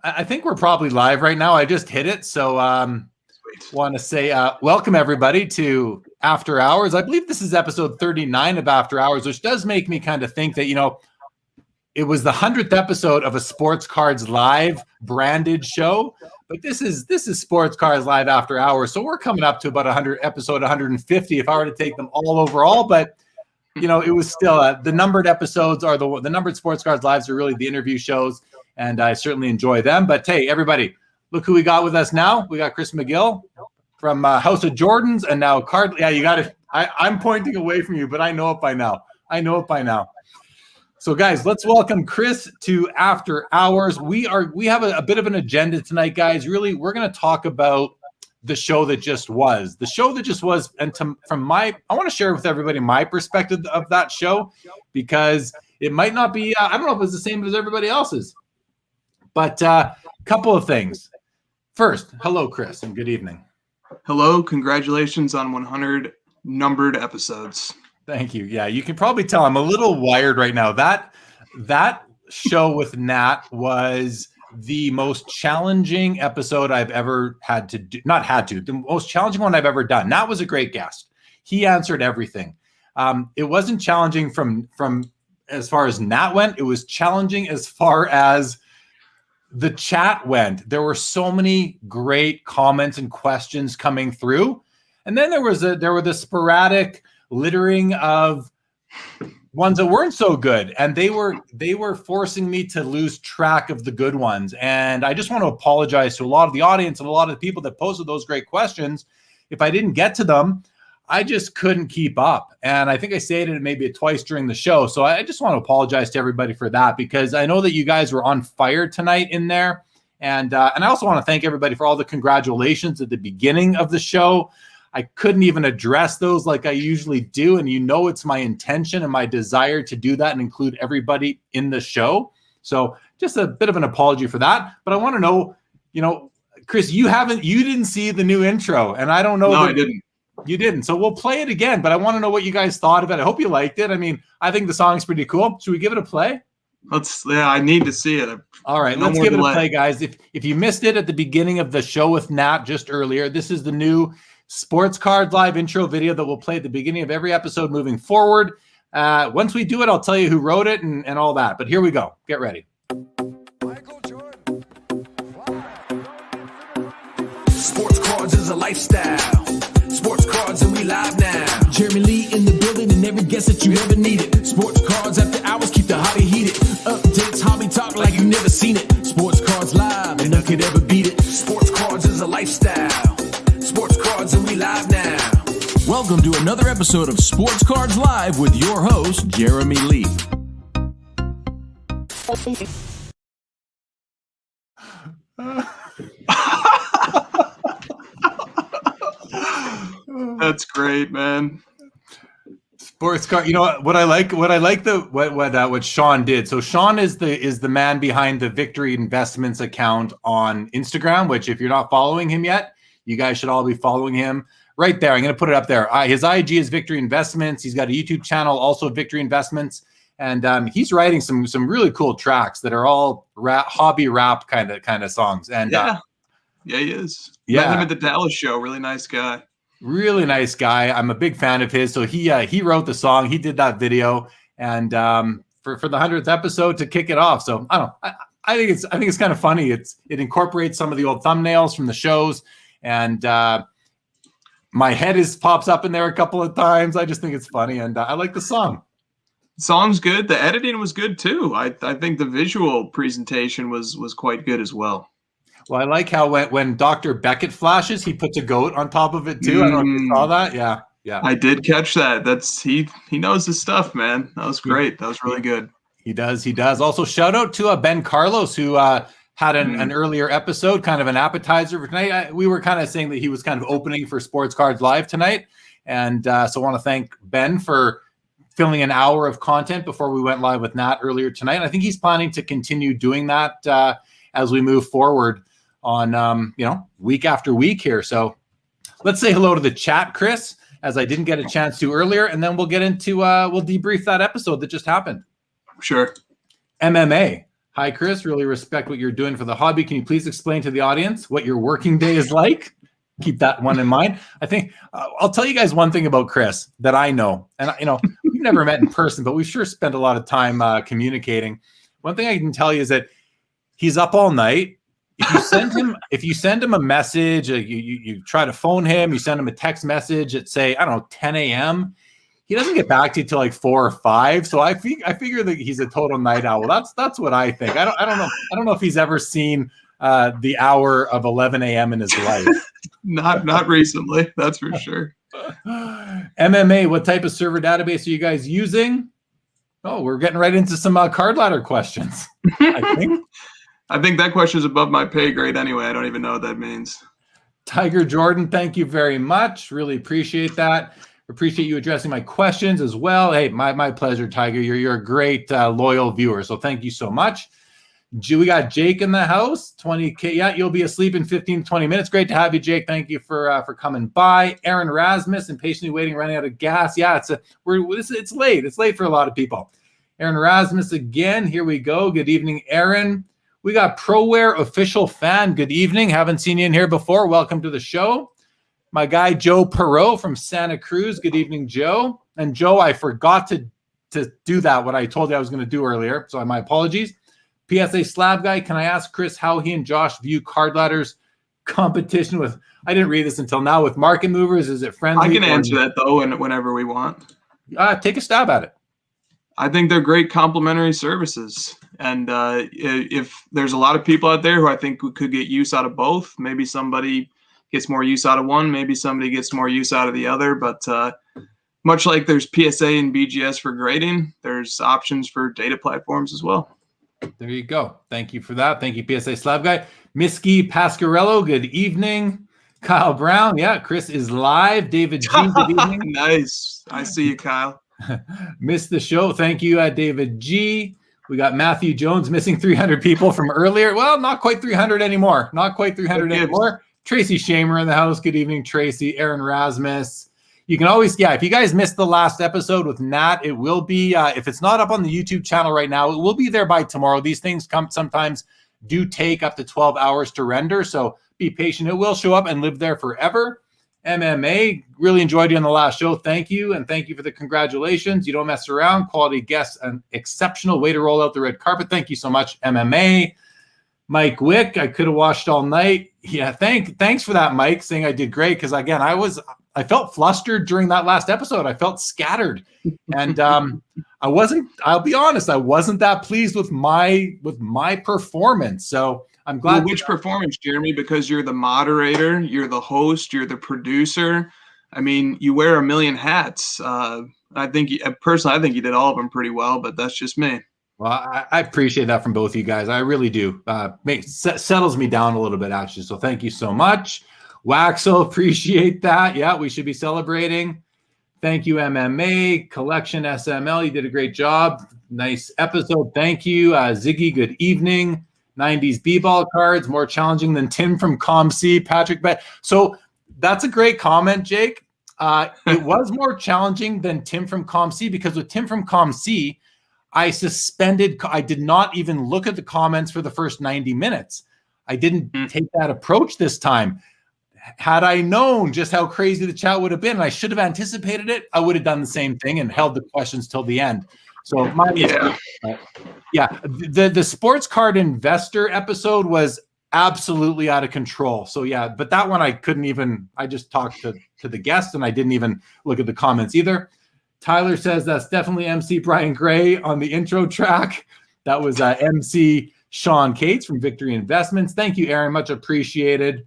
I think we're probably live right now. I just hit it. So want to say welcome everybody to After Hours. I believe this is episode 39 of After Hours, which does make me kind of think that, it was the 100th episode of a Sports Cards Live branded show. But this is Sports Cards Live After Hours. So we're coming up to about episode 150 if I were to take them all overall. But it was still the numbered episodes are the numbered Sports Cards Lives are really the interview shows. And I certainly enjoy them. But hey, everybody, look who we got with us now. We got Chris McGill from House of Jordans, and now Card. Yeah, you got it. I'm pointing away from you, but I know it by now. So, guys, let's welcome Chris to After Hours. We have a bit of an agenda tonight, guys. Really, we're going to talk about the show that just was. The show that just was, and I want to share with everybody my perspective of that show, because it might not be. I don't know if it's the same as everybody else's. But a couple of things. First, hello, Chris, and good evening. Hello. Congratulations on 100 numbered episodes. Thank you. Yeah, you can probably tell I'm a little wired right now. That show with Nat was the most challenging episode I've ever had to do. Not had to. The most challenging one I've ever done. Nat was a great guest. He answered everything. It wasn't challenging from as far as Nat went. It was challenging as far as the chat went. There were so many great comments and questions coming through. And then there were the sporadic littering of ones that weren't so good. And they were forcing me to lose track of the good ones. And I just want to apologize to a lot of the audience and a lot of the people that posted those great questions. If I didn't get to them, I just couldn't keep up. And I think I stated it maybe twice during the show. So I just want to apologize to everybody for that, because I know that you guys were on fire tonight in there. And I also want to thank everybody for all the congratulations at the beginning of the show. I couldn't even address those like I usually do. And it's my intention and my desire to do that and include everybody in the show. So just a bit of an apology for that. But I want to know, Chris, you didn't see the new intro. And I don't know. No, I didn't. You didn't. So we'll play it again, but I want to know what you guys thought of it. I hope you liked it. I mean, I think the song's pretty cool. Should we give it a play? I need to see it. All right, let's give it a play, guys. If you missed it at the beginning of the show with Nat just earlier, this is the new Sports Cards Live intro video that we'll play at the beginning of every episode moving forward. Once we do it, I'll tell you who wrote it and all that. But here we go. Get ready. Michael Jordan. Sports cards is a lifestyle. Sports cards and we live now. Jeremy Lee in the building and every guest that you ever needed. Sports cards after hours keep the hobby heated. Updates, hobby talk like you never seen it. Sports cards live and none could ever beat it. Sports cards is a lifestyle. Sports cards and we live now. Welcome to another episode of Sports Cards Live with your host, Jeremy Lee. That's great, man. Sports card. What I like what Sean did. So Sean is the man behind the Victory Investments account on Instagram, which if you're not following him yet, you guys should all be following him right there. I'm going to put it up there. His IG is Victory Investments. He's got a YouTube channel, also Victory Investments. And he's writing some really cool tracks that are all hobby rap kind of songs. And yeah, he is. Yeah, met him at the Dallas show. Really nice guy. Really nice guy. I'm a big fan of his. So he wrote the song. He did that video, and for the 100th episode to kick it off. So I don't know. I think it's kind of funny. It incorporates some of the old thumbnails from the shows, and my head pops up in there a couple of times. I just think it's funny, and I like the song. Song's good. The editing was good too. I think the visual presentation was quite good as well. Well, I like how when Dr. Beckett flashes, he puts a goat on top of it too. I don't know if you saw that. Yeah. I did catch that. He knows his stuff, man. That was great. That was really good. He does. Also, shout out to Ben Carlos, who had an earlier episode, kind of an appetizer for tonight. We were kind of saying that he was kind of opening for Sports Cards Live tonight. And so I want to thank Ben for filming an hour of content before we went live with Nat earlier tonight. And I think he's planning to continue doing that as we move forward on, week after week here. So let's say hello to the chat, Chris, as I didn't get a chance to earlier. And then we'll get into, we'll debrief that episode that just happened. Sure. MMA. Hi, Chris. Really respect what you're doing for the hobby. Can you please explain to the audience what your working day is like? Keep that one in mind. I think I'll tell you guys one thing about Chris that I know, and we've never met in person, but we've sure spent a lot of time communicating. One thing I can tell you is that he's up all night. If you send him a message, you try to phone him, you send him a text message at, say, I don't know, 10 a.m. He doesn't get back to you till like 4 or 5. So I figure that he's a total night owl. That's what I think. I don't know if he's ever seen the hour of 11 a.m. in his life. Not recently, that's for sure. MMA, what type of server database are you guys using? Oh, we're getting right into some card ladder questions, I think. I think that question is above my pay grade anyway. I don't even know what that means. Tiger Jordan, thank you very much. Really appreciate that. Appreciate you addressing my questions as well. Hey, my pleasure, Tiger. You're a great loyal viewer, so thank you so much. We got Jake in the house. 20K. Yeah, you'll be asleep in 15 to 20 minutes. Great to have you, Jake. Thank you for coming by. Aaron Rasmus, impatiently waiting, running out of gas. Yeah, it's late. It's late for a lot of people. Aaron Rasmus again. Here we go. Good evening, Aaron. We got ProWear official fan. Good evening. Haven't seen you in here before. Welcome to the show. My guy Joe Perot from Santa Cruz. Good evening, Joe. And Joe, I forgot to do that, what I told you I was going to do earlier. So my apologies. PSA Slab Guy, can I ask Chris how he and Josh view Card Ladder's competition with, I didn't read this until now, with market movers? Is it friendly? I can answer that, though, whenever we want. Take a stab at it. I think they're great complementary services. And if there's a lot of people out there who I think could get use out of both, maybe somebody gets more use out of one, maybe somebody gets more use out of the other. But much like there's PSA and BGS for grading, there's options for data platforms as well. There you go. Thank you for that. Thank you, PSA Slab Guy. Miski Pascarello, good evening. Kyle Brown, yeah, Chris is live. David G, good evening. Nice. I see you, Kyle. Missed the show. Thank you, David G. We got Matthew Jones missing 300 people from earlier. Well, not quite 300 anymore. Not quite 300 anymore. Tracy Shamer in the house. Good evening, Tracy. Aaron Rasmus. You can always, if you guys missed the last episode with Nat, it will be, if it's not up on the YouTube channel right now, it will be there by tomorrow. These things sometimes do take up to 12 hours to render, so be patient. It will show up and live there forever. MMA, really enjoyed you on the last show. Thank you, and thank you for the congratulations. You don't mess around. Quality guests, an exceptional way to roll out the red carpet. Thank you so much, MMA. Mike Wick, I could have watched all night. Yeah, thanks for that, Mike, saying I did great, because again, I felt flustered during that last episode. I felt scattered, and I'll be honest, I wasn't that pleased with my performance. So I'm glad. Well, which performance, Jeremy? Because you're the moderator, you're the host, you're the producer. I mean, you wear a million hats. I think personally, I think you did all of them pretty well, but that's just me. Well, I appreciate that from both of you guys. I really do. Settles me down a little bit, actually. So thank you so much. Waxel, appreciate that. Yeah, we should be celebrating. Thank you, MMA. Collection SML, you did a great job. Nice episode. Thank you. Ziggy, good evening. 90s B-ball cards, more challenging than Tim from ComC. Patrick Bet. So that's a great comment, Jake. It was more challenging than Tim from ComC, because with Tim from ComC, I did not even look at the comments for the first 90 minutes. I didn't take that approach this time. Had I known just how crazy the chat would have been, and I should have anticipated it, I would have done the same thing and held the questions till the end. So the sports card investor episode was absolutely out of control. So yeah, but that one I just talked to the guest, and I didn't even look at the comments either. Tyler says that's definitely MC Brian Gray on the intro track. That was MC Sean Cates from Victory Investments. Thank you, Aaron. Much appreciated.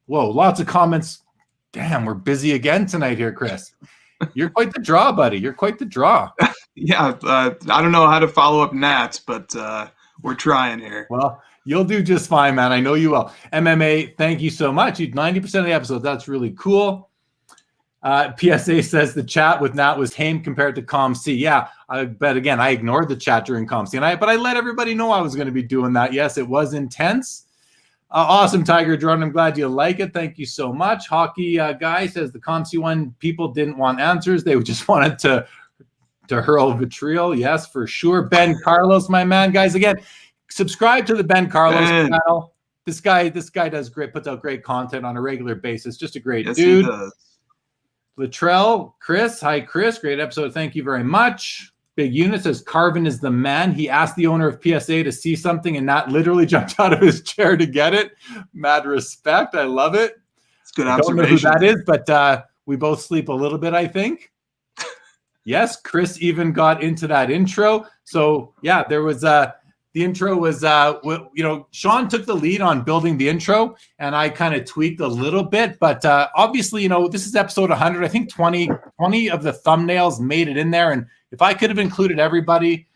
Whoa, lots of comments. Damn, we're busy again tonight here, Chris. You're quite the draw, buddy. You're quite the draw. Yeah, I don't know how to follow up Nats, but we're trying here. Well, you'll do just fine, man. I know you will. MMA, thank you so much. You 90% of the episodes. That's really cool. PSA says the chat with Nat was tame compared to ComC. Yeah, but again, I ignored the chat during ComC, but I let everybody know I was going to be doing that. Yes, it was intense. Awesome, Tiger Jordan. I'm glad you like it. Thank you so much. Hockey guy says the ComC one, people didn't want answers. They just wanted to to hurl vitriol. Yes, for sure. Ben Carlos, my man, guys. Again, subscribe to the Ben Carlos channel. This guy does great, puts out great content on a regular basis. Just a great dude. He does. Latrell, Chris. Hi, Chris. Great episode. Thank you very much. Big Unit says Carvin is the man. He asked the owner of PSA to see something and Nat literally jumped out of his chair to get it. Mad respect. I love it. It's good observation. observation. I don't know who that is, but we both sleep a little bit, I think. Yes, Chris even got into that intro. So yeah, there was the intro was Sean took the lead on building the intro, and I kind of tweaked a little bit. But obviously, this is episode 100. I think 20 of the thumbnails made it in there, and if I could have included everybody,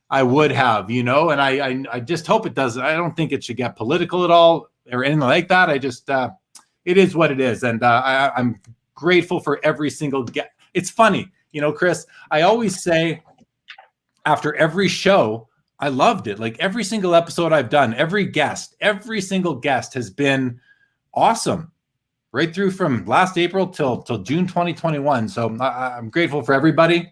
I would have. And I just hope it doesn't. I don't think it should get political at all or anything like that. I just it is what it is, and I'm grateful for every single guest. It's funny. Chris, I always say after every show, I loved it. Like every single episode I've done, every single guest has been awesome, right through from last April till June 2021. So I'm grateful for everybody.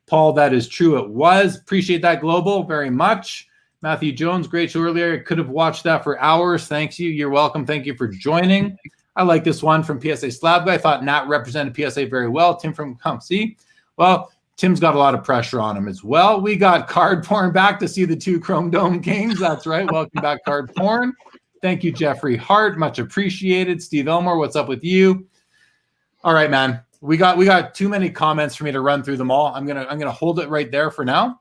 Paul, that is true. It was. Appreciate that, Global, very much. Matthew Jones, great show earlier. I could have watched that for hours. Thanks you. You're welcome. Thank you for joining. I like this one from PSA Slab Guy. I thought Nat represented PSA very well. Tim from See. Well, Tim's got a lot of pressure on him as well. We got Card Porn back to see the 2 Chrome Dome games. That's right. Welcome back, Card Porn. Thank you, Jeffrey Hart. Much appreciated. Steve Elmore, what's up with you? All right, man. We got too many comments for me to run through them all. I'm gonna hold it right there for now.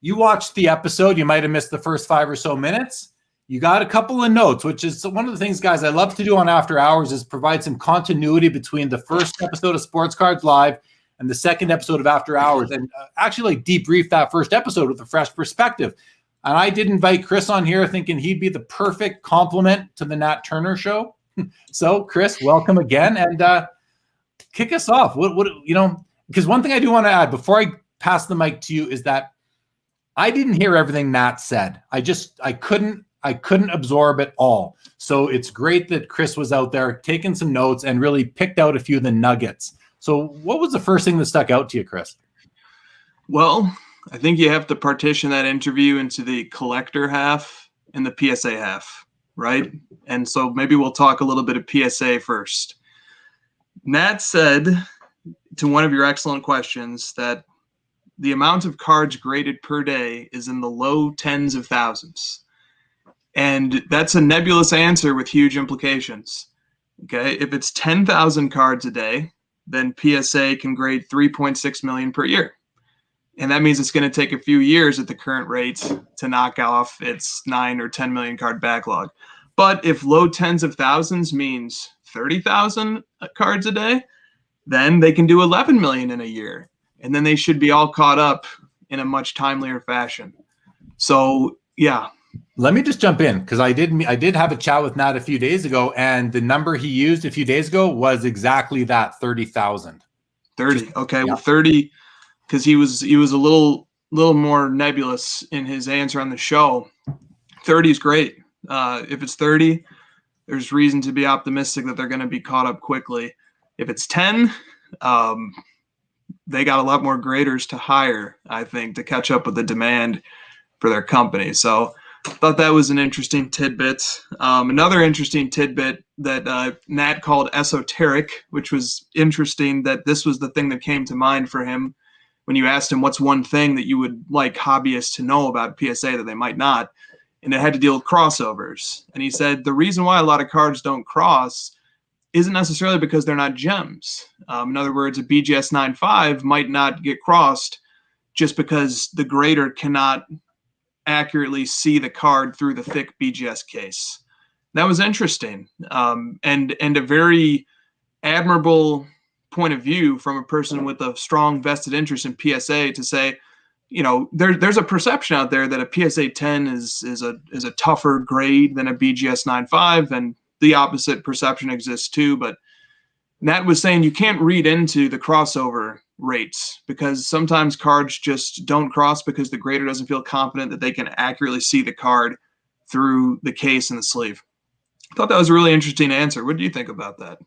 You watched the episode. You might have missed the first 5 or so minutes. You got a couple of notes, which is one of the things, guys, I love to do on After Hours is provide some continuity between the first episode of Sports Cards Live and the second episode of After Hours, and actually debrief that first episode with a fresh perspective. And I did invite Chris on here thinking he'd be the perfect complement to the Nat Turner show. So, Chris, welcome again, and kick us off. Because one thing I do want to add before I pass the mic to you is that I didn't hear everything Nat said. I couldn't absorb it all. So it's great that Chris was out there taking some notes and really picked out a few of the nuggets. So what was the first thing that stuck out to you, Chris? Well, I think you have to partition that interview into the collector half and the PSA half, right? And so maybe we'll talk a little bit of PSA first. Nat said to one of your excellent questions that the amount of cards graded per day is in the low tens of thousands. And that's a nebulous answer with huge implications. Okay, if it's 10,000 cards a day, then PSA can grade 3.6 million per year. And that means it's going to take a few years at the current rate to knock off its 9 or 10 million card backlog. But if low tens of thousands means 30,000 cards a day, then they can do 11 million in a year. And then they should be all caught up in a much timelier fashion. So, yeah. Let me just jump in because I did have a chat with Nat a few days ago, and the number he used a few days ago was exactly that, 30,000. 30. Okay, yeah. Well, 30, because he was a little more nebulous in his answer on the show. 30 is great. If it's 30, there's reason to be optimistic that they're going to be caught up quickly. If it's 10, they got a lot more graders to hire, I think, to catch up with the demand for their company. So I thought that was an interesting tidbit. Another interesting tidbit that Nat called esoteric, which was interesting that this was the thing that came to mind for him when you asked him what's one thing that you would like hobbyists to know about PSA that they might not, and it had to deal with crossovers. And he said the reason why a lot of cards don't cross isn't necessarily because they're not gems. In other words, a BGS 9.5 might not get crossed just because the grader cannot accurately see the card through the thick BGS case. That was interesting, and a very admirable point of view from a person with a strong vested interest in PSA to say, there's a perception out there that a PSA 10 is a tougher grade than a BGS 9.5, and the opposite perception exists too. But Nat was saying you can't read into the crossover rates because sometimes cards just don't cross because the grader doesn't feel confident that they can accurately see the card through the case and the sleeve. I thought that was a really interesting answer. What do you think about that?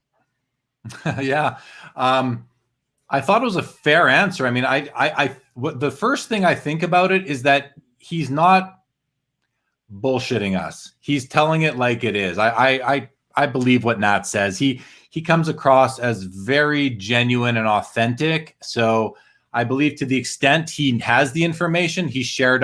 Yeah. I thought it was a fair answer. I mean, the first thing I think about it is that he's not bullshitting us. He's telling it like it is. I believe what Nat says. He comes across as very genuine and authentic. So I believe to the extent he has the information, he shared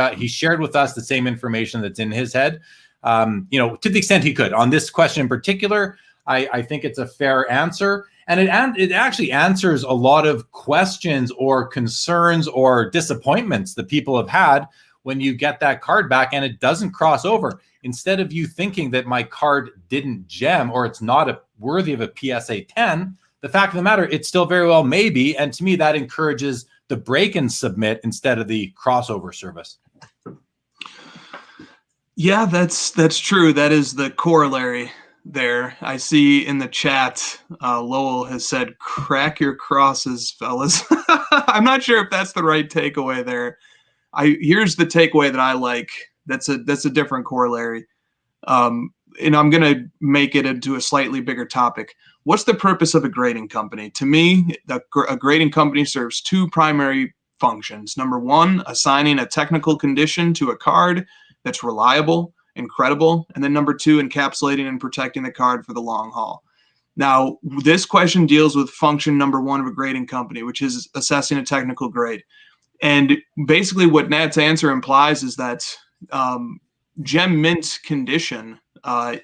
with us the same information that's in his head. To the extent he could on this question in particular, I think it's a fair answer. And it actually answers a lot of questions or concerns or disappointments that people have had when you get that card back and it doesn't cross over. Instead of you thinking that my card didn't gem or it's not worthy of a PSA 10, the fact of the matter, it still very well may be. And to me, that encourages the break and submit instead of the crossover service. Yeah, that's true. That is the corollary there. I see in the chat, Lowell has said, crack your crosses, fellas. I'm not sure if that's the right takeaway there. Here's the takeaway that I like. That's a different corollary. And I'm going to make it into a slightly bigger topic. What's the purpose of a grading company? To me, a grading company serves two primary functions. Number one, assigning a technical condition to a card that's reliable and credible. And then number two, encapsulating and protecting the card for the long haul. Now, this question deals with function number one of a grading company, which is assessing a technical grade. And basically what Nat's answer implies is that gem mint condition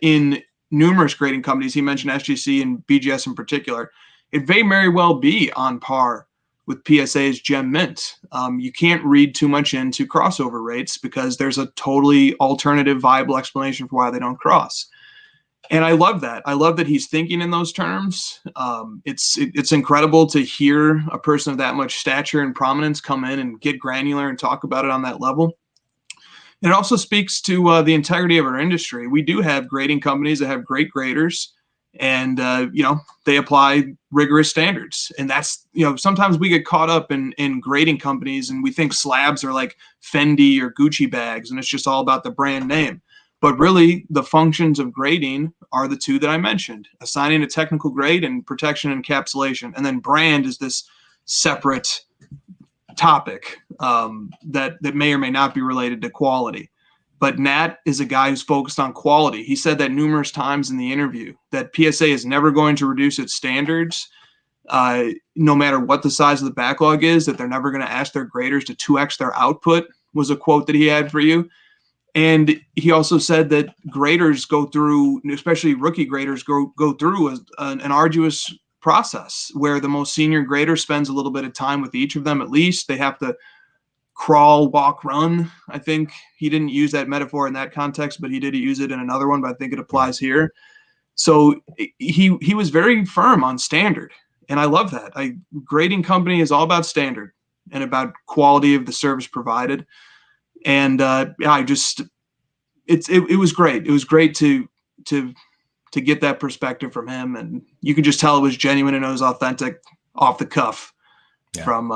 in numerous grading companies, he mentioned SGC and BGS in particular, it may very well be on par with PSA's gem mint. You can't read too much into crossover rates because there's a totally alternative viable explanation for why they don't cross. And I love that. I love that he's thinking in those terms. It's incredible to hear a person of that much stature and prominence come in and get granular and talk about it on that level. And it also speaks to the integrity of our industry. We do have grading companies that have great graders, and they apply rigorous standards. And that's, sometimes we get caught up in grading companies and we think slabs are like Fendi or Gucci bags, and it's just all about the brand name. But really, the functions of grading are the two that I mentioned: assigning a technical grade and protection and encapsulation. And then brand is this separate topic that may or may not be related to quality. But Nat is a guy who's focused on quality. He said that numerous times in the interview, that PSA is never going to reduce its standards, no matter what the size of the backlog is, that they're never going to ask their graders to 2x their output, was a quote that he had for you. And he also said that graders go through, especially rookie graders, go through an arduous process where the most senior grader spends a little bit of time with each of them at least. They have to crawl, walk, run. I think he didn't use that metaphor in that context, but he did use it in another one, but I think it applies here. So he was very firm on standard. And I love that. Grading company is all about standard and about quality of the service provided. And it was great. It was great to get that perspective from him, and you could just tell it was genuine and it was authentic, off the cuff, from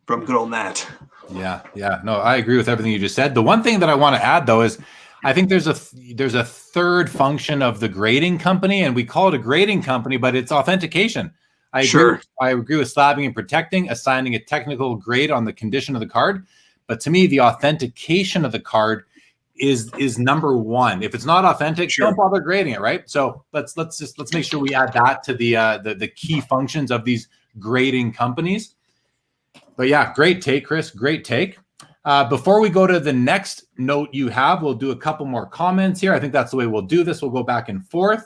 good old Nat. Yeah. No, I agree with everything you just said. The one thing that I want to add, though, is I think there's a third function of the grading company, and we call it a grading company, but it's authentication. I agree with slabbing and protecting, assigning a technical grade on the condition of the card. But to me, the authentication of the card is number one. If it's not authentic, don't bother grading it, right? So let's make sure we add that to the key functions of these grading companies. But yeah, great take, Chris. Great take. Before we go to the next note you have, we'll do a couple more comments here. I think that's the way we'll do this. We'll go back and forth.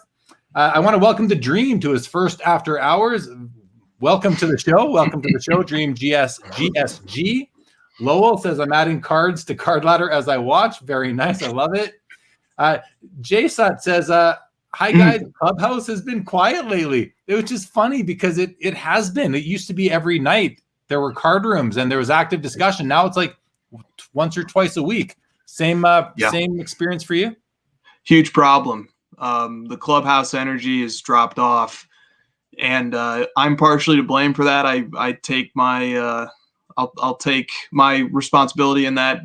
I want to welcome the Dream to his first after hours. Welcome to the show. Welcome to the show, Dream GSG. Lowell says, I'm adding cards to Card Ladder as I watch. Very nice. I love it. JSOT says, hi, guys. Clubhouse has been quiet lately, which is funny because it has been. It used to be every night. There were card rooms and there was active discussion. Now it's like once or twice a week. Same experience for you? Huge problem. The Clubhouse energy has dropped off. And I'm partially to blame for that. I take my... I'll take my responsibility in that.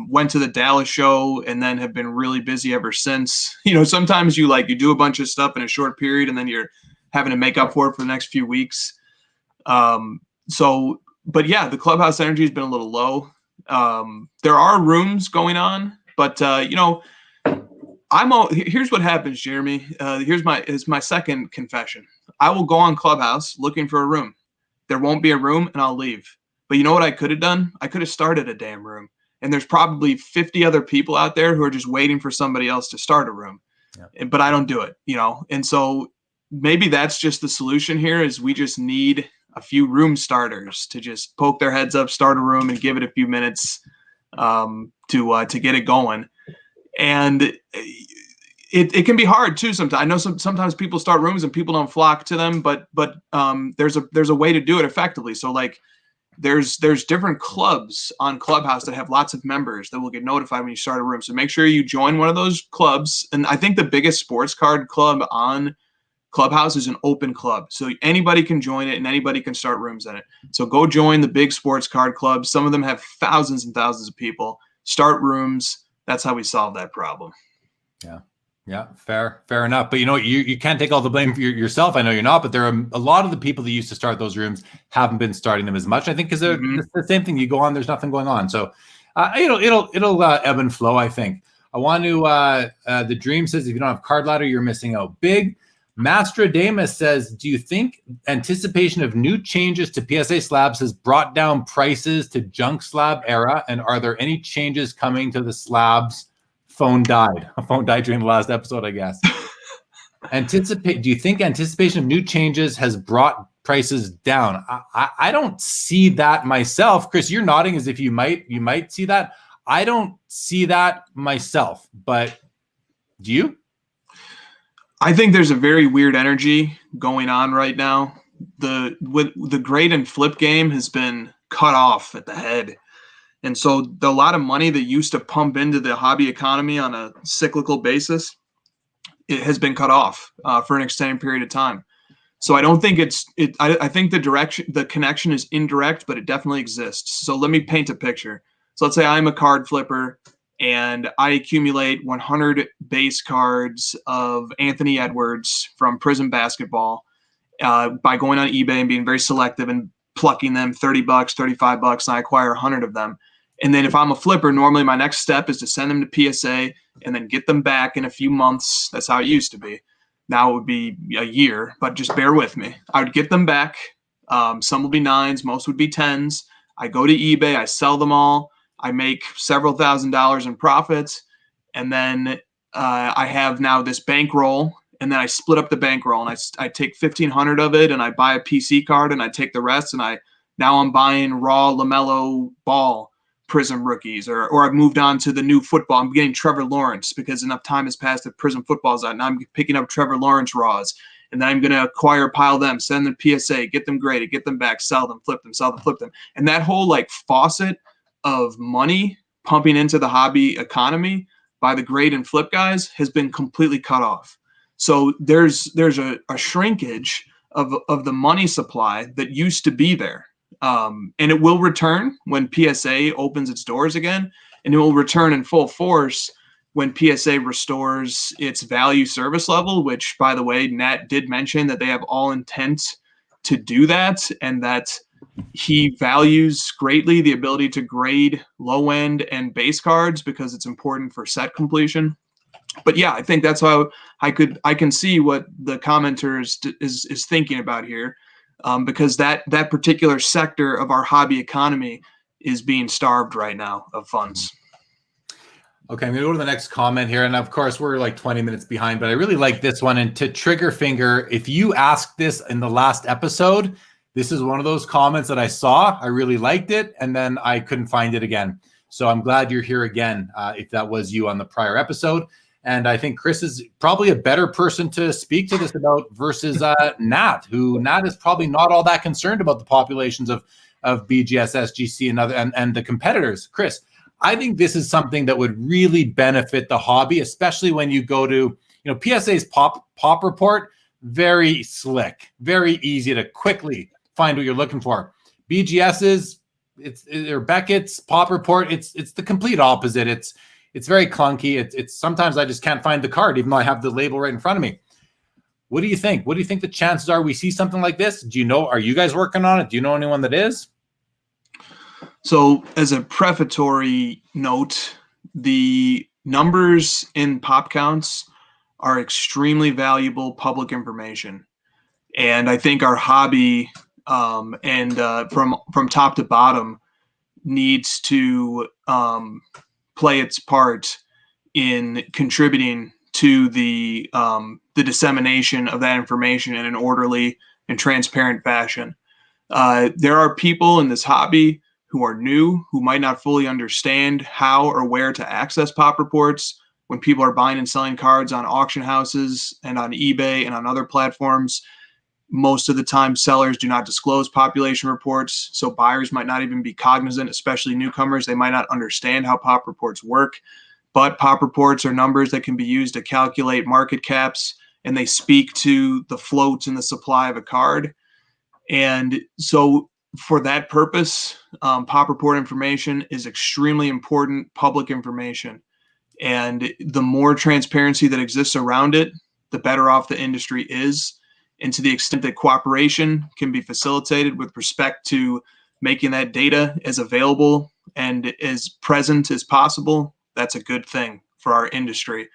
Went to the Dallas show and then have been really busy ever since. Sometimes you do a bunch of stuff in a short period and then you're having to make up for it for the next few weeks. But yeah, the clubhouse energy has been a little low. There are rooms going on, but here's what happens, Jeremy. Here's my second confession. I will go on Clubhouse looking for a room. There won't be a room, and I'll leave. But you know what I could have done? I could have started a damn room. And there's probably 50 other people out there who are just waiting for somebody else to start a room. Yeah. But I don't do it, And so maybe that's just the solution here is we just need a few room starters to just poke their heads up, start a room, and give it a few minutes to get it going. And it can be hard too sometimes. I know sometimes people start rooms and people don't flock to them, but there's a way to do it effectively. So like there's different clubs on Clubhouse that have lots of members that will get notified when you start a room. So make sure you join one of those clubs. And I think the biggest sports card club on Clubhouse is an open club. So anybody can join it and anybody can start rooms in it. So go join the big sports card clubs. Some of them have thousands and thousands of people. Start rooms. That's how we solve that problem. Yeah, fair enough. But you can't take all the blame for yourself. I know you're not, but there are a lot of the people that used to start those rooms haven't been starting them as much. I think because it's the same thing. You go on, there's nothing going on. So it'll ebb and flow. I think. I want to. The Dream says if you don't have card ladder, you're missing out big. Mastradamus says, do you think anticipation of new changes to PSA slabs has brought down prices to junk slab era? And are there any changes coming to the slabs? Phone died. A phone died during the last episode, I guess. Do you think anticipation of new changes has brought prices down? I don't see that myself. Chris, you're nodding as if you might see that. I don't see that myself, but do you? I think there's a very weird energy going on right now. The grade and flip game has been cut off at the head. And so a lot of money that used to pump into the hobby economy on a cyclical basis, it has been cut off for an extended period of time. So I don't think I think the connection is indirect, but it definitely exists. So let me paint a picture. So let's say I'm a card flipper and I accumulate 100 base cards of Anthony Edwards from Prism Basketball by going on eBay and being very selective and plucking them $30, $35, and I acquire 100 of them. And then if I'm a flipper, normally my next step is to send them to PSA and then get them back in a few months. That's how it used to be. Now it would be a year, but just bear with me. I would get them back. Some will be 9s, most would be 10s. I go to eBay, I sell them all. I make several $1,000s in profits. And then I have now this bankroll, and then I split up the bankroll and I take 1,500 of it and I buy a PC card and I take the rest. And now I'm buying raw LaMelo Ball Prism rookies, or I've moved on to the new football. I'm getting Trevor Lawrence because enough time has passed that Prism football's out. Now I'm picking up Trevor Lawrence raws, and then I'm going to acquire a pile of them, send them to PSA, get them graded, get them back, sell them, flip them, sell them, flip them. And that whole faucet of money pumping into the hobby economy by the grade and flip guys has been completely cut off. So there's a shrinkage of the money supply that used to be there. And it will return when PSA opens its doors again, and it will return in full force when PSA restores its value service level, which, by the way, Nat did mention that they have all intent to do that, and that he values greatly the ability to grade low end and base cards because it's important for set completion. But yeah, I think that's how I can see what the commenter is thinking about here. Because that particular sector of our hobby economy is being starved right now of funds. Okay, I'm going to go to the next comment here. And of course, we're like 20 minutes behind, but I really like this one. And to trigger finger, if you asked this in the last episode, this is one of those comments that I saw. I really liked it, and then I couldn't find it again. So I'm glad you're here again, if that was you on the prior episode. And I think Chris is probably a better person to speak to this about versus Nat, who Nat is probably not all that concerned about the populations of BGS, SGC, and the competitors. Chris, I think this is something that would really benefit the hobby, especially when you go to, PSA's pop report, very slick, very easy to quickly find what you're looking for. BGS's, or Beckett's pop report, it's the complete opposite. It's very clunky. It's sometimes I just can't find the card, even though I have the label right in front of me. What do you think? What do you think the chances are we see something like this? Do you know, are you guys working on it? Do you know anyone that is? So as a prefatory note, the numbers in pop counts are extremely valuable public information. And I think our hobby from top to bottom needs to play its part in contributing to the dissemination of that information in an orderly and transparent fashion. There are people in this hobby who are new, who might not fully understand how or where to access pop reports. When people are buying and selling cards on auction houses and on eBay and on other platforms, most of the time sellers do not disclose population reports, so buyers might not even be cognizant, especially newcomers. They might not understand how pop reports work, but pop reports are numbers that can be used to calculate market caps, and they speak to the floats and the supply of a card. And so for that purpose, pop report information is extremely important public information. And the more transparency that exists around it, the better off the industry is. And to the extent that cooperation can be facilitated with respect to making that data as available and as present as possible, that's a good thing for our industry.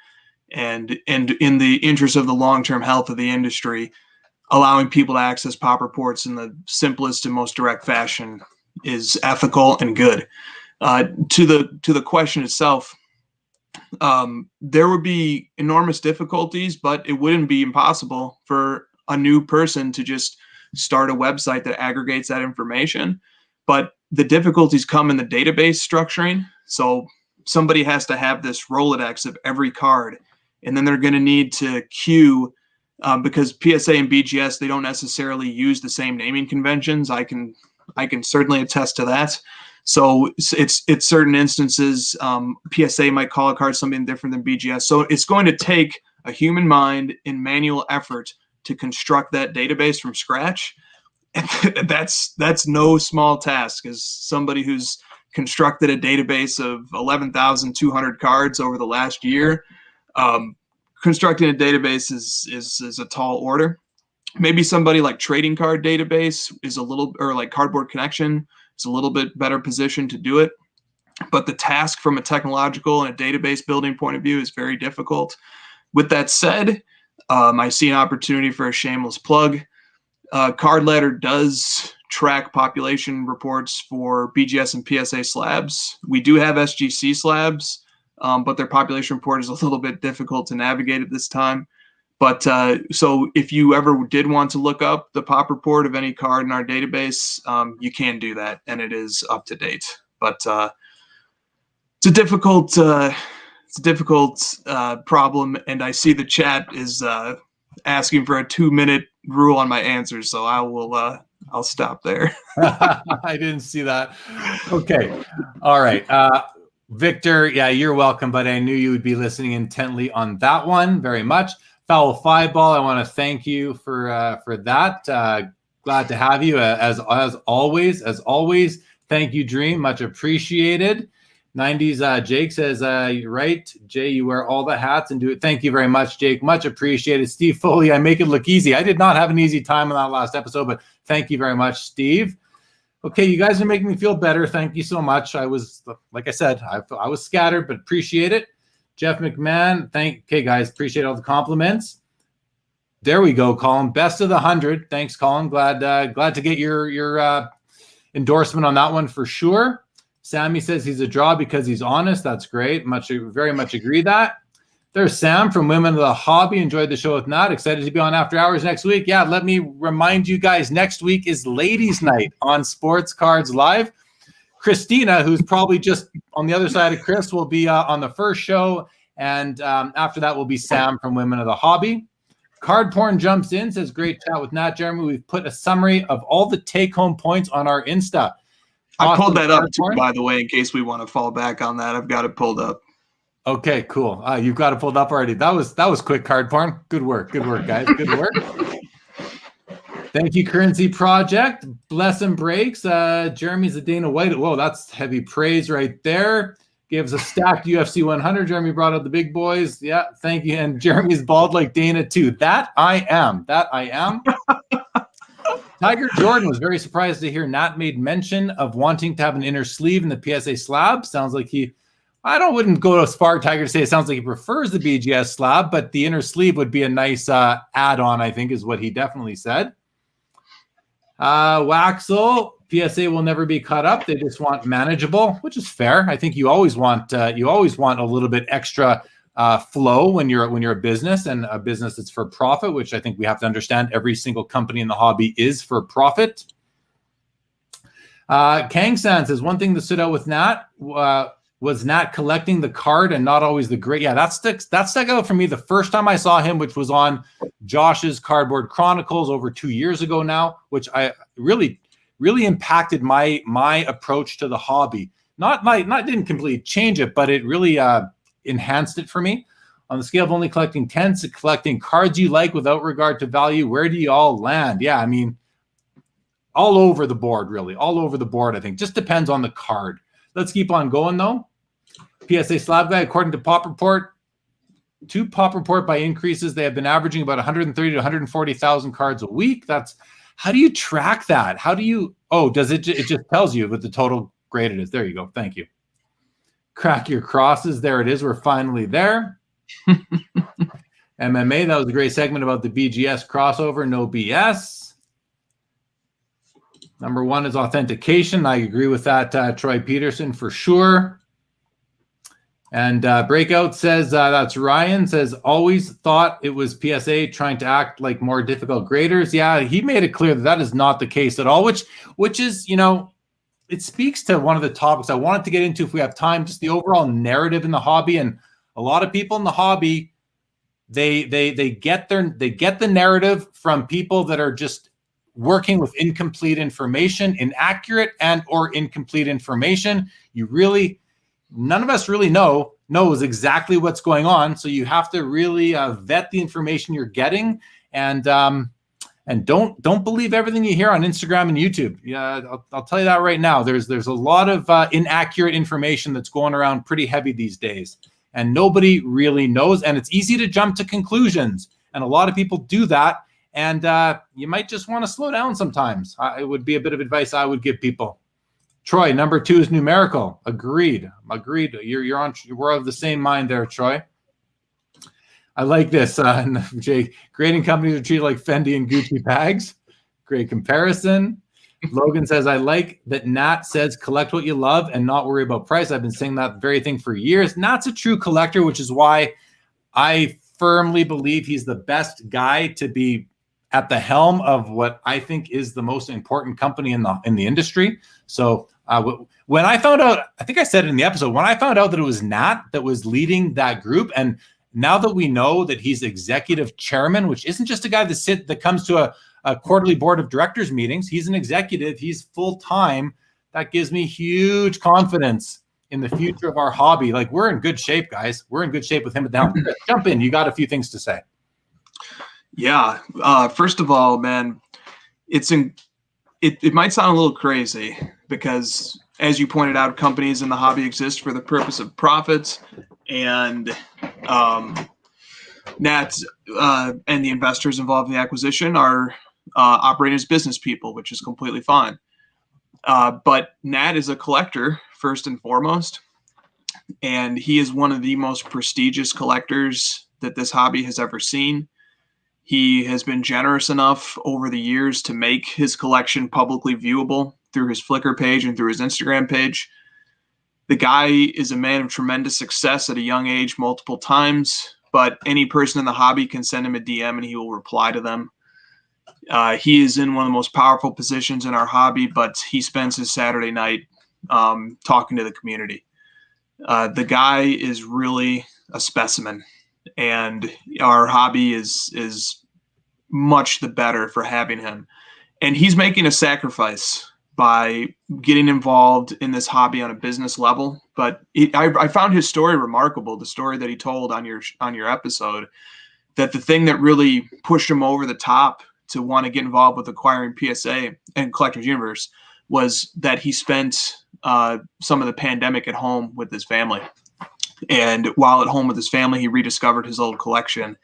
And in the interest of the long-term health of the industry, allowing people to access pop reports in the simplest and most direct fashion is ethical and good. To the question itself, there would be enormous difficulties, but it wouldn't be impossible for a new person to just start a website that aggregates that information. But the difficulties come in the database structuring. So somebody has to have this Rolodex of every card, and then they're going to need to queue because PSA and BGS, they don't necessarily use the same naming conventions. I can certainly attest to that. So it's certain instances, PSA might call a card something different than BGS. So it's going to take a human mind and manual effort to construct that database from scratch. And that's no small task. As somebody who's constructed a database of 11,200 cards over the last year, constructing a database is a tall order. Maybe somebody like Trading Card Database is a little, or like Cardboard Connection is a little bit better positioned to do it. But the task from a technological and a database building point of view is very difficult. With that said, I see an opportunity for a shameless plug. Card Ladder does track population reports for BGS and PSA slabs. We do have SGC slabs, but their population report is a little bit difficult to navigate at this time. But so if you ever did want to look up the pop report of any card in our database, you can do that, and it is up to date. But it's a difficult problem, and I see the chat is asking for a 2-minute rule on my answers, so I'll stop there. I didn't see that. Okay, all right, Victor. Yeah, you're welcome, but I knew you would be listening intently on that one very much. Foul Five Ball, I want to thank you for that. Glad to have you as always. As always, thank you, Dream. Much appreciated. 90s Jake says, you're right, Jay, you wear all the hats and do it. Thank you very much, Jake. Much appreciated. Steve Foley, I make it look easy. I did not have an easy time on that last episode, but thank you very much, Steve. Okay, you guys are making me feel better. Thank you so much. I was, like I said, I was scattered, but appreciate it. Jeff McMahon, okay, guys, appreciate all the compliments. There we go, Colin. Best of the 100. Thanks, Colin. Glad to get your endorsement on that one for sure. Sammy says he's a draw because he's honest. That's great. Very much agree that. There's Sam from Women of the Hobby. Enjoyed the show with Nat. Excited to be on After Hours next week. Yeah, let me remind you guys, next week is Ladies' Night on Sports Cards Live. Christina, who's probably just on the other side of Chris, will be on the first show. And after that will be Sam from Women of the Hobby. Card Porn jumps in, says, great chat with Nat. Jeremy, we've put a summary of all the take-home points on our Insta. I pulled that up too, by the way, in case we want to fall back on that. I've got it pulled up. Okay, cool. You've got it pulled up already. That was quick, Card Porn. Good work, guys. Good work. Thank you, Currency Project. Bless and Breaks. Jeremy's a Dana White. Whoa, that's heavy praise right there. gives a stacked UFC 100. Jeremy brought out the big boys. Yeah, thank you. And Jeremy's bald like Dana too. That I am. Tiger Jordan was very surprised to hear Nat made mention of wanting to have an inner sleeve in the PSA slab. Sounds like wouldn't go as far, Tiger, to say it sounds like he prefers the BGS slab, but the inner sleeve would be a nice add-on, I think, is what he definitely said. Waxel, PSA will never be cut up. They just want manageable, which is fair. I think you always want a little bit extra flow when you're a business, and a business that's for profit, which I think we have to understand every single company in the hobby is for profit. Kang-san says one thing that stood out with Nat was Nat collecting the card and not always the great. Yeah, that stuck out for me the first time I saw him, which was on Josh's Cardboard Chronicles over 2 years ago now, which I really impacted my approach to the hobby. Didn't completely change it, but it really enhanced it for me. On the scale of only collecting 10s to collecting cards you like without regard to value, where do you all land? Yeah, I mean, all over the board, really. All over the board, I think. Just depends on the card. Let's keep on going, though. PSA Slab Guy, according to Pop Report, by increases, they have been averaging about 130 to 140,000 cards a week. How do you track that? Does it just tells you what the total grade it is? There you go. Thank you. Crack your crosses. There it is. We're finally there. MMA, that was a great segment about the BGS crossover. No BS. Number one is Authentication. I agree with that, Troy Peterson, for sure. And Breakout says, that's Ryan, says, always thought it was PSA trying to act like more difficult graders. Yeah, he made it clear that is not the case at all, which is, it speaks to one of the topics I wanted to get into if we have time, just the overall narrative in the hobby. And a lot of people in the hobby, they get the narrative from people that are just working with incomplete information, inaccurate and or incomplete information. None of us really knows exactly what's going on. So you have to really vet the information you're getting, and don't believe everything you hear on Instagram and YouTube. Yeah, I'll tell you that right now. There's a lot of inaccurate information that's going around pretty heavy these days, and nobody really knows. And it's easy to jump to conclusions, and a lot of people do that. And you might just want to slow down sometimes. It would be a bit of advice I would give people. Troy, number 2 is numerical. Agreed. We're of the same mind there, Troy. I like this. Jay, grading companies are treated like Fendi and Gucci bags. Great comparison. Logan says, I like that Nat says collect what you love and not worry about price. I've been saying that very thing for years. Nat's a true collector, which is why I firmly believe he's the best guy to be at the helm of what I think is the most important company in the industry. So when I found out, I think I said it in the episode, when I found out that it was Nat that was leading that group, and now that we know that he's executive chairman, which isn't just a guy that comes to a quarterly board of directors meetings, he's an executive, he's full-time. That gives me huge confidence in the future of our hobby. Like, we're in good shape, guys. We're in good shape with him at the helm. Jump in. You got a few things to say. Yeah. First of all, man, it might sound a little crazy because, as you pointed out, companies in the hobby exist for the purpose of profits, and Nat and the investors involved in the acquisition are operating as business people, which is completely fine. But Nat is a collector first and foremost, and he is one of the most prestigious collectors that this hobby has ever seen. He has been generous enough over the years to make his collection publicly viewable through his Flickr page and through his Instagram page. The guy is a man of tremendous success at a young age multiple times, but any person in the hobby can send him a DM and he will reply to them. He is in one of the most powerful positions in our hobby, but he spends his Saturday night talking to the community. The guy is really a specimen, and our hobby is much the better for having him. And he's making a sacrifice by getting involved in this hobby on a business level. But I found his story remarkable, the story that he told on your episode, that the thing that really pushed him over the top to want to get involved with acquiring PSA and Collector's Universe was that he spent some of the pandemic at home with his family. And while at home with his family, he rediscovered his old collection.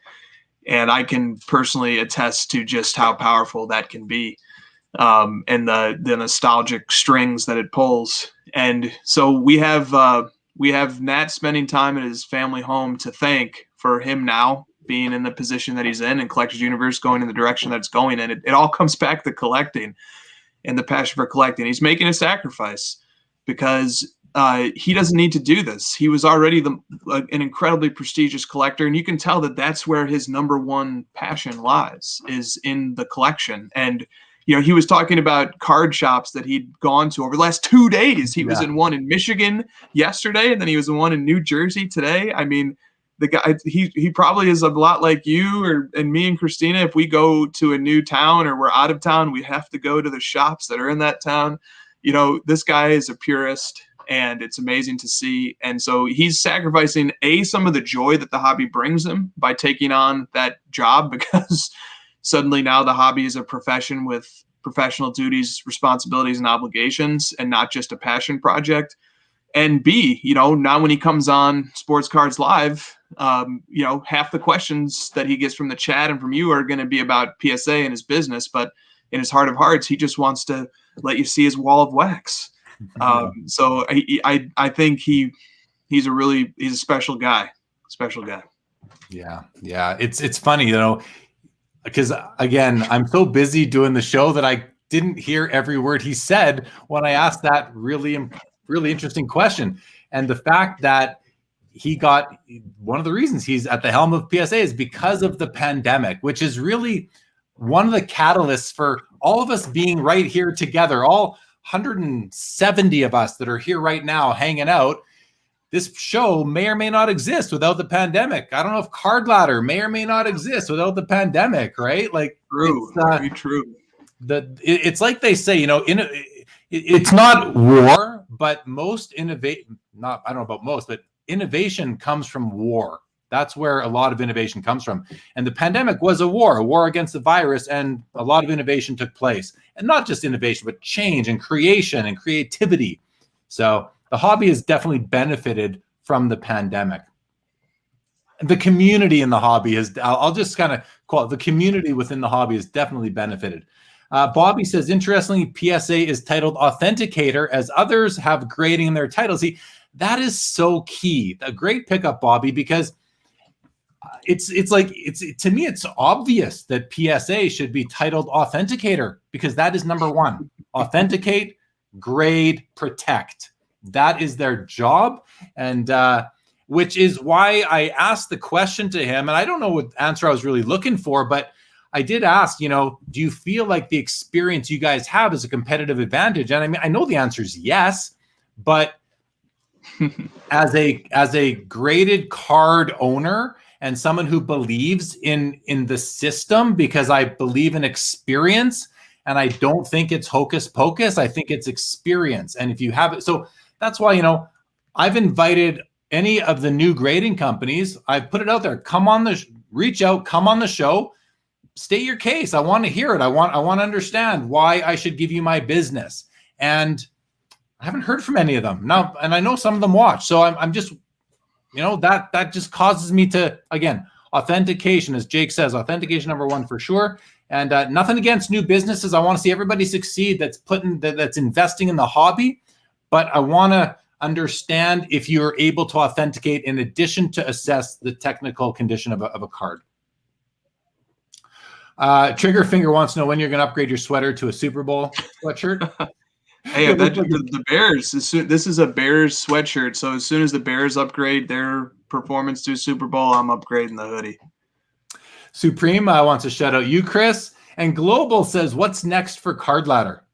And I can personally attest to just how powerful that can be, and the nostalgic strings that it pulls. And so we have Nat spending time at his family home to thank for him now being in the position that he's in, and Collectors Universe going in the direction that it's going in. It all comes back to collecting and the passion for collecting. He's making a sacrifice because he doesn't need to do this. He was already an incredibly prestigious collector, and you can tell that that's where his number one passion lies, is in the collection. And he was talking about card shops that he'd gone to over the last 2 days. He was in one in Michigan yesterday, and then he was in one in New Jersey today. I mean, the guy, he probably is a lot like you and me and Christina. If we go to a new town or we're out of town, we have to go to the shops that are in that town. This guy is a purist, and it's amazing to see. And so he's sacrificing some of the joy that the hobby brings him by taking on that job, because suddenly now the hobby is a profession with professional duties, responsibilities, and obligations, and not just a passion project. And B, now when he comes on Sports Cards Live, half the questions that he gets from the chat and from you are going to be about PSA and his business, but in his heart of hearts, he just wants to let you see his wall of wax. So I think he's a special guy. Yeah. It's funny, because again, I'm so busy doing the show that I didn't hear every word he said when I asked that really interesting question. And the fact that he got, one of the reasons he's at the helm of PSA is because of the pandemic, which is really one of the catalysts for all of us being right here together, all 170 of us that are here right now hanging out. This show may or may not exist without the pandemic. I don't know if Card Ladder may or may not exist without the pandemic, right? Like, true, very true. It's like they say, it's not war, but most innovation, I don't know about most, but innovation comes from war. That's where a lot of innovation comes from. And the pandemic was a war against the virus, and a lot of innovation took place. And not just innovation, but change and creation and creativity. So the hobby has definitely benefited from the pandemic. The community in the hobby I'll just kind of call it, the community within the hobby has definitely benefited. Bobby says, interestingly, PSA is titled Authenticator, as others have grading in their titles. See, that is so key. A great pickup, Bobby, because to me, it's obvious that PSA should be titled Authenticator, because that is number one. Authenticate, grade, protect. That is their job. And which is why I asked the question to him. And I don't know what answer I was really looking for, but I did ask, do you feel like the experience you guys have is a competitive advantage? And I mean, I know the answer is yes, but as a graded card owner and someone who believes in the system, because I believe in experience, and I don't think it's hocus pocus, I think it's experience. And if you have it, so that's why, I've invited any of the new grading companies. I've put it out there. Reach out, come on the show, state your case. I want to hear it. I want to understand why I should give you my business. And I haven't heard from any of them now, and I know some of them watch. So I'm just, that just causes me to, again, authentication, as Jake says, authentication number one for sure. And nothing against new businesses. I want to see everybody succeed that's investing in the hobby. But I want to understand if you're able to authenticate in addition to assess the technical condition of a card. Trigger Finger wants to know when you're going to upgrade your sweater to a Super Bowl sweatshirt. Hey, the Bears. This is a Bears sweatshirt. So as soon as the Bears upgrade their performance to Super Bowl, I'm upgrading the hoodie. Supreme wants to shout out you, Chris. And Global says, what's next for Card Ladder?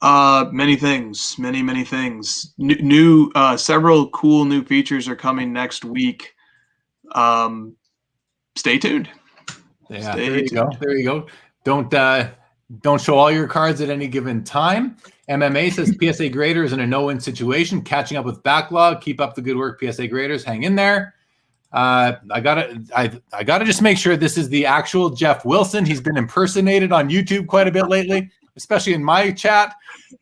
Many things, many things. New several cool new features are coming next week. Stay tuned. Yeah, there you go. Don't show all your cards at any given time. MMA says PSA graders in a no-win situation, catching up with backlog. Keep up the good work, PSA graders. Hang in there. I gotta just make sure this is the actual Jeff Wilson. He's been impersonated on YouTube quite a bit lately. especially in my chat.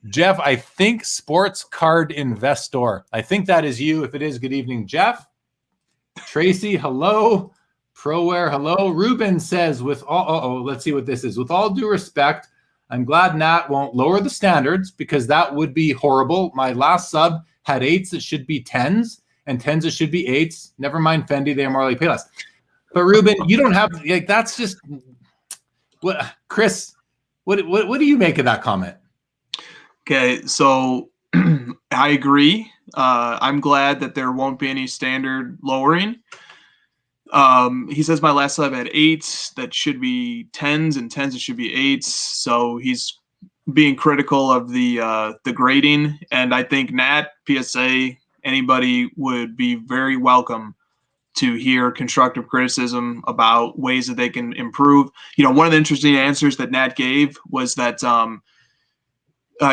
Jeff, I think Sports Card Investor. I think that is you. If it is, good evening, Jeff. Tracy, hello. ProWare, hello. Ruben says, with all, let's see what this is. With all due respect, I'm glad Nat won't lower the standards because that would be horrible. My last sub had 8s that should be 10s and 10s that should be 8s. Never mind Fendi, they are more like Payless. But Ruben, you don't have, like, that's just, what, Chris, what do you make of that comment? Okay, so I agree. I'm glad that there won't be any standard lowering. He says my last sub had 8s that should be 10s and 10s that should be 8s. So he's being critical of the grading. And I think Nat, PSA, anybody would be very welcome to hear constructive criticism about ways that they can improve. You know, one of the interesting answers that Nat gave was that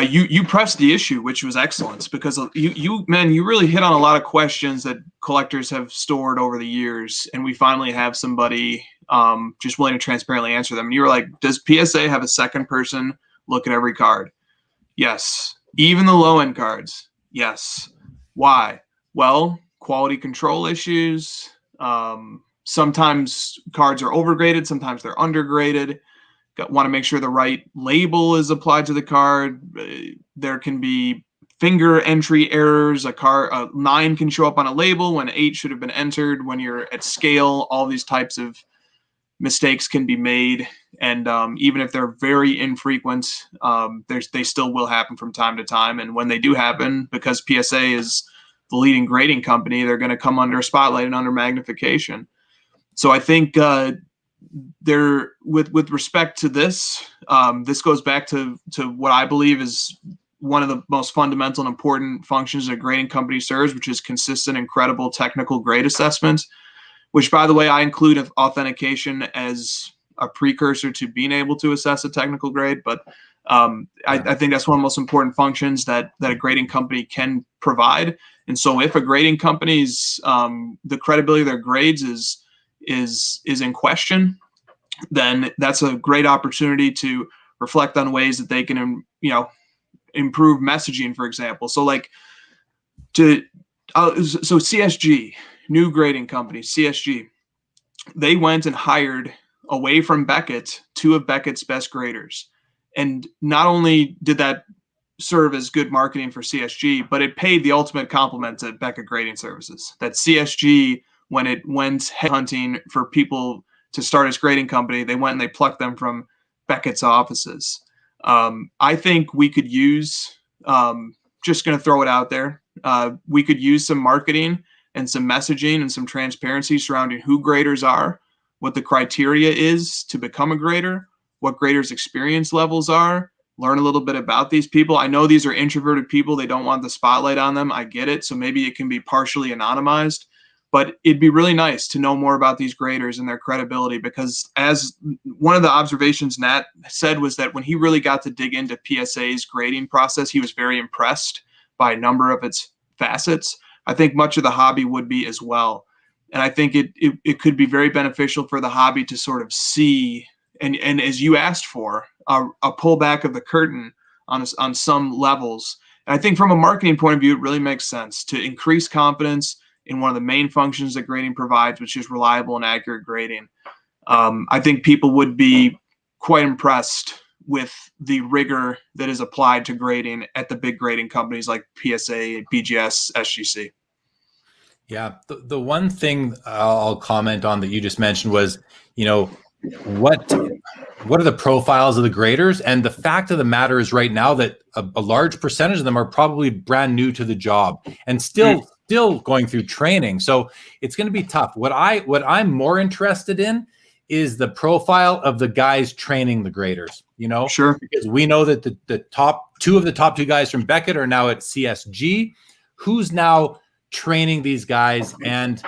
you pressed the issue, which was excellent, because you really hit on a lot of questions that collectors have stored over the years, and we finally have somebody just willing to transparently answer them. And you were like, does PSA have a second person look at every card? Yes. Even the low end cards? Yes. Why? Well, quality control issues. Sometimes cards are overgraded, sometimes they're undergraded. Want to make sure the right label is applied to the card. There can be finger entry errors. A 9 can show up on a label when 8 should have been entered. When you're at scale, all these types of mistakes can be made. And even if they're very infrequent, they still will happen from time to time. And when they do happen, because PSA is the leading grading company, they're going to come under a spotlight and under magnification. So I think there, with respect to this, this goes back to what I believe is one of the most fundamental and important functions a grading company serves, which is consistent and credible technical grade assessment, which, by the way, I include authentication as a precursor to being able to assess a technical grade. But I think that's one of the most important functions that a grading company can provide. And so if a grading company's the credibility of their grades is in question, then that's a great opportunity to reflect on ways that they can, improve messaging, for example. So so CSG, new grading company, CSG, they went and hired away from Beckett 2 of Beckett's best graders. And not only did that serve as good marketing for CSG, but it paid the ultimate compliment to Beckett Grading Services. That CSG, when it went headhunting for people to start its grading company, they went and they plucked them from Beckett's offices. I think we could use, just going to throw it out there, we could use some marketing and some messaging and some transparency surrounding who graders are, what the criteria is to become a grader, what graders' experience levels are, learn a little bit about these people. I know these are introverted people. They don't want the spotlight on them. I get it. So maybe it can be partially anonymized, but it'd be really nice to know more about these graders and their credibility, because as one of the observations Nat said was that when he really got to dig into PSA's grading process, he was very impressed by a number of its facets. I think much of the hobby would be as well. And I think it could be very beneficial for the hobby to sort of see, and as you asked for, a pullback of the curtain on some levels. And I think from a marketing point of view, it really makes sense to increase confidence in one of the main functions that grading provides, which is reliable and accurate grading. I think people would be quite impressed with the rigor that is applied to grading at the big grading companies like PSA, BGS, SGC. Yeah, the one thing I'll comment on that you just mentioned was, what are the profiles of the graders? And the fact of the matter is right now that a large percentage of them are probably brand new to the job and still going through training. So it's going to be tough. What I'm more interested in is the profile of the guys training the graders, Sure. Because we know that the top 2 guys from Beckett are now at CSG. Who's now training these guys, and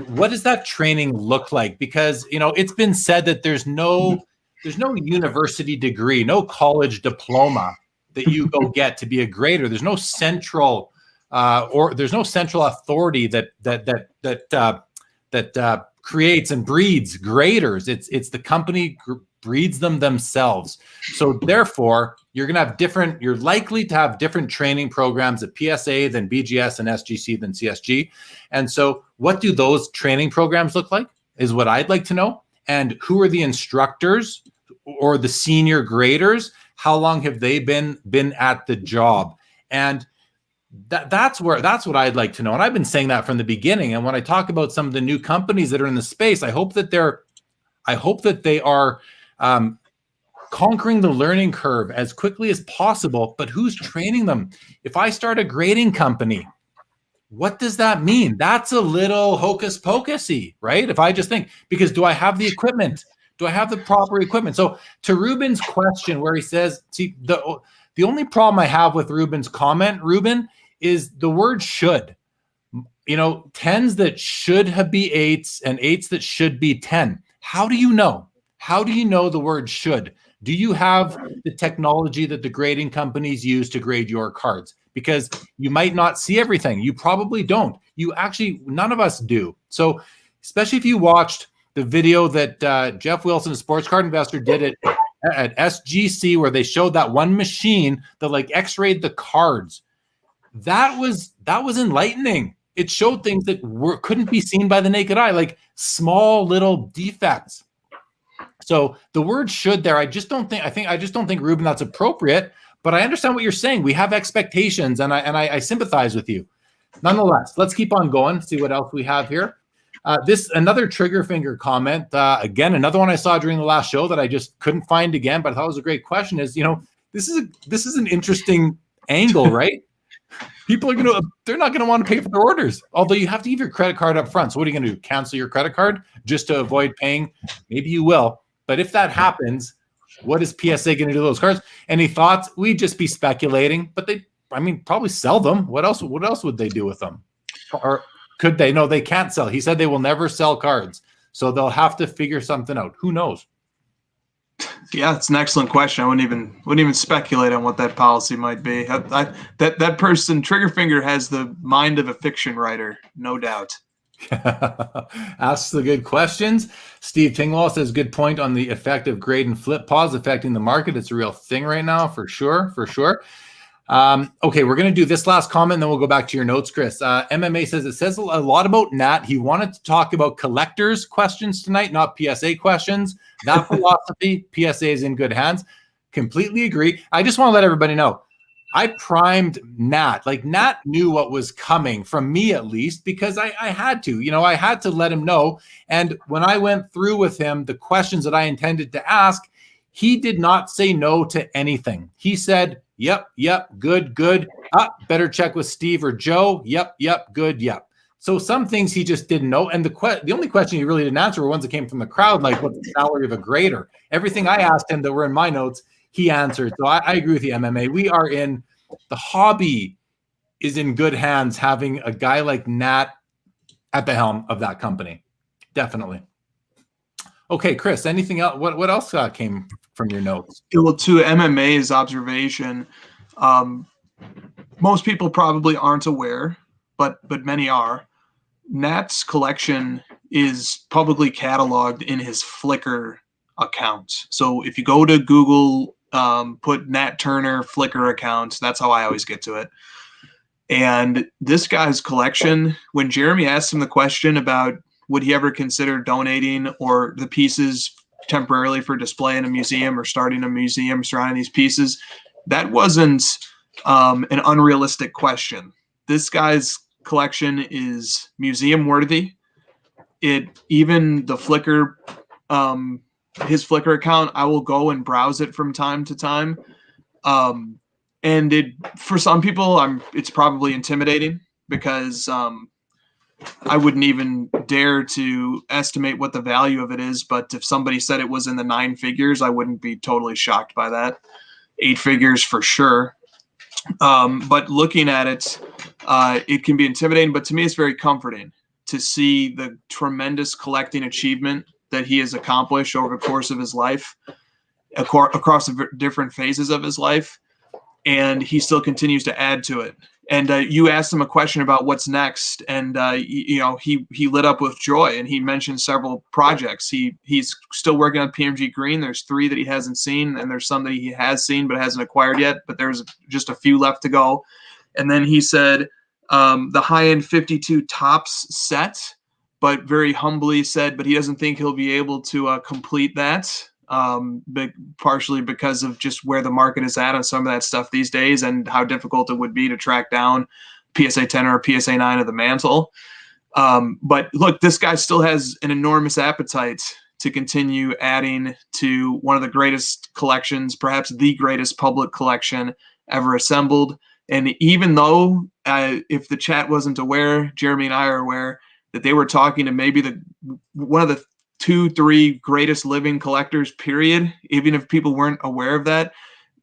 what does that training look like? Because it's been said that there's no university degree, no college diploma that you go get to be a grader. There's no central authority that creates and breeds graders. It's the company breeds them themselves. So therefore, you're likely to have different training programs at PSA than BGS and SGC than CSG. And so what do those training programs look like is what I'd like to know. And who are the instructors or the senior graders? How long have they been at the job? And that's what I'd like to know. And I've been saying that from the beginning. And when I talk about some of the new companies that are in the space, I hope that they are conquering the learning curve as quickly as possible. But who's training them? If I start a grading company, what does that mean? That's a little hocus pocusy, right? If I just think, because do I have the equipment? Do I have the proper equipment? So to Ruben's question where he says, see, the only problem I have with Ruben's comment, Ruben, is the word should. 10s that should have be 8s and 8s that should be 10. How do you know? How do you know the word should? Do you have the technology that the grading companies use to grade your cards? Because you might not see everything. You probably don't. None of us do. So especially if you watched the video that Jeff Wilson, a sports card investor, did at SGC, where they showed that one machine that like x-rayed the cards. That was enlightening. It showed things that couldn't be seen by the naked eye, like small little defects. So the word should there, I just don't think, Ruben, that's appropriate, but I understand what you're saying. We have expectations, and I sympathize with you. Nonetheless, let's keep on going, see what else we have here. Another trigger finger comment, again, another one I saw during the last show that I just couldn't find again, but I thought was a great question is, this is an interesting angle, right? People they're not gonna want to pay for their orders. Although you have to give your credit card up front. So what are you gonna do? Cancel your credit card just to avoid paying? Maybe you will. But if that happens, what is PSA gonna do to those cards? Any thoughts? We'd just be speculating, but probably sell them. What else would they do with them? Or could they? No, they can't sell. He said they will never sell cards. So they'll have to figure something out. Who knows? Yeah, it's an excellent question. I wouldn't even speculate on what that policy might be. That person, Triggerfinger, has the mind of a fiction writer, no doubt. Asks the good questions. Steve Tingwall says, good point on the effect of grade and flip pause affecting the market. It's a real thing right now, for sure. Okay, we're going to do this last comment, and then we'll go back to your notes, Chris. MMA says, it says a lot about Nat. He wanted to talk about collectors' questions tonight, not PSA questions. That philosophy, PSA is in good hands. Completely agree. I just want to let everybody know, I primed Nat. Like, Nat knew what was coming, from me at least, because I had to. I had to let him know. And when I went through with him the questions that I intended to ask, he did not say no to anything. He said, yep, good. Better check with Steve or Joe. Yep, good, yep. So some things he just didn't know. And the only question he really didn't answer were ones that came from the crowd, like what's the salary of a grader? Everything I asked him that were in my notes, he answered. So I agree with you, MMA. The hobby is in good hands having a guy like Nat at the helm of that company. Definitely. Okay, Chris, anything else? What else came from your notes? Well, to MMA's observation, most people probably aren't aware, but many are. Nat's collection is publicly cataloged in his Flickr account. So if you go to Google, put Nat Turner Flickr account, that's how I always get to it. And this guy's collection, when Jeremy asked him the question about would he ever consider donating or the pieces temporarily for display in a museum or starting a museum surrounding these pieces, that wasn't an unrealistic question. This guy's collection is museum worthy. Even the Flickr, his Flickr account, I will go and browse it from time to time. And for some people, it's probably intimidating because I wouldn't even dare to estimate what the value of it is. But if somebody said it was in the 9 figures, I wouldn't be totally shocked by that. 8 figures for sure. But looking at it, it can be intimidating. But to me, it's very comforting to see the tremendous collecting achievement that he has accomplished over the course of his life, across the different phases of his life. And he still continues to add to it. And you asked him a question about what's next, and he lit up with joy, and he mentioned several projects. He's still working on PMG Green. There's 3 that he hasn't seen, and there's some that he has seen but hasn't acquired yet. But there's just a few left to go. And then he said the high-end 52 Tops set, but very humbly said, but he doesn't think he'll be able to complete that. Partially because of just where the market is at on some of that stuff these days and how difficult it would be to track down PSA 10 or PSA 9 of the mantle. But look, this guy still has an enormous appetite to continue adding to one of the greatest collections, perhaps the greatest public collection ever assembled. And even though if the chat wasn't aware, Jeremy and I are aware that they were talking to maybe one of the 2-3 greatest living collectors, period, even if people weren't aware of that.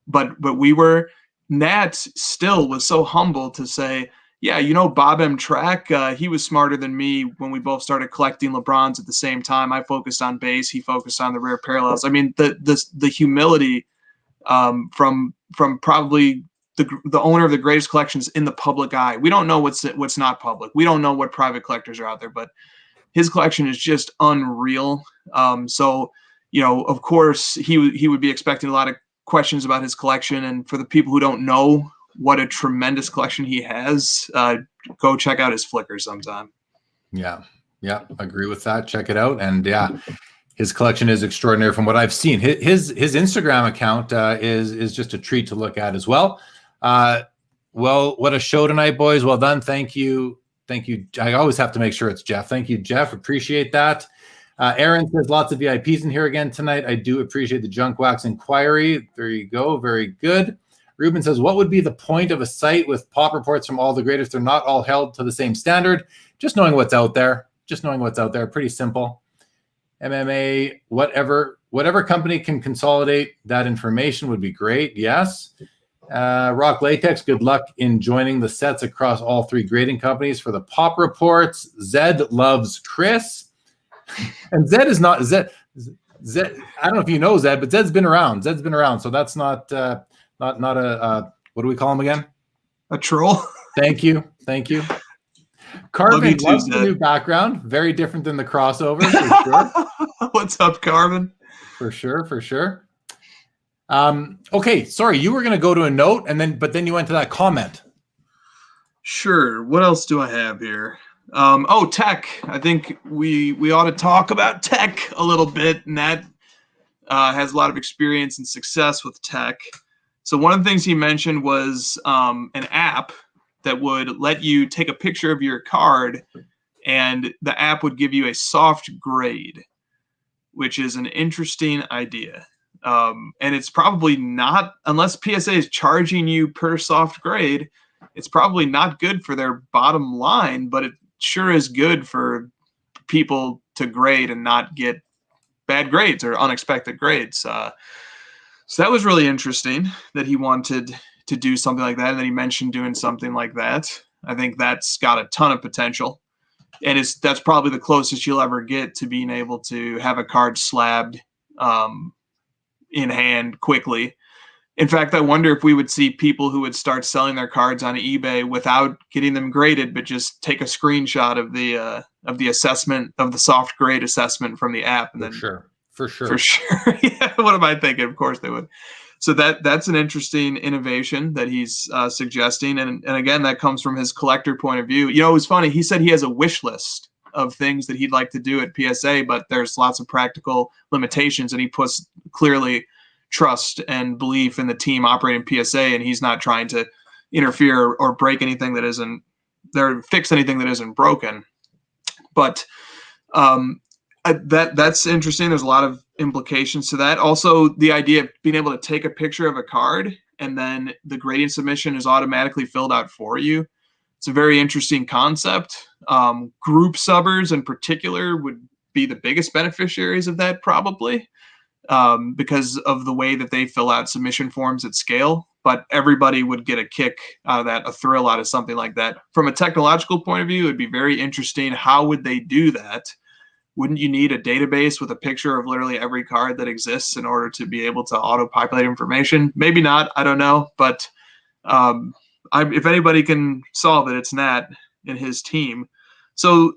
But we were. Nat still was so humble to say, yeah, Bob M. Track, he was smarter than me when we both started collecting LeBrons at the same time. I focused on base, he focused on the rare parallels. I mean, the humility from probably the owner of the greatest collections in the public eye. We don't know what's not public. We don't know what private collectors are out there, but his collection is just unreal. So, of course, he would be expecting a lot of questions about his collection. And for the people who don't know what a tremendous collection he has, go check out his Flickr sometime. Yeah, agree with that. Check it out. And yeah, his collection is extraordinary from what I've seen. His Instagram account is just a treat to look at as well. Well, what a show tonight, boys. Well done. Thank you. I always have to make sure it's Jeff. Thank you, Jeff. Appreciate that. Aaron says lots of VIPs in here again tonight. I do appreciate the junk wax inquiry. There you go. Very good. Ruben says, what would be the point of a site with pop reports from all the greatest? They're not all held to the same standard. Just knowing what's out there. Pretty simple. MMA, whatever company can consolidate that information would be great. Yes. Rock Latex, good luck in joining the sets across all 3 grading companies for the pop reports. Zed loves Chris. And Zed is not Zed. I don't know if you know Zed, but Zed's been around. So that's not a what do we call him again? A troll. Thank you. Carvin loves the new background. Very different than the crossover, for sure. What's up, Carvin? For sure. Okay, sorry, you were going to go to a note, but then you went to that comment. Sure. What else do I have here? Tech. I think we ought to talk about tech a little bit. Nat has a lot of experience and success with tech. So one of the things he mentioned was an app that would let you take a picture of your card, and the app would give you a soft grade, which is an interesting idea. And it's probably not, unless PSA is charging you per soft grade, it's probably not good for their bottom line, but it sure is good for people to grade and not get bad grades or unexpected grades. So that was really interesting that he wanted to do something like that. And then he mentioned doing something like that. I think that's got a ton of potential. And that's probably the closest you'll ever get to being able to have a card slabbed in hand quickly. In fact, I wonder if we would see people who would start selling their cards on eBay without getting them graded, but just take a screenshot of the assessment, of the soft grade assessment from the app. And then For sure. Yeah. What am I thinking? Of course they would. So that's an interesting innovation that he's suggesting. And again, that comes from his collector point of view. It was funny. He said he has a wish list of things that he'd like to do at PSA, but there's lots of practical limitations, and he puts clearly trust and belief in the team operating PSA, and he's not trying to interfere or break anything that isn't there, fix anything that isn't broken. But that's interesting. There's a lot of implications to that. Also, the idea of being able to take a picture of a card and then the grading submission is automatically filled out for you. It's a very interesting concept. Group subbers in particular would be the biggest beneficiaries of that, probably, because of the way that they fill out submission forms at scale. But everybody would get a kick out of that, a thrill out of something like that. From a technological point of view, it would be very interesting. How would they do that? Wouldn't you need a database with a picture of literally every card that exists in order to be able to auto-populate information? Maybe not. I don't know. But if anybody can solve it, it's Nat and his team. So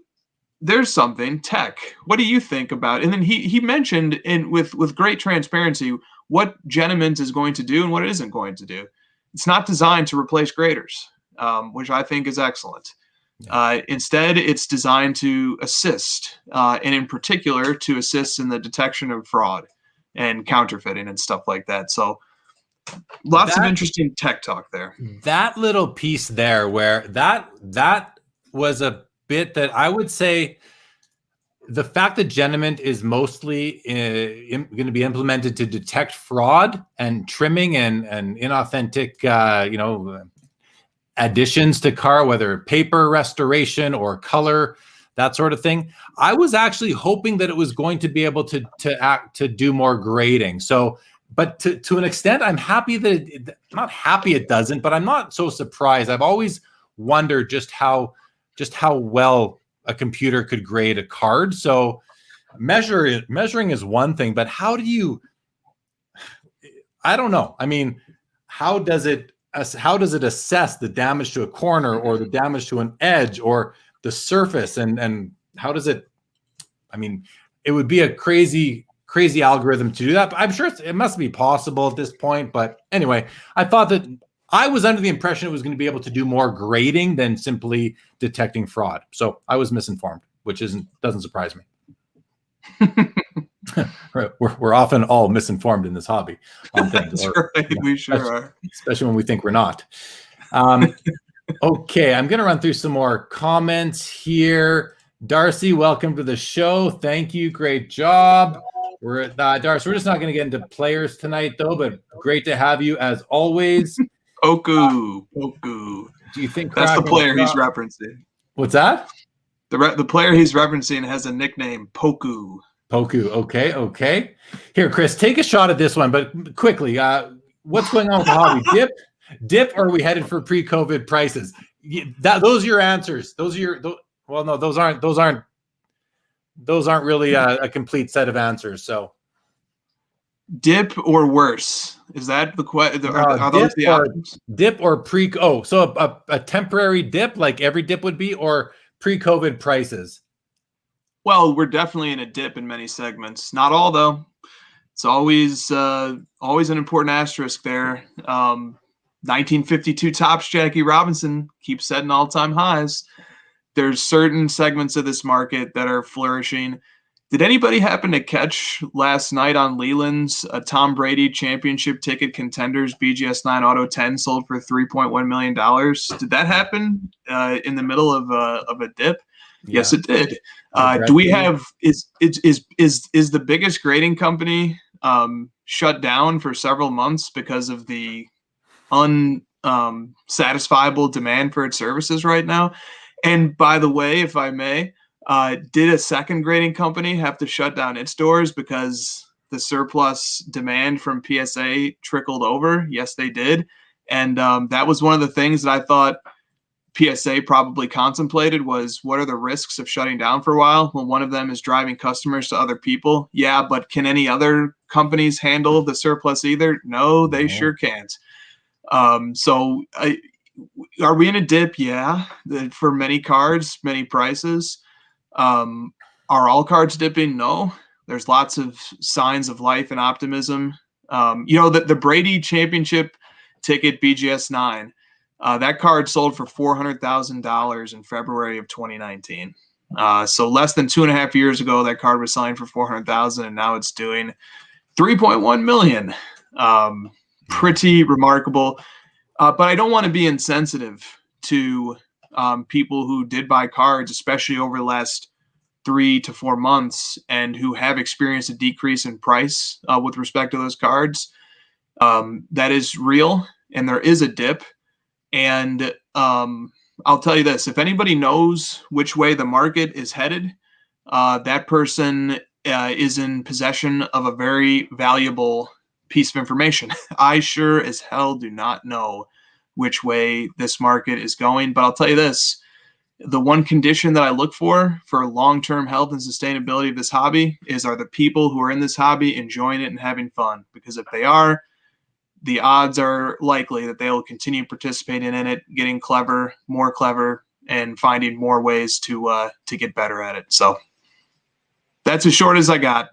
there's something tech. What do you think about it? And then he mentioned with great transparency what Genament is going to do and what it isn't going to do. It's not designed to replace graders, which I think is excellent. Yeah. Instead, it's designed to assist, and in particular, to assist in the detection of fraud and counterfeiting and stuff like that. So lots of interesting tech talk there. That little piece there where that was a bit that I would say the fact that Genament is mostly going to be implemented to detect fraud and trimming and inauthentic, additions to car, whether paper restoration or color, that sort of thing. I was actually hoping that it was going to be able to do more grading. So, but to an extent, I'm happy that not happy it doesn't, but I'm not so surprised. I've always wondered just how well a computer could grade a card. So measuring is one thing, but how do you, I don't know. I mean, how does it assess the damage to a corner or the damage to an edge or the surface? And how does it, I mean, it would be a crazy algorithm to do that, but I'm sure it must be possible at this point. But anyway, I thought that I was under the impression it was going to be able to do more grading than simply detecting fraud. So I was misinformed, which doesn't surprise me. We're often all misinformed in this hobby on things. That's right. We sure are. Especially when we think we're not. Okay, I'm going to run through some more comments here. Darcy, welcome to the show. Thank you. Great job. Darcy, we're just not going to get into players tonight, though, but great to have you as always. Poku. Do you think that's the player he's referencing? What's that? The player he's referencing has a nickname, Poku. Okay. Here, Chris, take a shot at this one, but quickly. What's going on with the hobby? Dip, or are we headed for pre-COVID prices? Those are your answers. Those aren't really a complete set of answers. So, dip or worse? Is that the question? Are those the options? Dip or pre? Oh, so a temporary dip, like every dip would be, or pre-COVID prices? Well, we're definitely in a dip in many segments. Not all, though. It's always an important asterisk there. 1952 tops Jackie Robinson keeps setting all-time highs. There's certain segments of this market that are flourishing. Did anybody happen to catch last night on Leland's Tom Brady championship ticket contenders BGS 9 Auto 10 sold for $3.1 million? Did that happen in the middle of a dip? Yeah. Yes, it did. Do we have is the biggest grading company shut down for several months because of the unsatisfiable demand for its services right now? And by the way, if I may, did a second grading company have to shut down its doors because the surplus demand from PSA trickled over? Yes, they did. And that was one of the things that I thought PSA probably contemplated was, what are the risks of shutting down for a while? Well, one of them is driving customers to other people. Yeah, but can any other companies handle the surplus either? No, they sure can't. So are we in a dip? Yeah, for many cards, many prices. Are all cards dipping? No. There's lots of signs of life and optimism. The Brady championship ticket BGS 9, that card sold for $400,000 in February of 2019. So less than 2.5 years ago, that card was signed for $400,000, and now it's doing $3.1 million. Pretty remarkable. But I don't want to be insensitive to people who did buy cards, especially over the last 3 to 4 months, and who have experienced a decrease in price with respect to those cards. That is real, and there is a dip. And I'll tell you this, if anybody knows which way the market is headed, that person is in possession of a very valuable piece of information. I sure as hell do not know which way this market is going, but I'll tell you this, the one condition that I look for long-term health and sustainability of this hobby are the people who are in this hobby enjoying it and having fun. Because if they are, the odds are likely that they'll continue participating in it, getting more clever, and finding more ways to get better at it. So that's as short as I got.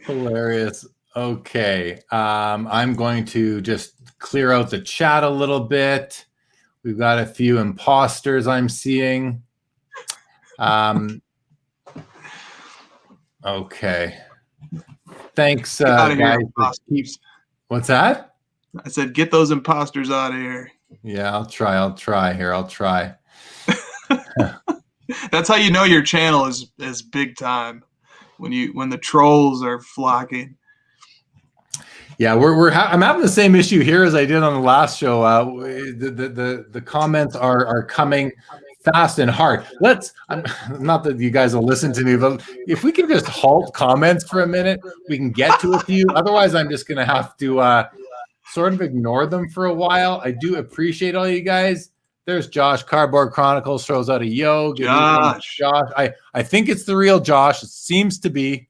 Hilarious. Okay. I'm going to just clear out the chat a little bit. We've got a few imposters I'm seeing. Okay. Thanks, guys. What's that? I said, get those imposters out of here. Yeah, I'll try here. I'll try. That's how you know your channel is big time, when the trolls are flocking. Yeah, I'm having the same issue here as I did on the last show. The comments are coming fast and hard. Not that you guys will listen to me, but if we can just halt comments for a minute, we can get to a few. Otherwise, I'm just going to have to sort of ignore them for a while. I do appreciate all you guys. There's Josh, Cardboard Chronicles throws out a yo. Josh. I think it's the real Josh. It seems to be.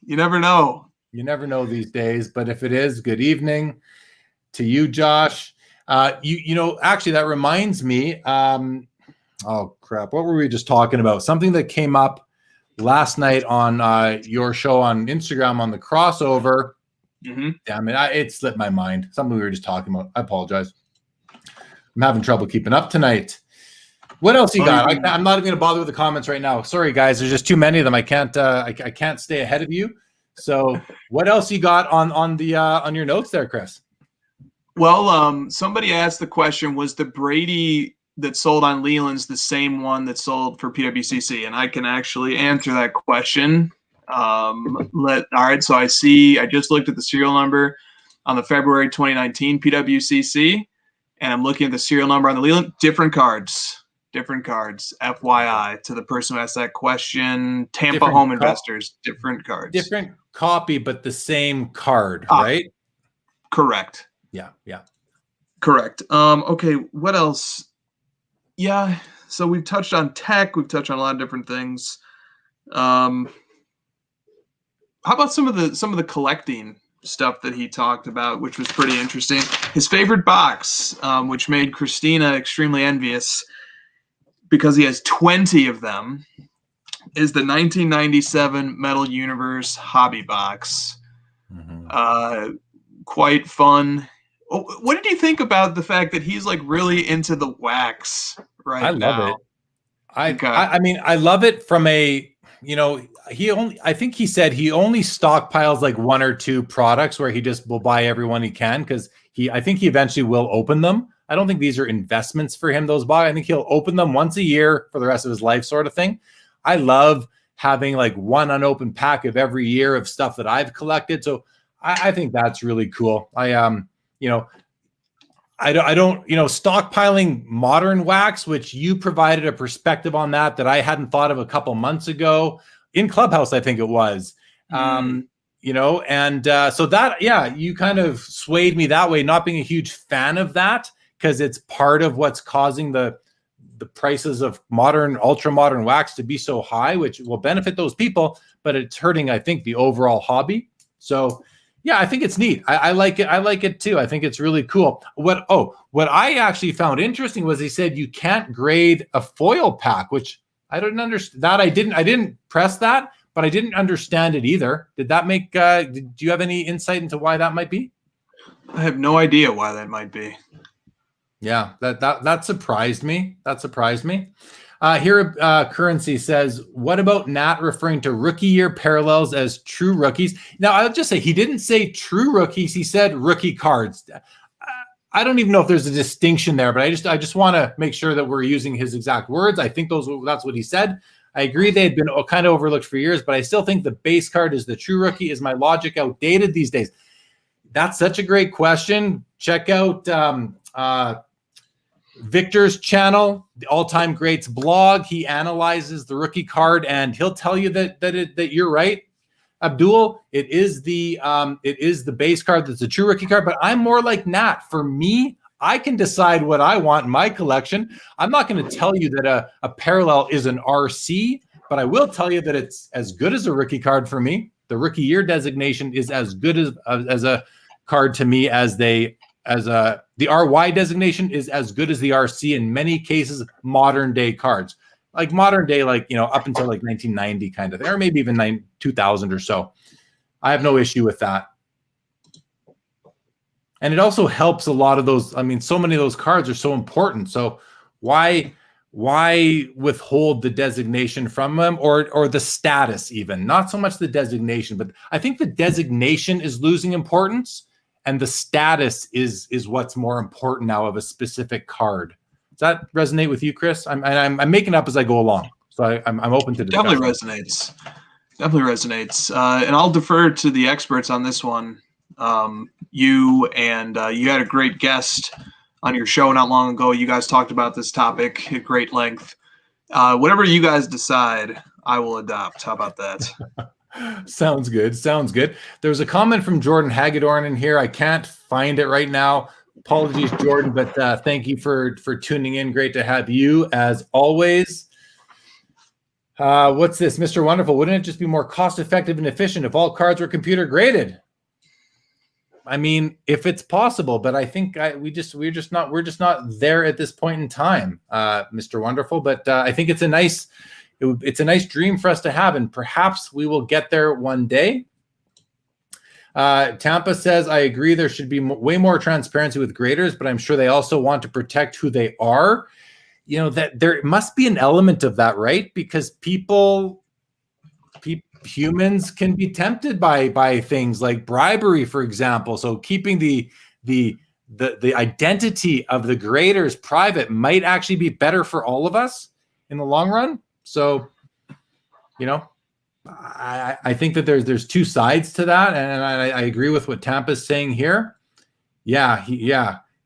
You never know. You never know these days, but if it is, good evening to you, Josh. Actually, that reminds me. Oh crap! What were we just talking about? Something that came up last night on your show on Instagram on the crossover. Mm-hmm. Damn it! It slipped my mind. Something we were just talking about. I apologize. I'm having trouble keeping up tonight. What else you got? I'm not even going to bother with the comments right now. Sorry, guys. There's just too many of them. I can't. I can't stay ahead of you. So, what else you got on your notes there, Chris? Well, somebody asked the question: was the Brady that sold on Leland's the same one that sold for PWCC? And I can actually answer that question. All right. So I just looked at the serial number on the February 2019 PWCC, and I'm looking at the serial number on the Leland. Different cards. FYI to the person who asked that question. Tampa Home Investors. Different cards. Different copy, but the same card, right? Correct. Yeah. Correct. Okay. What else? Yeah. So we've touched on tech. We've touched on a lot of different things. How about some of the collecting stuff that he talked about, which was pretty interesting? His favorite box, which made Christina extremely envious because he has 20 of them, is the 1997 Metal Universe hobby box. Mm-hmm. Quite fun. What did you think about the fact that he's like really into the wax right now? I love it. I mean, I love it from a, I think he said he only stockpiles like one or two products where he just will buy everyone he can, because I think he eventually will open them. I don't think these are investments for him, those boxes. I think he'll open them once a year for the rest of his life, sort of thing. I love having like one unopened pack of every year of stuff that I've collected. So I think that's really cool. I don't, stockpiling modern wax, which you provided a perspective on that I hadn't thought of a couple months ago in Clubhouse, I think it was. So that, you kind of swayed me that way, not being a huge fan of that, because it's part of what's causing the prices of modern, ultra modern wax to be so high, which will benefit those people, but it's hurting, I think, the overall hobby. So yeah, I think it's neat. I like it. I like it too. I think it's really cool. What I actually found interesting was he said you can't grade a foil pack, which I didn't understand. That I didn't press that, but I didn't understand it either. Did that make? Do you have any insight into why that might be? I have no idea why that might be. Yeah, that surprised me. Here, Currency says, what about Nat referring to rookie year parallels as true rookies? Now, I'll just say he didn't say true rookies. He said rookie cards. I don't even know if there's a distinction there, but I just want to make sure that we're using his exact words. I think that's what he said. I agree they had been kind of overlooked for years, but I still think the base card is the true rookie. Is my logic outdated these days? That's such a great question. Check out Victor's channel, the All Time Greats blog. He analyzes the rookie card, and he'll tell you that you're right, Abdul. It is the base card that's a true rookie card. But I'm more like Nat. For me, I can decide what I want in my collection. I'm not going to tell you that a parallel is an RC, but I will tell you that it's as good as a rookie card for me. The rookie year designation is as good as a card to me as the RY designation is as good as the RC in many cases, modern day cards. Like modern day, like, up until like 1990 kind of thing, or maybe even 2000 or so. I have no issue with that. And it also helps a lot of those. I mean, so many of those cards are so important. So why withhold the designation from them, or the status even? Not so much the designation, but I think the designation is losing importance, and the status is what's more important now of a specific card. Does that resonate with you, Chris? I'm making up as I go along, so I'm open to discussion. Definitely resonates. And I'll defer to the experts on this one. You had a great guest on your show not long ago. You guys talked about this topic at great length. Whatever you guys decide, I will adopt. How about that? Sounds good. There was a comment from Jordan Hagedorn in here. I can't find it right now. Apologies, Jordan, but thank you for tuning in. Great to have you as always. What's this, Mr. Wonderful? Wouldn't it just be more cost-effective and efficient if all cards were computer graded? I mean, if it's possible, but I think we're just not there at this point in time, Mr. Wonderful. But I think it's a nice dream for us to have, and perhaps we will get there one day. Tampa says, I agree there should be way more transparency with graders, but I'm sure they also want to protect who they are. That there must be an element of that, right? Because humans can be tempted by things like bribery, for example. So keeping the identity of the graders private might actually be better for all of us in the long run. So, I think that there's two sides to that, and I agree with what Tampa's saying here. Yeah.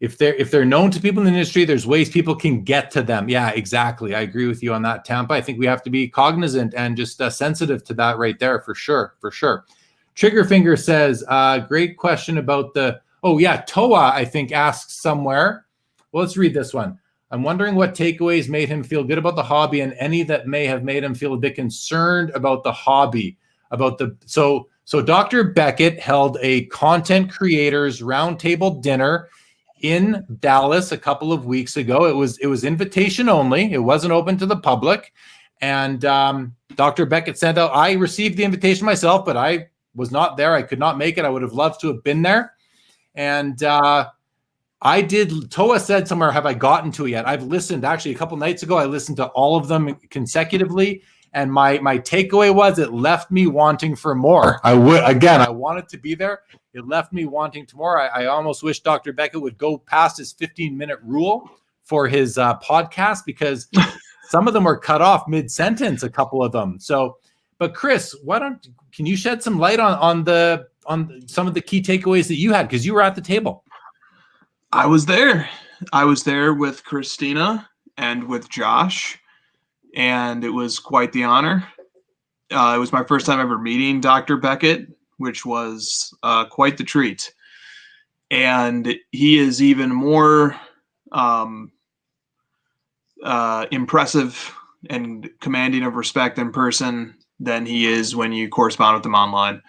If they're known to people in the industry, there's ways people can get to them. Yeah, exactly. I agree with you on that, Tampa. I think we have to be cognizant and just sensitive to that right there, for sure. Triggerfinger says, great question about Toa, I think, asks somewhere. Well, let's read this one. I'm wondering what takeaways made him feel good about the hobby, and any that may have made him feel a bit concerned about the hobby. So Dr. Beckett held a content creators roundtable dinner in Dallas a couple of weeks ago. It was invitation only. It wasn't open to the public. And Dr. Beckett sent out, I received the invitation myself, but I was not there. I could not make it. I would have loved to have been there. And I did. Toa said somewhere, have I gotten to it yet? I've listened. Actually, a couple nights ago, I listened to all of them consecutively. And my takeaway was it left me wanting for more. I wanted to be there. It left me wanting to more. I almost wish Dr. Beckett would go past his 15-minute rule for his podcast, because some of them were cut off mid-sentence, a couple of them. So, but Chris, can you shed some light on some of the key takeaways that you had, because you were at the table? I was there. I was there with Christina and with Josh, and it was quite the honor. It was my first time ever meeting Dr. Beckett, which was quite the treat. And he is even more impressive and commanding of respect in person than he is when you correspond with him online.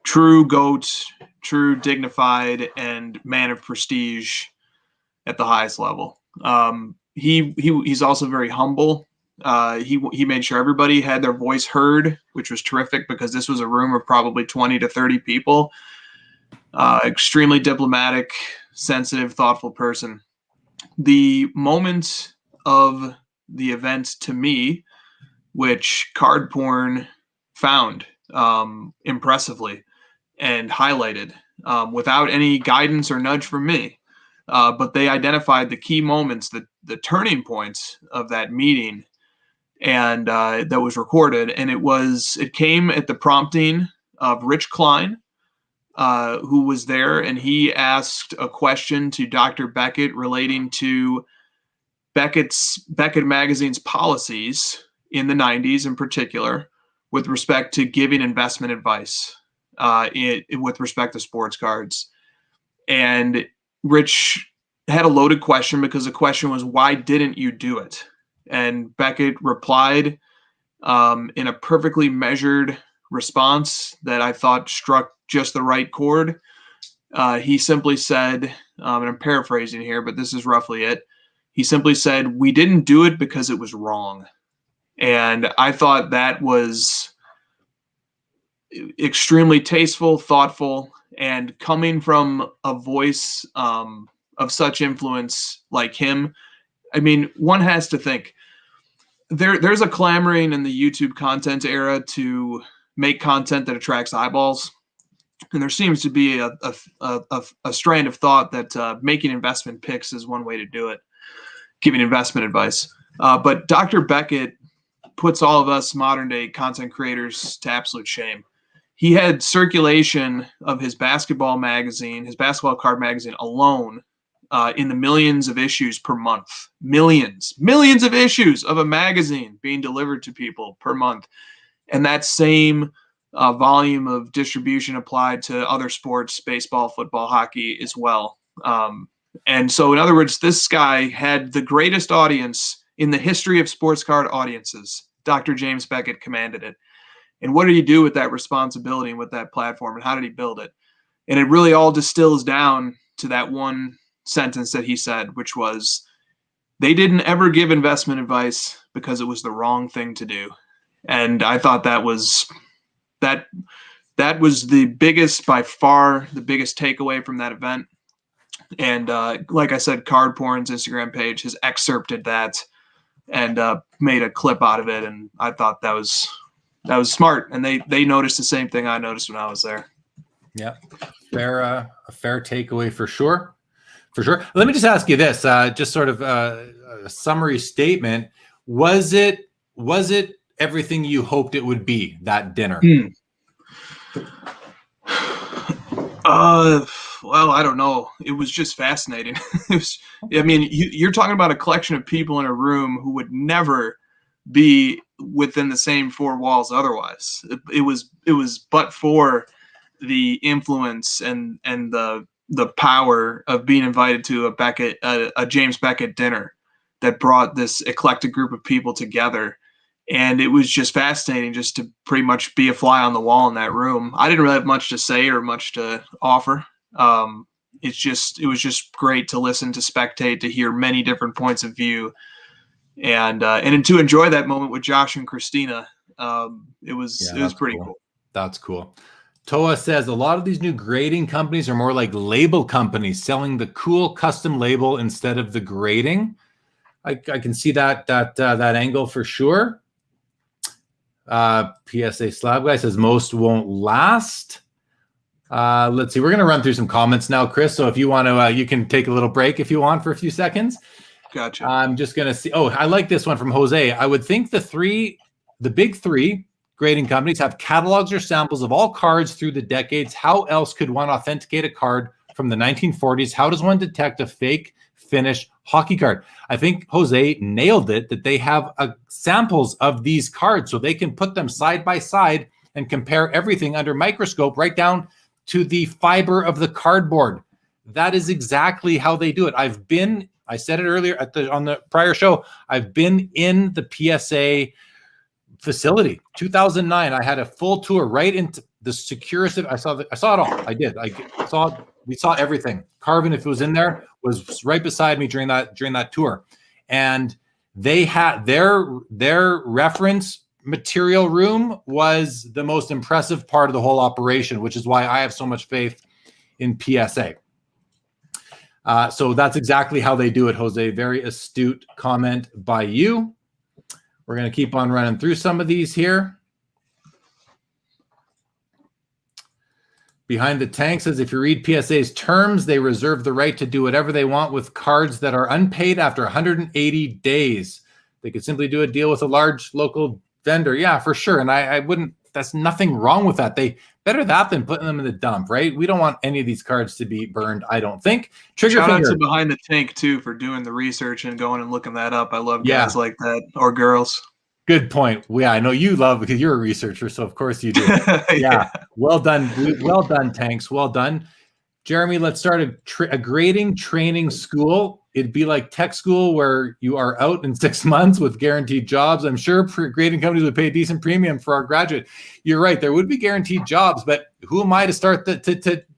True GOAT, true dignified, and man of prestige at the highest level. He's also very humble. He made sure everybody had their voice heard, which was terrific, because this was a room of probably 20 to 30 people. Extremely diplomatic, sensitive, thoughtful person. The moment of the event to me, which Card Porn found impressively and highlighted without any guidance or nudge from me, but they identified the key moments, the turning points of that meeting, and that was recorded. And it came at the prompting of Rich Klein, who was there, and he asked a question to Dr. Beckett relating to Beckett Magazine's policies in the 90s in particular, with respect to giving investment advice with respect to sports cards. And Rich had a loaded question, because the question was, why didn't you do it? And Beckett replied in a perfectly measured response that I thought struck just the right chord. He simply said, and I'm paraphrasing here, but this is roughly it. He simply said, "We didn't do it because it was wrong." And I thought that was extremely tasteful, thoughtful, and coming from a voice of such influence like him. I mean, one has to think there's a clamoring in the YouTube content era to make content that attracts eyeballs. And there seems to be a strand of thought that making investment picks is one way to do it, giving investment advice. But Dr. Beckett puts all of us modern day content creators to absolute shame. He had circulation of his basketball card magazine alone in the millions of issues per month. Millions of issues of a magazine being delivered to people per month. And that same volume of distribution applied to other sports, baseball, football, hockey as well. And so, in other words, this guy had the greatest audience in the history of sports card audiences. Dr. James Beckett commanded it. And what did he do with that responsibility and with that platform, and how did he build it? And it really all distills down to that one sentence that he said, which was, they didn't ever give investment advice because it was the wrong thing to do. And I thought that was the biggest, by far, the biggest takeaway from that event. And like I said, Card Porn's Instagram page has excerpted that and made a clip out of it. And I thought that was smart. And they noticed the same thing I noticed when I was there. Yeah, a fair takeaway for sure. For sure. Let me just ask you this, just sort of a summary statement. Was it everything you hoped it would be, that dinner? Well, I don't know. It was just fascinating. You're talking about a collection of people in a room who would never be within the same four walls otherwise. It was but for the influence and the power of being invited to a James Beckett dinner that brought this eclectic group of people together. And it was just fascinating just to pretty much be a fly on the wall in that room. I didn't really have much to say or much to offer. It was just great to listen, to spectate, to hear many different points of view, and to enjoy that moment with Josh and Christina. It was pretty cool. That's cool. Toa says a lot of these new grading companies are more like label companies selling the cool custom label instead of the grading. I can see that angle for sure. PSA Slab Guy says most won't last. Let's see. We're going to run through some comments now, Chris. So if you want to, you can take a little break if you want for a few seconds. Gotcha. I'm just going to see. Oh, I like this one from Jose. I would think the big three grading companies have catalogs or samples of all cards through the decades. How else could one authenticate a card from the 1940s? How does one detect a fake finish hockey card? I think Jose nailed it, that they have samples of these cards so they can put them side by side and compare everything under microscope right down to the fiber of the cardboard. That is exactly how they do it. I said it earlier on the prior show, I've been in the PSA facility. 2009, I had a full tour right into the securest. I saw it all. I did. We saw everything. Carvin, if it was in there, was right beside me during that tour. And they had their reference material room was the most impressive part of the whole operation, which is why I have so much faith in PSA. So that's exactly how they do it, Jose. Very astute comment by you. We're going to keep on running through some of these here. Behind the Tank says, if you read PSA's terms, they reserve the right to do whatever they want with cards that are unpaid after 180 days. They could simply do a deal with a large local vendor. Yeah, for sure. And I wouldn't, that's nothing wrong with that. They better that than putting them in the dump, right? We don't want any of these cards to be burned, I don't think. Shout out to Behind the Tank too for doing the research and going and looking that up. I love guys like that, or girls. Good point. Yeah, I know you love, because you're a researcher, so of course you do. Yeah. Well done. Well done, Tanks. Well done. Jeremy, let's start a grading training school. it'd be like tech school where you are out in 6 months with guaranteed jobs. I'm sure grading companies would pay a decent premium for our graduate. You're right. There would be guaranteed jobs, but who am I to start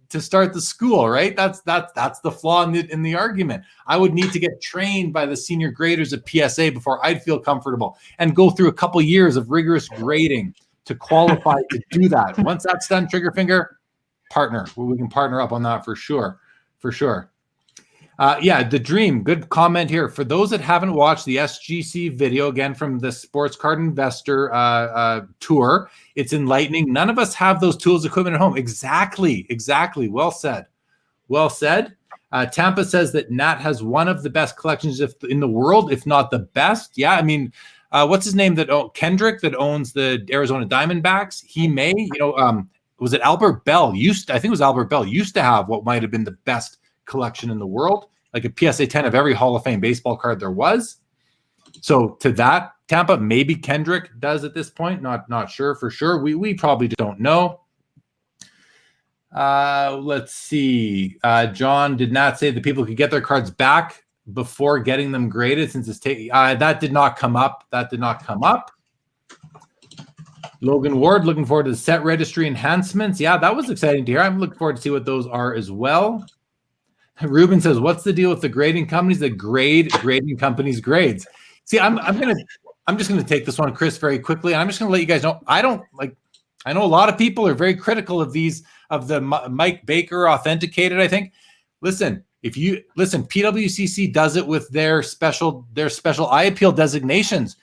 to start the school, right? That's the flaw in the argument. I would need to get trained by the senior graders at PSA before I'd feel comfortable and go through a couple years of rigorous grading to qualify to do that. Once that's done, trigger finger, partner. Well, we can partner up on that for sure. For sure. Yeah, the dream. Good comment here. For those that haven't watched the SGC video, again, from the Sports Card Investor tour, it's enlightening. None of us have those tools, equipment at home. Exactly. Well said. Well said. Tampa says that Nat has one of the best collections in the world, if not the best. Yeah, I mean, what's his name? Kendrick that owns the Arizona Diamondbacks. He may, was it Albert Bell? I think it was Albert Bell used to have what might have been the best collection in the world, like a PSA 10 of every Hall of Fame baseball card there was. So to that, Tampa, maybe Kendrick does at this point. Not sure for sure. We probably don't know. Let's see. John did not say that people could get their cards back before getting them graded since it's taking. That did not come up. Logan Ward, looking forward to the set registry enhancements. Yeah, that was exciting to hear. I'm looking forward to see what those are as well. Ruben says, "What's the deal with the grading companies that grade grading companies' grades?" See, I'm just gonna take this one, Chris, very quickly, and I'm just gonna let you guys know. I know a lot of people are very critical of the Mike Baker authenticated. I think, listen, PWCC does it with their special eye appeal designations.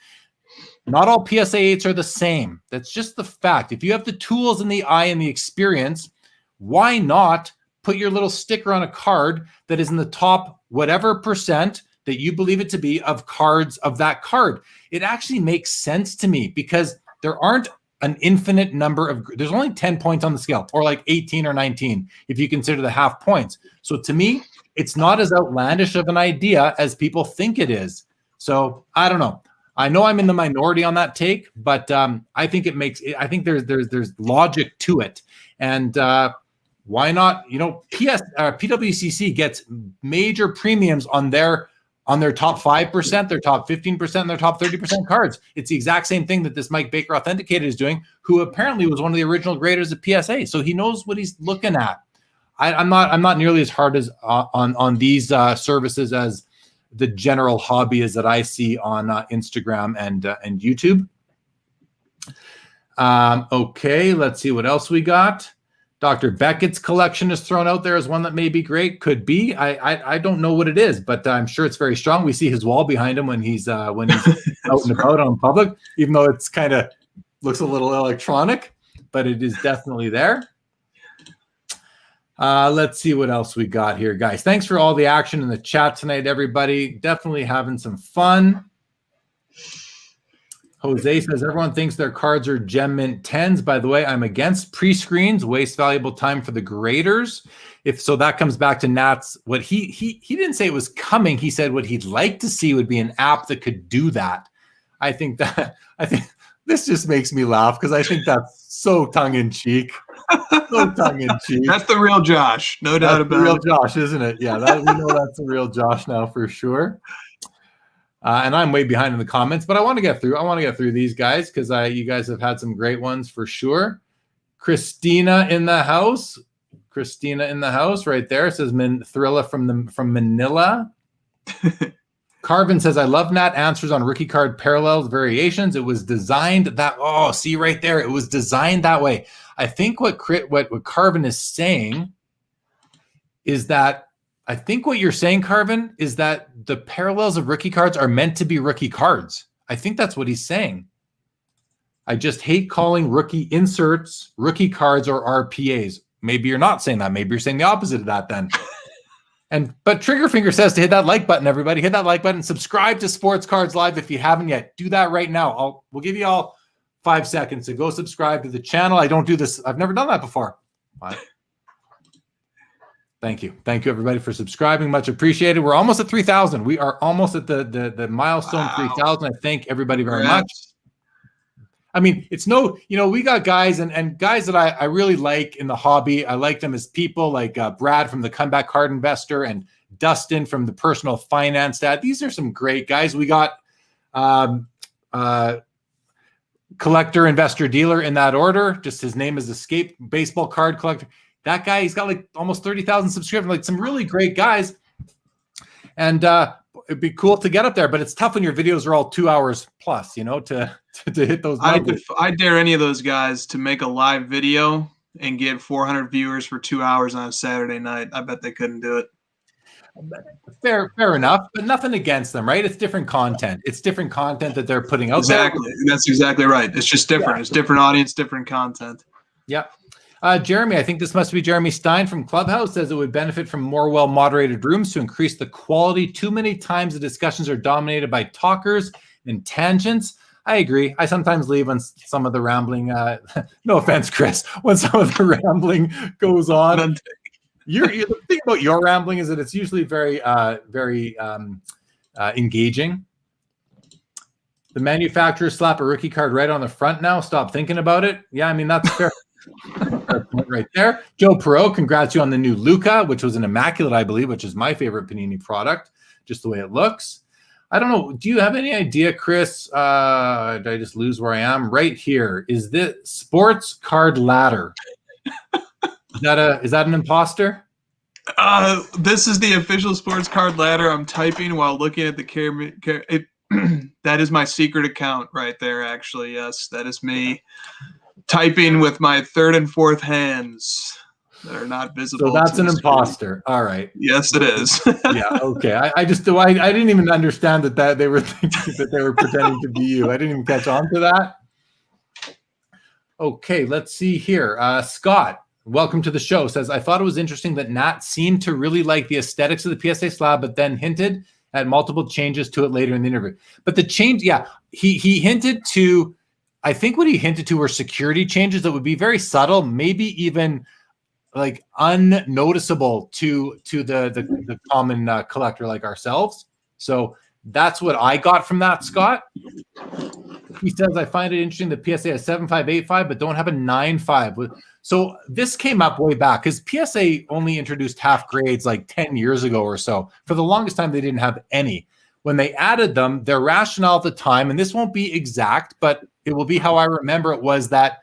Not all PSA 8s are the same. That's just the fact. If you have the tools and the eye and the experience, why not put your little sticker on a card that is in the top whatever percent that you believe it to be of cards of that card? It actually makes sense to me because there aren't an infinite number of, there's only 10 points on the scale, or like 18 or 19 if you consider the half points. So to me, it's not as outlandish of an idea as people think it is. So I don't know. I know I'm in the minority on that take, but I think there's logic to it. And why not? PWCC gets major premiums on their top 5%, their top 15%, and their top 30% cards. It's the exact same thing that this Mike Baker Authenticated is doing, who apparently was one of the original graders at PSA. So he knows what he's looking at. I'm not nearly as hard as on these services as the general hobby is that I see on Instagram and YouTube. Okay, let's see what else we got. Dr. Beckett's collection is thrown out there as one that may be great. Could be. I don't know what it is, but I'm sure it's very strong. We see his wall behind him when he's out and about on public, even though it's kind of looks a little electronic, but it is definitely there. Let's see what else we got here, guys. Thanks for all the action in the chat tonight, everybody. Definitely having some fun. Jose says, everyone thinks their cards are Gem Mint 10s. By the way, I'm against pre-screens, waste valuable time for the graders. If so, that comes back to Nat's, what he didn't say it was coming. He said what he'd like to see would be an app that could do that. I think this just makes me laugh because I think that's so tongue-in-cheek. So tongue-in-cheek. That's the real Josh, no doubt about it. Real Josh, isn't it? Yeah, we know that's the real Josh now for sure. And I'm way behind in the comments, but I want to get through these guys because you guys have had some great ones for sure. Christina in the house right there. It says Thrilla from Manila. Carvin says, I love Nat answers on rookie card parallels variations. It was designed that, see right there. It was designed that way. I think what Carvin is saying is that, I think what you're saying, Carvin, is that the parallels of rookie cards are meant to be rookie cards. I think that's what he's saying. I just hate calling rookie inserts rookie cards or RPAs. Maybe you're not saying that. Maybe you're saying the opposite of that then. But Triggerfinger says to hit that like button, everybody. Hit that like button. Subscribe to Sports Cards Live if you haven't yet. Do that right now. We'll give you all 5 seconds to go subscribe to the channel. I don't do this. I've never done that before. Thank you. Thank you, everybody, for subscribing. Much appreciated. We're almost at 3,000. We are almost at the milestone 3,000. I thank everybody very much. I mean, it's we got guys and guys that I really like in the hobby. I like them as people, like Brad from the Comeback Card Investor and Dustin from the Personal Finance Dad. These are some great guys. We got collector, investor, dealer in that order. Just his name is Escape Baseball Card Collector. That guy, he's got like almost 30,000 subscribers, like some really great guys. And it'd be cool to get up there, but it's tough when your videos are all 2 hours plus, you know, to hit those numbers. I dare any of those guys to make a live video and get 400 viewers for 2 hours on a Saturday night. I bet they couldn't do it. Fair enough, but nothing against them, right? It's different content. It's different content that they're putting out exactly. there. That's exactly right. It's just different. Yeah. It's different audience, different content. Yeah. Jeremy, I think this must be Jeremy Stein from Clubhouse, says it would benefit from more well-moderated rooms to increase the quality. Too many times the discussions are dominated by talkers and tangents. I agree. I sometimes leave when some of the rambling, no offense, Chris, when some of the rambling goes on. The thing about your rambling is that it's usually very engaging. The manufacturers slap a rookie card right on the front now. Stop thinking about it. Yeah, I mean, that's fair. Fair point right there. Joe Perot, congrats you on the new Luca, which was an immaculate, I believe, which is my favorite Panini product, just the way it looks. I don't know. Do you have any idea, Chris? Did I just lose where I am? Right here. Is this sports card ladder? Is that an imposter? This is the official sports card ladder. I'm typing while looking at the camera. That is my secret account right there, actually. Yes, that is me typing with my third and fourth hands that are not visible. So that's an imposter. All right. Yes, it is. Yeah. Okay. I didn't even understand that they were thinking that they were pretending to be you. I didn't even catch on to that. Okay. Let's see here. Scott, welcome to the show, says, I thought it was interesting that Nat seemed to really like the aesthetics of the PSA slab, but then hinted at multiple changes to it later in the interview. But the change, yeah, he hinted to, I think what he hinted to were security changes that would be very subtle, maybe even like unnoticeable to the common collector like ourselves. So that's what I got from that, Scott. He says, I find it interesting that PSA has 7585, but don't have a 95. So this came up way back because PSA only introduced half grades like 10 years ago or so. For the longest time, they didn't have any. When they added them, their rationale at the time, and this won't be exact, but it will be how I remember it, was that,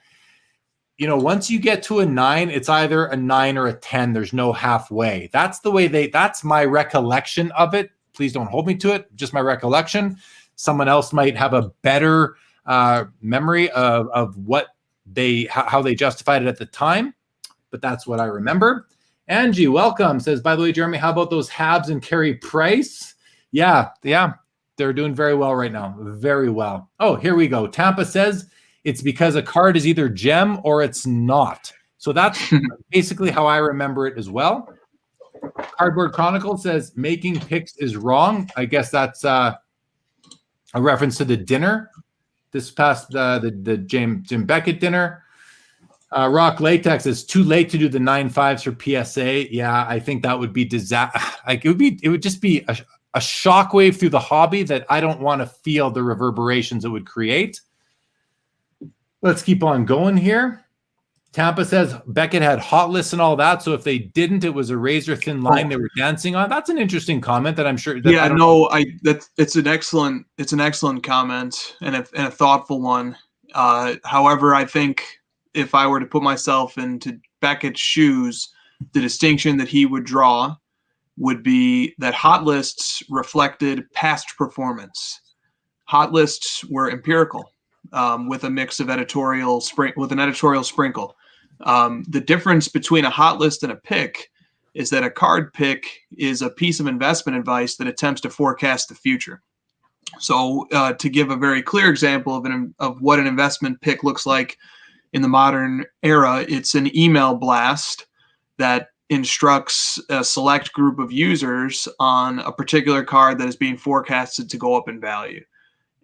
you know, once you get to a 9, it's either a 9 or a 10. There's no halfway. That's the way that's my recollection of it. Please don't hold me to it. Just my recollection. Someone else might have a better memory of what how they justified it at the time, but that's what I remember. Angie, welcome, says, by the way, Jeremy, how about those Habs and Carey Price? Yeah, they're doing very well right now. Very well. Oh, here we go. Tampa says it's because a card is either gem or it's not. So that's basically how I remember it as well. Cardboard Chronicle says making picks is wrong. I guess that's a reference to the dinner this past the Jim Beckett dinner. Rock Latex is too late to do the 9.5s for PSA. Yeah, I think that would be disaster. Like it would just be a shockwave through the hobby that I don't want to feel the reverberations it would create. Let's keep on going here. Tampa says Beckett had hot lists and all that, so if they didn't, it was a razor thin line they were dancing on. That's an interesting comment that I'm sure. That it's an excellent comment and a thoughtful one. However, I think if I were to put myself into Beckett's shoes, the distinction that he would draw would be that hot lists reflected past performance. Hot lists were empirical, with a mix of editorial sprinkle. The difference between a hot list and a pick is that a card pick is a piece of investment advice that attempts to forecast the future. So to give a very clear example of what an investment pick looks like in the modern era, it's an email blast that instructs a select group of users on a particular card that is being forecasted to go up in value.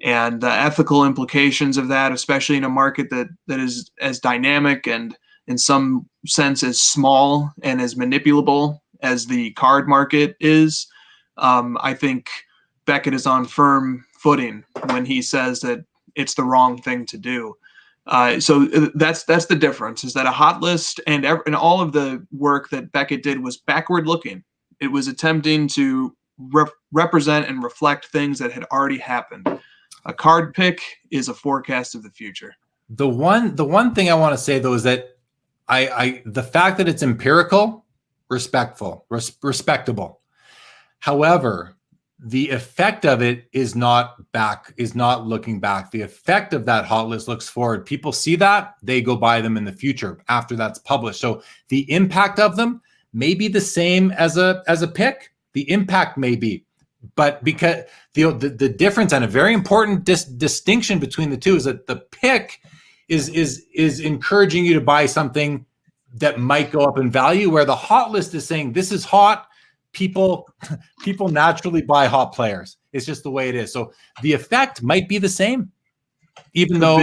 And the ethical implications of that, especially in a market that is as dynamic and in some sense as small and as manipulable as the card market is, I think Beckett is on firm footing when he says that it's the wrong thing to do. So that's the difference, is that a hot list and all of the work that Beckett did was backward looking. It was attempting to represent and reflect things that had already happened. A card pick is a forecast of the future. The one thing I want to say though is that the fact that it's empirical, respectable. However, the effect of it is not looking back. The effect of that hot list looks forward. People see that, they go buy them in the future after that's published. So the impact of them may be the same as a pick. The impact may be, but because the difference and a very important distinction between the two is that the pick is encouraging you to buy something that might go up in value, where the hot list is saying this is hot. People naturally buy hot players. It's just the way it is. So the effect might be the same, even though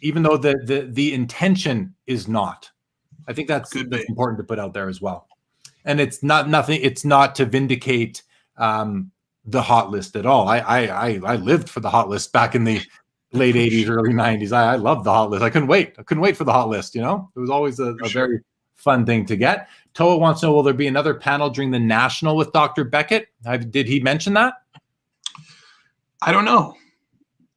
the intention is not. I think that's important to put out there as well. And it's not to vindicate the hot list at all. I lived for the hot list back in the late 80s, early 90s. I loved the hot list. I couldn't wait for the hot list. It was always a very fun thing to get. Toa wants to know, will there be another panel during the National with Dr. Beckett? Did he mention that? I don't know.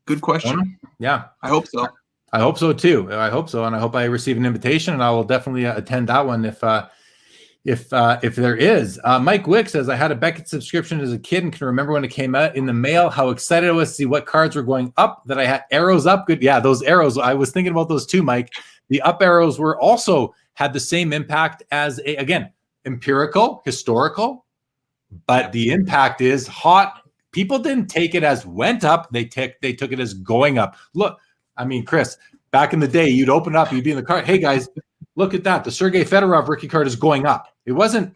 Good question. Yeah. I hope so. I hope so too. I hope so. And I hope I receive an invitation, and I will definitely attend that one if there is. Mike Wick says, I had a Beckett subscription as a kid and can remember when it came out in the mail, how excited I was to see what cards were going up, that I had arrows up. Good. Yeah, those arrows. I was thinking about those too, Mike. The up arrows were also had the same impact as again, empirical, historical, but the impact is hot. People didn't take it as went up. They took it as going up. Look, I mean, Chris, back in the day, you'd open up, you'd be in the card. Hey guys, look at that. The Sergei Fedorov rookie card is going up. It wasn't,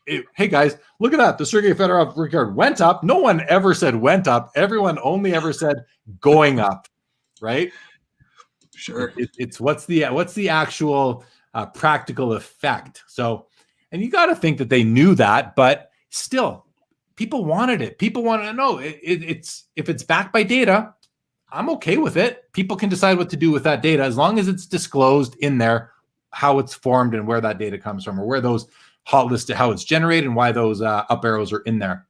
hey guys, look at that. The Sergei Fedorov rookie card went up. No one ever said went up. Everyone only ever said going up, right? Sure. It's what's the actual practical effect. So, and you got to think that they knew that, but still, people wanted it. People wanted to know it's if it's backed by data, I'm okay with it. People can decide what to do with that data as long as it's disclosed in there, how it's formed and where that data comes from, or where those hot lists, how it's generated, and why those up arrows are in there.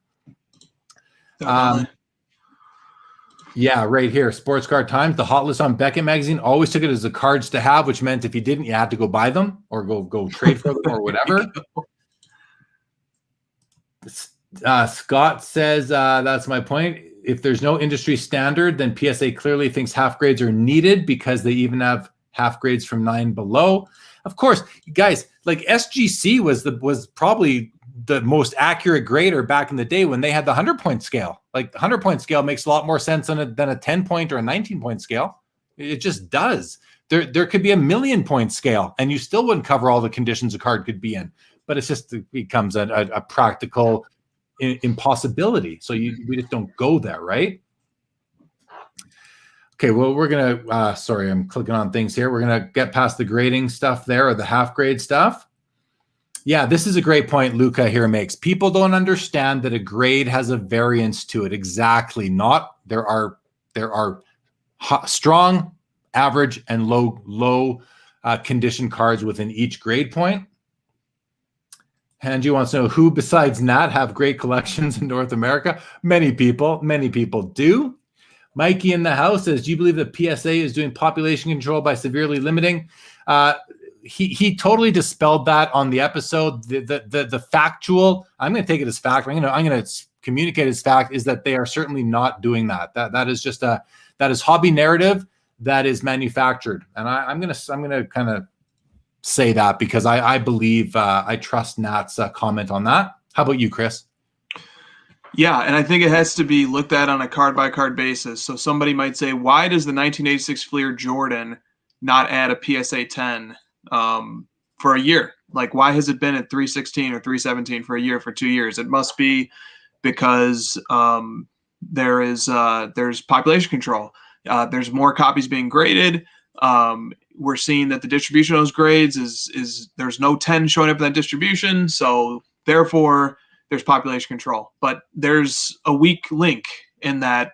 Yeah, right here, Sports Card Times. The hot list on Beckett magazine always took it as the cards to have, which meant if you didn't, you had to go buy them or go trade for them or whatever. Scott says, that's my point. If there's no industry standard, then PSA clearly thinks half grades are needed because they even have half grades from 9 below. Of course, guys, like SGC was probably the most accurate grader back in the day when they had the 100-point scale. Like the 100-point scale makes a lot more sense than a 10-point or a 19-point scale. It just does. There could be a 1,000,000-point scale and you still wouldn't cover all the conditions a card could be in. But it becomes a practical impossibility. So we just don't go there, right? Okay, well, we're going to, sorry, I'm clicking on things here. We're going to get past the grading stuff there, or the half grade stuff. Yeah, this is a great point Luca here makes. People don't understand that a grade has a variance to it. Exactly. There are strong, average, and low condition cards within each grade point. Hanji wants to know, who besides Nat have great collections in North America? Many people do. Mikey in the house says, do you believe that PSA is doing population control by severely limiting? He totally dispelled that on the episode. The factual, I'm going to take it as fact. I'm going to communicate as fact is that they are certainly not doing that. That is just that is hobby narrative that is manufactured. And I'm going to kind of say that because I believe I trust Nat's comment on that. How about you, Chris? Yeah, and I think it has to be looked at on a card-by-card basis. So somebody might say, why does the 1986 Fleer Jordan not add a PSA 10 for a year? Like, why has it been at 316 or 317 for a year, for 2 years? It must be because there's population control. There's more copies being graded. We're seeing that the distribution of those grades is there's no 10 showing up in that distribution. So therefore, there's population control, but there's a weak link in that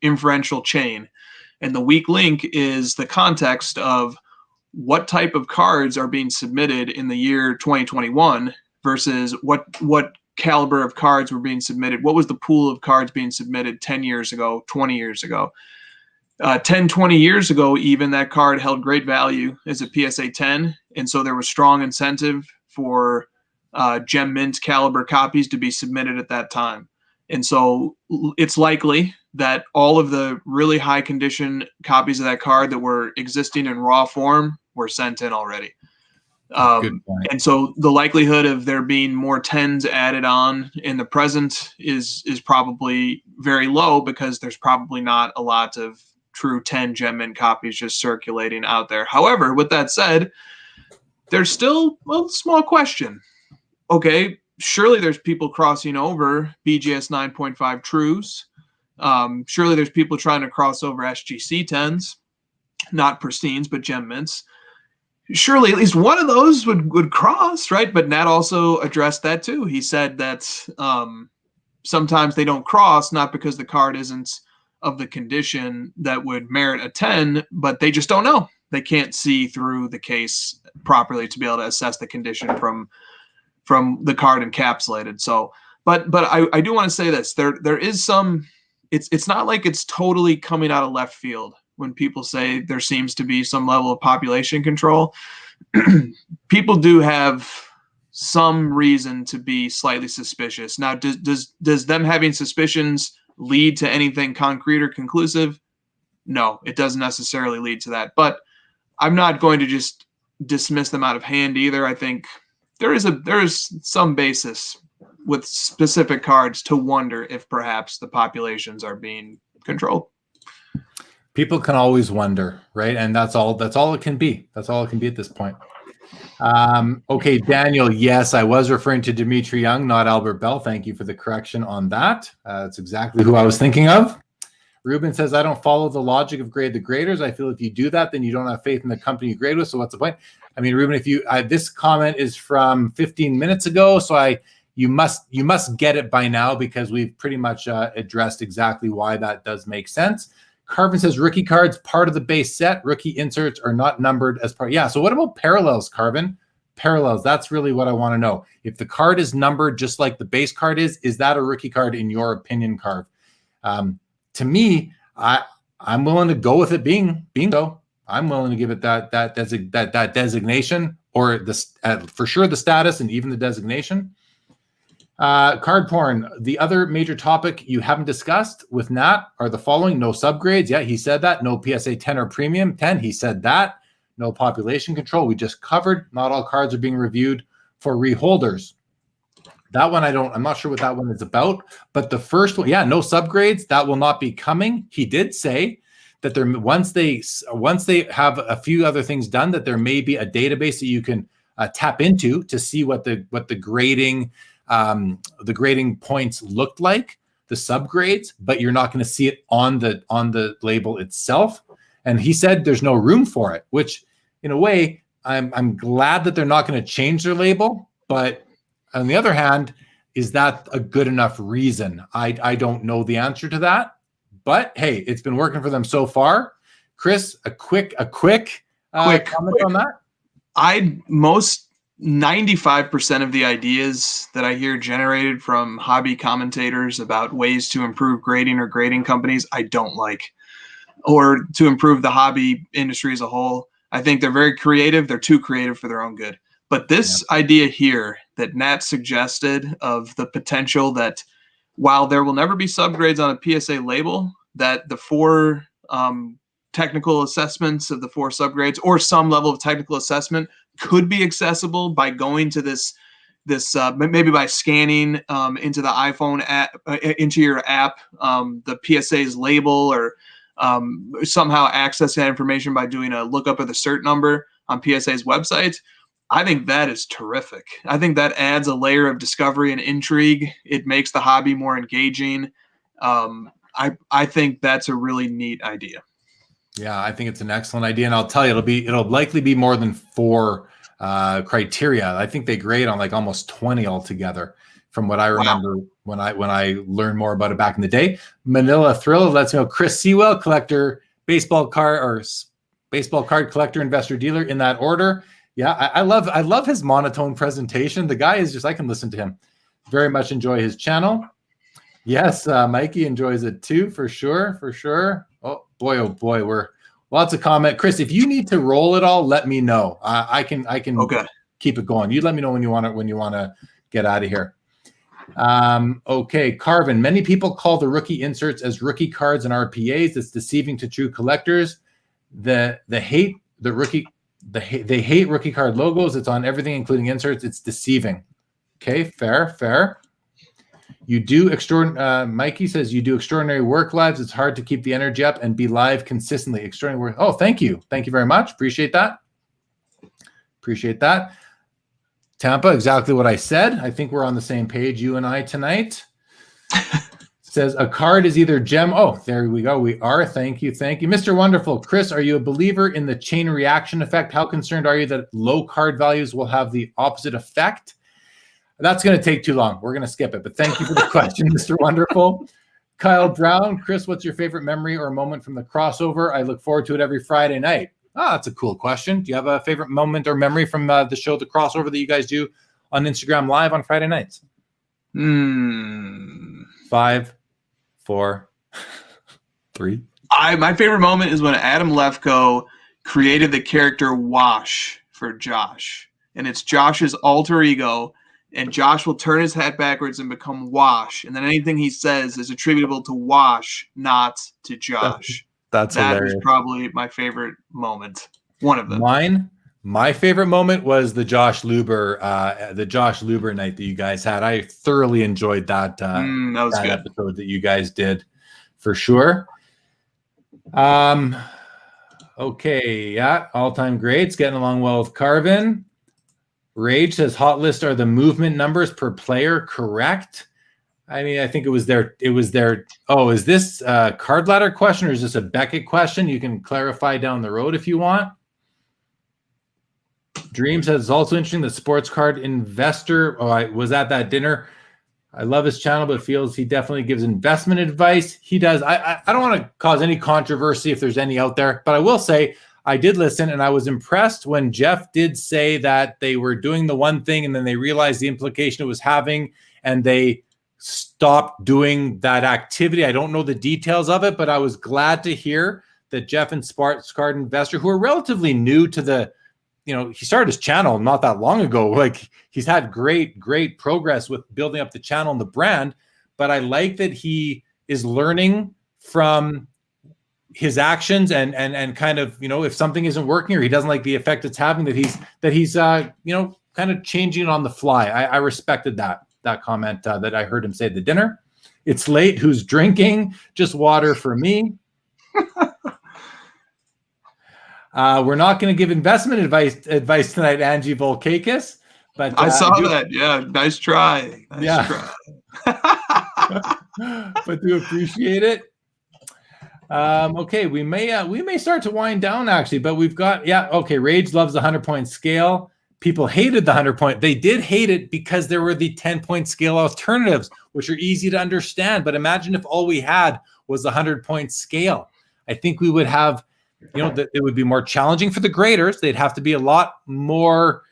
inferential chain. And the weak link is the context of what type of cards are being submitted in the year 2021 versus what caliber of cards were being submitted? What was the pool of cards being submitted 10 years ago, 20 years ago? 10, 20 years ago, even, that card held great value as a PSA 10. And so there was strong incentive for gem mint caliber copies to be submitted at that time. And so it's likely that all of the really high condition copies of that card that were existing in raw form were sent in already. And so the likelihood of there being more 10s added on in the present is probably very low, because there's probably not a lot of true 10 gem mint copies just circulating out there. However, with that said, there's still a small question. Okay, surely there's people crossing over BGS 9.5 trues. Surely there's people trying to cross over SGC 10s, not pristines, but gem mints. Surely at least one of those would cross, right? But Nat also addressed that too. He said that sometimes they don't cross, not because the card isn't of the condition that would merit a 10, but they just don't know. They can't see through the case properly to be able to assess the condition from the card encapsulated. So, but I do want to say this. There is some. It's not like it's totally coming out of left field when people say there seems to be some level of population control. People do have some reason to be slightly suspicious. Now, does them having suspicions lead to anything concrete or conclusive? No, it doesn't necessarily lead to that. But I'm not going to just dismiss them out of hand either. I think there is some basis with specific cards to wonder if perhaps the populations are being controlled. People can always wonder, right? And that's all it can be. That's all it can be at this point. Okay, Daniel, yes, I was referring to Dimitri Young, not Albert Bell. Thank you for the correction on that. That's exactly who I was thinking of. Ruben says, I don't follow the logic of grade the graders. I feel if you do that, then you don't have faith in the company you grade with. So what's the point? I mean, Ruben, if you this comment is from 15 minutes ago, so you must get it by now, because we've pretty much addressed exactly why that does make sense. Carvin says rookie cards part of the base set. Rookie inserts are not numbered as part. Yeah. So what about parallels, Carvin? Parallels. That's really what I want to know. If the card is numbered just like the base card is that a rookie card in your opinion, Carv? To me, I'm willing to go with it being so. I'm willing to give it that designation, or for sure the status and even the designation. Card porn. The other major topic you haven't discussed with Nat are the following: no subgrades. Yeah, he said that. No PSA 10 or premium 10. He said that. No population control. We just covered. Not all cards are being reviewed for reholders. That one I'm not sure what that one is about. But the first one, yeah, no subgrades. That will not be coming. He did say that once they have a few other things done, that there may be a database that you can tap into to see what the grading points looked like, the subgrades, but you're not going to see it on the label itself. And he said there's no room for it, which in a way, I'm glad that they're not going to change their label. But on the other hand, is that a good enough reason? I don't know the answer to that. But hey, it's been working for them so far. Chris, a quick comment on that. 95% of the ideas that I hear generated from hobby commentators about ways to improve grading or grading companies, I don't like, or to improve the hobby industry as a whole. I think they're very creative. They're too creative for their own good. But this idea here that Nat suggested of the potential that while there will never be subgrades on a PSA label, that the 4 technical assessments of the 4 subgrades, or some level of technical assessment, could be accessible by going to this maybe by scanning into the iPhone app, into your app, the PSA's label, or somehow access that information by doing a lookup of the cert number on PSA's website. I think that is terrific. I think that adds a layer of discovery and intrigue. It makes the hobby more engaging. I think that's a really neat idea. Yeah, I think it's an excellent idea, and I'll tell you, it'll likely be more than 4 criteria. I think they grade on like almost 20 altogether, from what I remember when I learned more about it back in the day. Manila Thrill lets me know Chris Sewell, collector, baseball card collector, investor, dealer, in that order. Yeah, I love his monotone presentation. The guy is just, I can listen to him Very much enjoy his channel. Yes, Mikey enjoys it too, for sure. Oh boy, we're lots of comment. Chris, if you need to roll it all, let me know. I can Okay. keep it going. You let me know when you want to get out of here. Okay, Carvin. Many people call the rookie inserts as rookie cards and RPAs. It's deceiving to true collectors. They hate rookie card logos. It's on everything, including inserts. It's deceiving. Okay, fair. You do Mikey says you do extraordinary work lives. It's hard to keep the energy up and be live consistently. Extraordinary work. Oh, thank you very much. Appreciate that. Tampa, exactly what I said. I think we're on the same page, you and I, tonight. Says a card is either gem. Oh, there we go. We are. Thank you. Mr. Wonderful. Chris, are you a believer in the chain reaction effect? How concerned are you that low card values will have the opposite effect? That's going to take too long. We're going to skip it. But thank you for the question, Mr. Wonderful. Kyle Brown. Chris, what's your favorite memory or moment from the crossover? I look forward to it every Friday night. Oh, that's a cool question. Do you have a favorite moment or memory from the show, The Crossover, that you guys do on Instagram Live on Friday nights? 5, 4, 3. My favorite moment is when Adam Lefkoe created the character Wash for Josh. And it's Josh's alter ego. And Josh will turn his hat backwards and become Wash. And then anything he says is attributable to Wash, not to Josh. That was probably my favorite moment. One of them. My favorite moment was the Josh Luber night that you guys had. I thoroughly enjoyed that. That was good episode that you guys did, for sure. Okay, yeah, all-time greats. Getting along well with Carvin. Rage says hot list are the movement numbers per player correct? I mean, I think it was their. Oh, is this a card ladder question or is this a Beckett question? You can clarify down the road if you want. Dream says it's also interesting that sports card investor. Oh, I was at that dinner. I love his channel, but feels he definitely gives investment advice. He does. I don't want to cause any controversy if there's any out there, but I will say I did listen and I was impressed when Jeff did say that they were doing the one thing and then they realized the implication it was having and they stopped doing that activity. I don't know the details of it, but I was glad to hear that Jeff and Sports Card Investor, who are relatively new to the, he started his channel not that long ago. Like he's had great progress with building up the channel and the brand, but I like that he is learning from his actions and kind of, if something isn't working or he doesn't like the effect it's having, that he's kind of changing it on the fly. I respected that comment that I heard him say at the dinner. It's late. Who's drinking? Just water for me. We're not going to give investment advice tonight, Angie Volkakis. But I saw that. Yeah, nice try. Try. But do appreciate it. Okay, we may start to wind down actually, but we've got Rage loves the 100-point scale. People hated the 100-point. They did hate it because there were the 10-point scale alternatives, which are easy to understand. But imagine if all we had was the 100-point scale. I think we would have, that it would be more challenging for the graders. They'd have to be a lot more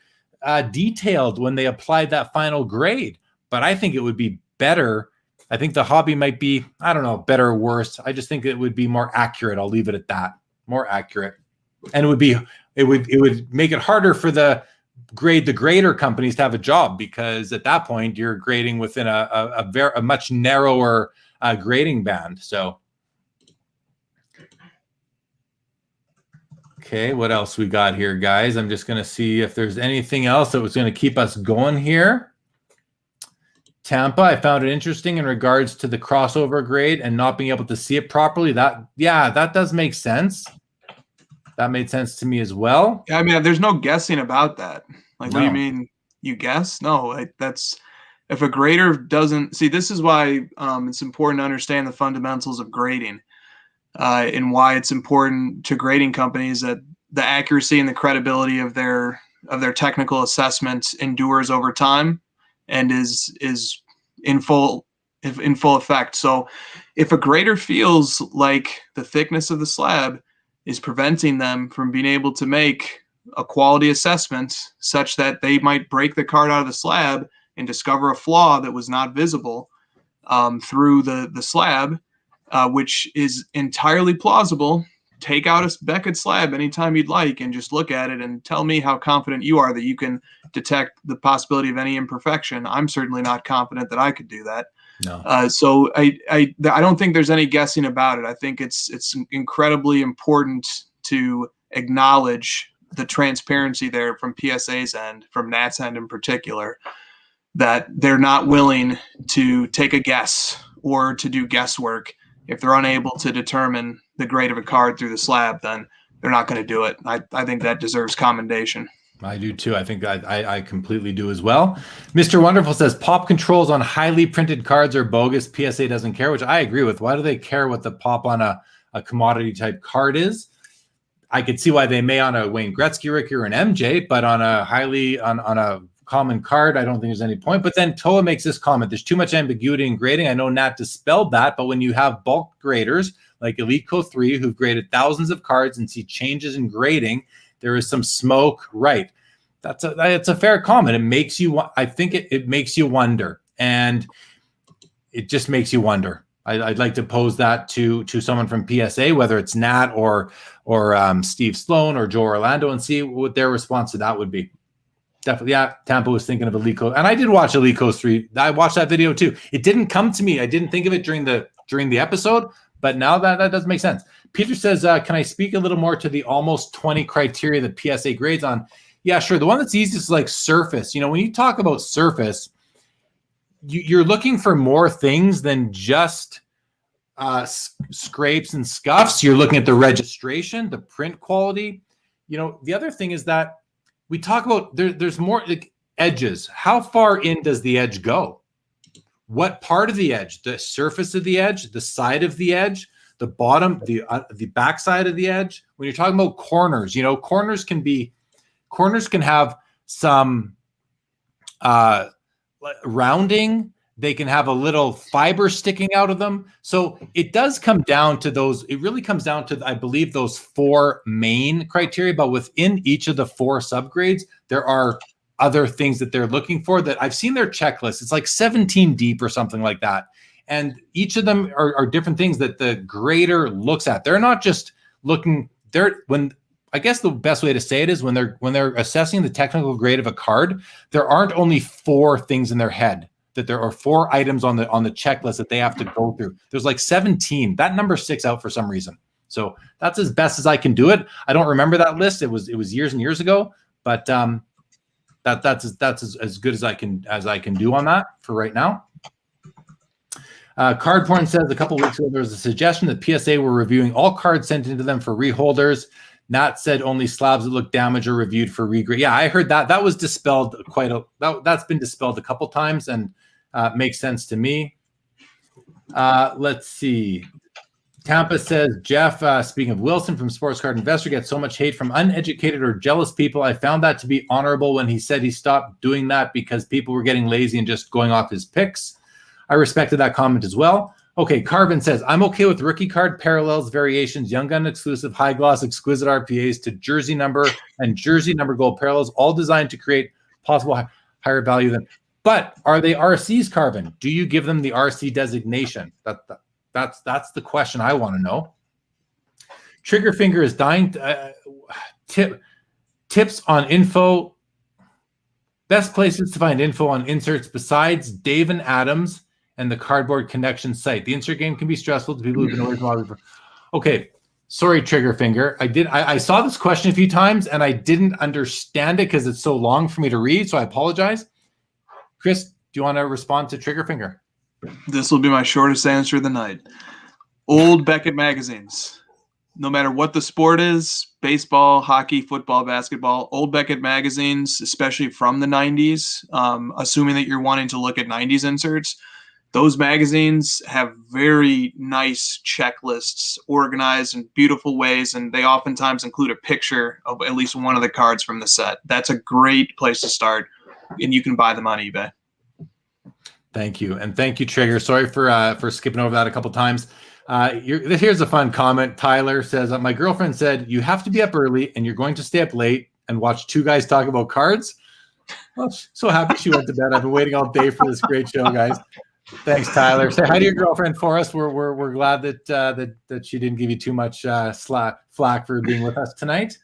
detailed when they applied that final grade. But I think it would be better. I think the hobby might be, I don't know, better or worse. I just think it would be more accurate. I'll leave it at that. More accurate. And it would make it harder for the grader companies to have a job, because at that point you're grading within a much narrower grading band. So, okay, what else we got here, guys? I'm just going to see if there's anything else that was going to keep us going here. Tampa, I found it interesting in regards to the crossover grade and not being able to see it properly. That does make sense. That made sense to me as well. Yeah, I mean, there's no guessing about that. Like, No. What do you mean? You guess? No, that's if a grader doesn't see. This is why it's important to understand the fundamentals of grading, and why it's important to grading companies that the accuracy and the credibility of their technical assessment endures over time and is in full effect. So, if a grader feels like the thickness of the slab is preventing them from being able to make a quality assessment such that they might break the card out of the slab and discover a flaw that was not visible through the slab, which is entirely plausible. Take out a Beckett slab anytime you'd like and just look at it and tell me how confident you are that you can detect the possibility of any imperfection. I'm certainly not confident that I could do that. No. So I don't think there's any guessing about it. I think it's incredibly important to acknowledge the transparency there from PSA's end, from Nat's end in particular, that they're not willing to take a guess or to do guesswork. If they're unable to determine the grade of a card through the slab, then they're not going to do it. I think that deserves commendation. I do too. I think I completely do as well. Mr. Wonderful says pop controls on highly printed cards are bogus. PSA doesn't care, which I agree with. Why do they care what the pop on a commodity type card is? I could see why they may on a Wayne Gretzky rookie or an MJ, but on a on a common card, I don't think there's any point. But then Toa makes this comment: there's too much ambiguity in grading. I know Nat dispelled that, but when you have bulk graders like Elite Co 3 who've graded thousands of cards and see changes in grading, there is some smoke, right? It's a fair comment. It makes you, I think it makes you wonder, and it just makes you wonder. I'd like to pose that to someone from PSA, whether it's Nat or Steve Sloan or Joe Orlando, and see what their response to that would be. Definitely, yeah. Tampa was thinking of Elite Co, and I did watch Elite Co 3. I watched that video too. It didn't come to me. I didn't think of it during the episode, but now that does make sense. Peter says, "Can I speak a little more to the almost 20 criteria that PSA grades on?" Yeah, sure. The one that's easiest is like surface. You know, when you talk about surface, you're looking for more things than just scrapes and scuffs. You're looking at the registration, the print quality. You know, the other thing is that we talk about there's more like edges. How far in does the edge go? What part of the edge? The surface of the edge, the side of the edge, the bottom, the back side of the edge. When you're talking about corners, you know, corners can have some rounding. They can have a little fiber sticking out of them. So it does come down to those. It really comes down to, I believe, those 4 main criteria. But within each of the 4 subgrades, there are other things that they're looking for that I've seen their checklist. It's like 17 deep or something like that. And each of them are different things that the grader looks at. They're not just looking there when. I guess the best way to say it is when they're assessing the technical grade of a card, there aren't only 4 things in their head, that there are 4 items on the checklist that they have to go through. There's like 17. That number sticks out for some reason. So that's as best as I can do it. I don't remember that list. It was years and years ago, but that's as good as I can do on that for right now. Card Porn says a couple weeks ago there was a suggestion that PSA were reviewing all cards sent into them for reholders. Nat said only slabs that look damaged are reviewed for regrade. Yeah, I heard that. That was dispelled that's been dispelled a couple times and makes sense to me. Let's see. Tampa says, Jeff, speaking of Wilson from Sports Card Investor, gets so much hate from uneducated or jealous people. I found that to be honorable when he said he stopped doing that because people were getting lazy and just going off his picks. I respected that comment as well. Okay, Carvin says, I'm okay with rookie card parallels, variations, Young Gun exclusive, high gloss, exquisite RPAs to jersey number and jersey number gold parallels, all designed to create possible higher value than. But are they RCs, Carvin? Do you give them the RC designation? That's the question I want to know. Triggerfinger is dying. Tips on info. Best places to find info on inserts besides Dave and Adams and the Cardboard Connection site. The insert game can be stressful to people who've been original. Okay, sorry, Triggerfinger. I saw this question a few times and I didn't understand it because it's so long for me to read, so I apologize. Chris, do you want to respond to Triggerfinger? This will be my shortest answer of the night. Old Beckett magazines. No matter what the sport is, baseball, hockey, football, basketball, old Beckett magazines, especially from the 90s, assuming that you're wanting to look at 90s inserts, those magazines have very nice checklists organized in beautiful ways, and they oftentimes include a picture of at least one of the cards from the set. That's a great place to start, and you can buy them on eBay. Thank you. And thank you, Trigger. Sorry for skipping over that a couple times. Here's a fun comment. Tyler says, my girlfriend said, you have to be up early and you're going to stay up late and watch 2 guys talk about cards. Well, so happy she went to bed. I've been waiting all day for this great show, guys. Thanks, Tyler. Say hi to your girlfriend for us. We're glad that she didn't give you too much flack for being with us tonight.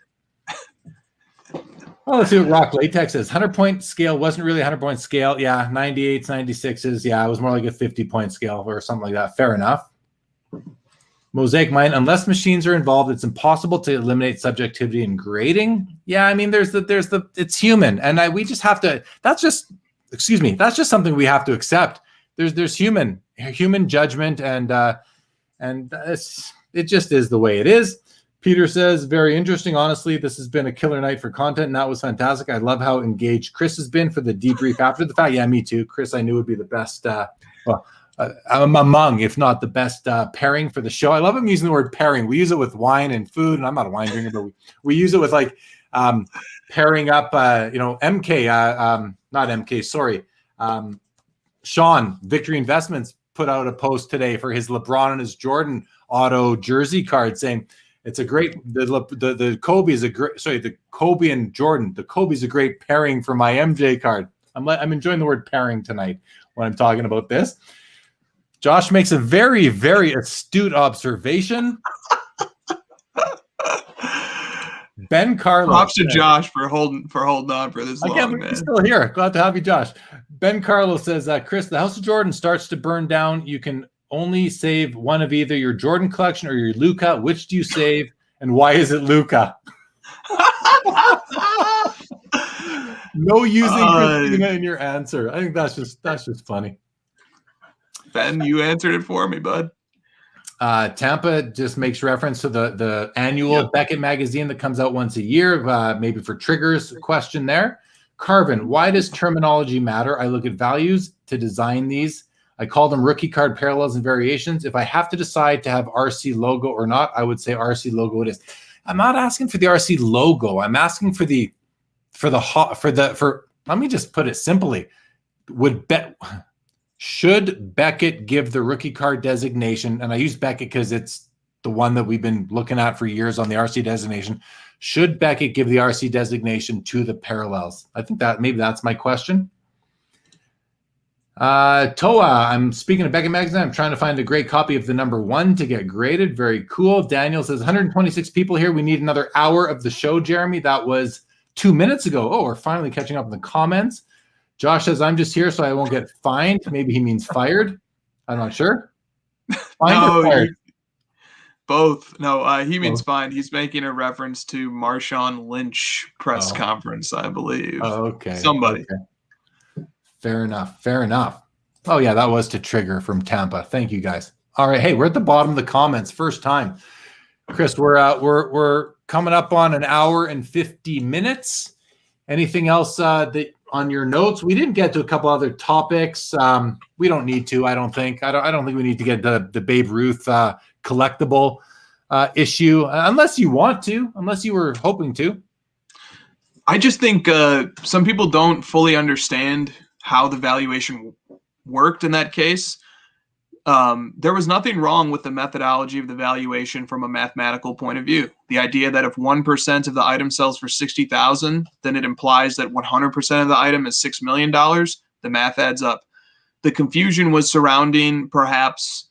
Oh, let's see what Rock Latex says. 100-point scale wasn't really a 100-point scale. Yeah, 98s, 96s. Yeah, it was more like a 50-point scale or something like that. Fair enough. Mosaic Mind, unless machines are involved, it's impossible to eliminate subjectivity in grading. Yeah, I mean, it's human, and we just have to. That's just something we have to accept. There's human judgment, and it just is the way it is. Peter says, very interesting. Honestly, this has been a killer night for content, and that was fantastic. I love how engaged Chris has been for the debrief after the fact. Yeah, me too. Chris, I knew would be the best. Among, if not the best, pairing for the show. I love him using the word pairing. We use it with wine and food, and I'm not a wine drinker, but we use it with like pairing up. MK, not MK. Sorry, Sean, Victory Investments put out a post today for his LeBron and his Jordan auto jersey card, saying it's a great. The Kobe is a great. Sorry, the Kobe and Jordan. The Kobe is a great pairing for my MJ card. I'm enjoying the word pairing tonight when I'm talking about this. Josh makes a very, very astute observation. Ben Carlo. Props to Josh for holding on for this long, man. Still here. Glad to have you, Josh. Ben Carlo says, Chris, the House of Jordan starts to burn down. You can only save one of either your Jordan collection or your Luka. Which do you save, and why is it Luka? No using Christina in your answer. I think that's just funny. Ben, you answered it for me, bud. Tampa just makes reference to the annual Beckett magazine that comes out once a year, maybe for triggers. Question there. Carvin, why does terminology matter? I look at values to design these. I call them rookie card parallels and variations. If I have to decide to have RC logo or not, I would say RC logo it is. I'm not asking for the RC logo. I'm asking for let me just put it simply. Should Beckett give the rookie card designation? And I use Beckett because it's the one that we've been looking at for years on the RC designation. Should Beckett give the RC designation to the parallels? I think that maybe that's my question. Toa, I'm speaking of Beckett magazine. I'm trying to find a great copy of the #1 to get graded. Very cool. Daniel says 126 people here. We need another hour of the show, Jeremy. That was 2 minutes ago. Oh, we're finally catching up in the comments. Josh says, I'm just here so I won't get fined. Maybe he means fired. I'm not sure. Fined or fired? Both. No, he means fined. He's making a reference to Marshawn Lynch press conference, I believe. Oh, okay. Somebody. Okay. Fair enough. Oh, yeah, that was to trigger from Tampa. Thank you, guys. All right. Hey, we're at the bottom of the comments. First time. Chris, we're coming up on an hour and 50 minutes. Anything else that on your notes? We didn't get to a couple other topics. We don't need to, I don't think. I don't think we need to get the Babe Ruth collectible issue, unless you want to, unless you were hoping to. I just think some people don't fully understand how the valuation worked in that case. There was nothing wrong with the methodology of the valuation from a mathematical point of view. The idea that if 1% of the item sells for $60,000, then it implies that 100% of the item is $6 million. The math adds up. The confusion was surrounding perhaps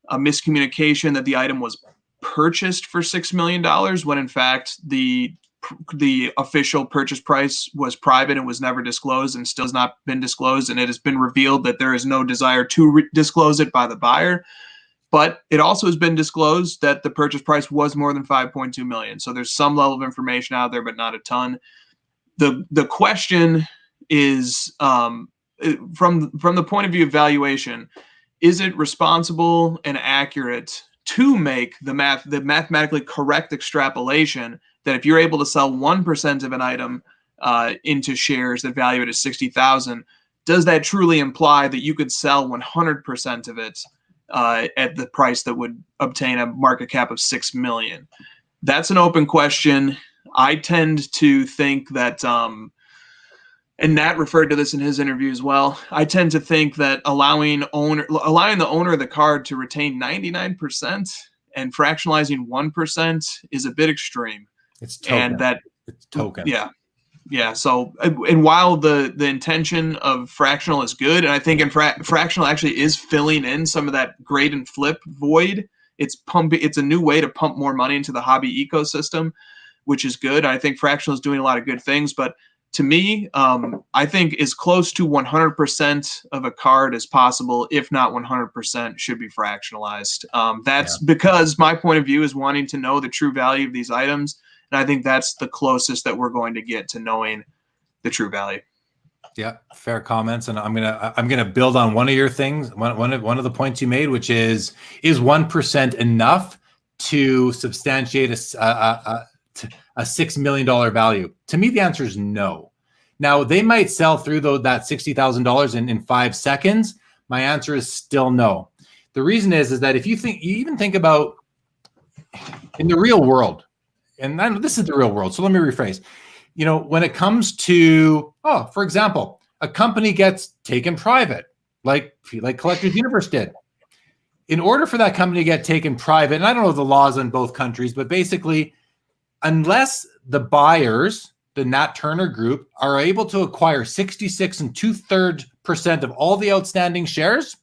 a miscommunication that the item was purchased for $6 million, when in fact the official purchase price was private and was never disclosed and still has not been disclosed. And it has been revealed that there is no desire to disclose it by the buyer. But it also has been disclosed that the purchase price was more than $5.2 million. So there's some level of information out there, but not a ton. The question is, from the point of view of valuation, is it responsible and accurate to make the mathematically correct extrapolation that if you're able to sell 1% of an item into shares that value it at $60,000, does that truly imply that you could sell 100% of it at the price that would obtain a market cap of $6 million? That's an open question. I tend to think that, and Nat referred to this in his interview as well, I tend to think that allowing the owner of the card to retain 99% and fractionalizing 1% is a bit extreme. It's token. And that it's token. Yeah. Yeah. So, and while the intention of fractional is good, and I think in fractional actually is filling in some of that grade and flip void. It's a new way to pump more money into the hobby ecosystem, which is good. I think fractional is doing a lot of good things, but to me, I think as close to 100% of a card as possible, if not 100%, should be fractionalized. That's because my point of view is wanting to know the true value of these items. And I think that's the closest that we're going to get to knowing the true value. Yeah, fair comments, and I'm gonna build on one of your things, one of the points you made, which is 1% enough to substantiate a $6 million value? To me, the answer is no. Now they might sell through that $60,000 in 5 seconds. My answer is still no. The reason is that if you even think about in the real world. And this is the real world. So let me rephrase. When it comes to, for example, a company gets taken private, like Collectors Universe did. In order for that company to get taken private, and I don't know the laws in both countries, but basically, unless the buyers, the Nat Turner group, are able to acquire 66 2/3% of all the outstanding shares,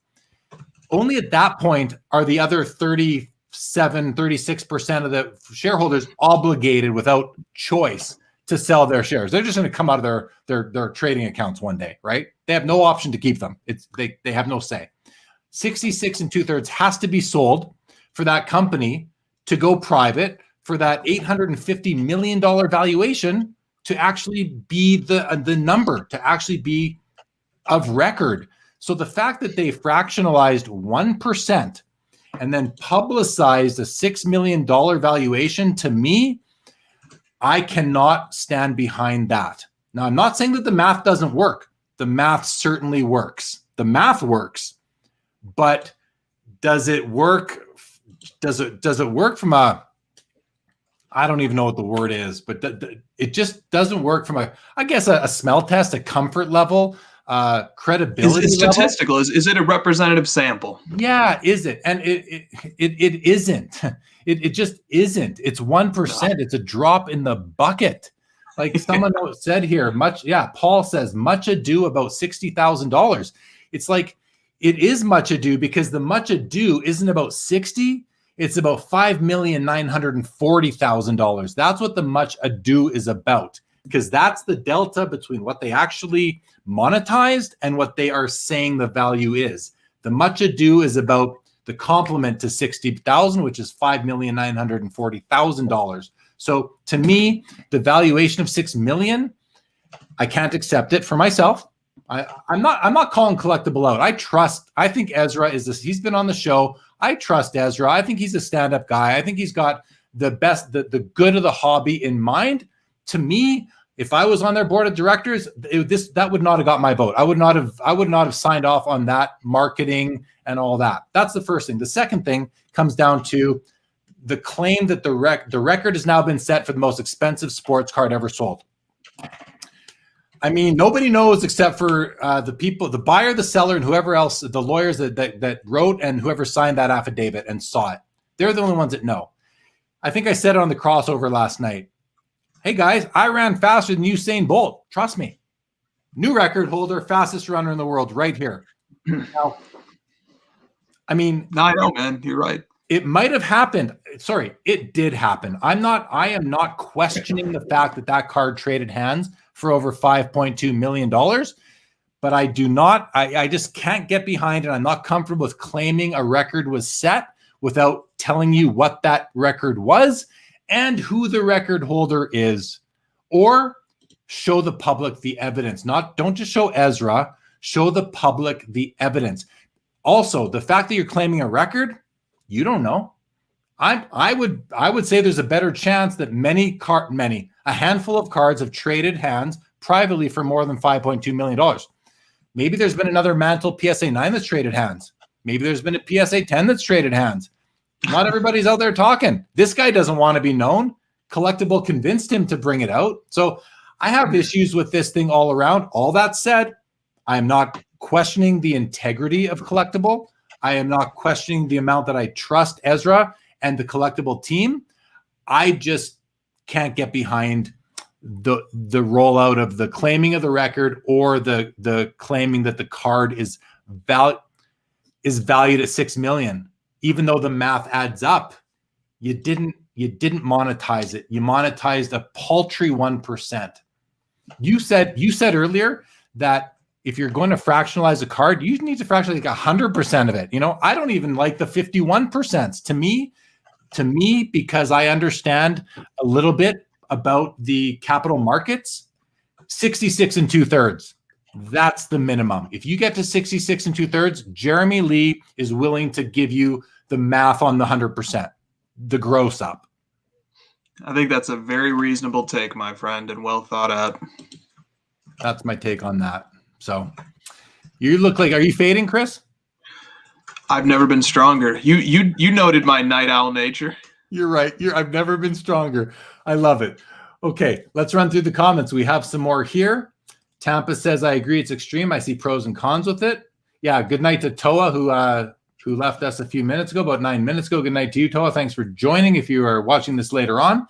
only at that point are the other 36% of the shareholders obligated without choice to sell their shares. They're just going to come out of their trading accounts one day, right? They have no option to keep them. They have no say. 66 2/3 has to be sold for that company to go private, for that $850 million valuation to actually be the number, to actually be of record. So the fact that they fractionalized 1% and then publicized a $6 million valuation, to me, I cannot stand behind that. Now, I'm not saying that the math doesn't work. The math certainly works. The math works. But does it work? Does it work from a, I don't even know what the word is, but it just doesn't work from a smell test, a comfort level, credibility. Is it statistical? Is it a representative sample? Yeah, is it? And it isn't. It just isn't. It's 1%. No. It's a drop in the bucket. Like someone said here, Paul says, much ado about $60,000. It's like, it is much ado because the much ado isn't about 60. It's about $5,940,000. That's what the much ado is about, because that's the delta between what they actually monetized and what they are saying the value is. The much ado is about the complement to 60,000, which is $5,940,000. So to me, the valuation of $6 million, I can't accept it for myself. I'm not calling Collectible out. I think Ezra he's been on the show. I trust Ezra. I think he's a stand-up guy. I think he's got the best, the good of the hobby in mind. To me, if I was on their board of directors, that would not have got my vote. I would not have signed off on that marketing and all that. That's the first thing. The second thing comes down to the claim that the record has now been set for the most expensive sports card ever sold. I mean, nobody knows except for the people, the buyer, the seller, and whoever else, the lawyers that wrote and whoever signed that affidavit and saw it. They're the only ones that know. I think I said it on the crossover last night. Hey guys, I ran faster than Usain Bolt. Trust me. New record holder, fastest runner in the world, right here. Now, I mean, no, I know, man. You're right. It might have happened. Sorry, it did happen. I am not questioning the fact that card traded hands for over $5.2 million, but I just can't get behind it. I'm not comfortable with claiming a record was set without telling you what that record was and who the record holder is, or show the public the evidence. Don't just show Ezra, show the public the evidence. Also, the fact that you're claiming a record, you don't know. I would say there's a better chance that a handful of cards have traded hands privately for more than $5.2 million. Maybe there's been another Mantle PSA 9 that's traded hands. Maybe there's been a PSA 10 that's traded hands. Not everybody's out there talking. This guy doesn't want to be known. Collectible convinced him to bring it out. So I have issues with this thing all around. All that said, I am not questioning the integrity of Collectible. I am not questioning the amount that I trust Ezra and the Collectible team. I just can't get behind the rollout of the claiming of the record or the claiming that the card is valued at $6 million, even though the math adds up. You didn't monetize it. You monetized a paltry 1%. You said earlier that if you're going to fractionalize a card, you need to fractionalize like 100% of it. I don't even like the 51%. To me, because I understand a little bit about the capital markets, 66 2/3. That's the minimum. If you get to 66 2/3, Jeremy Lee is willing to give you the math on the 100%, the gross up. I think that's a very reasonable take, my friend, and well thought out. That's my take on that. So you look like, are you fading, Chris? I've never been stronger. You noted my night owl nature. You're right. I've never been stronger. I love it. Okay, let's run through the comments. We have some more here. Tampa says, I agree, it's extreme. I see pros and cons with it. Yeah, good night to Toa, who left us a few minutes ago, about 9 minutes ago. Good night to you, Toa. Thanks for joining if you are watching this later on.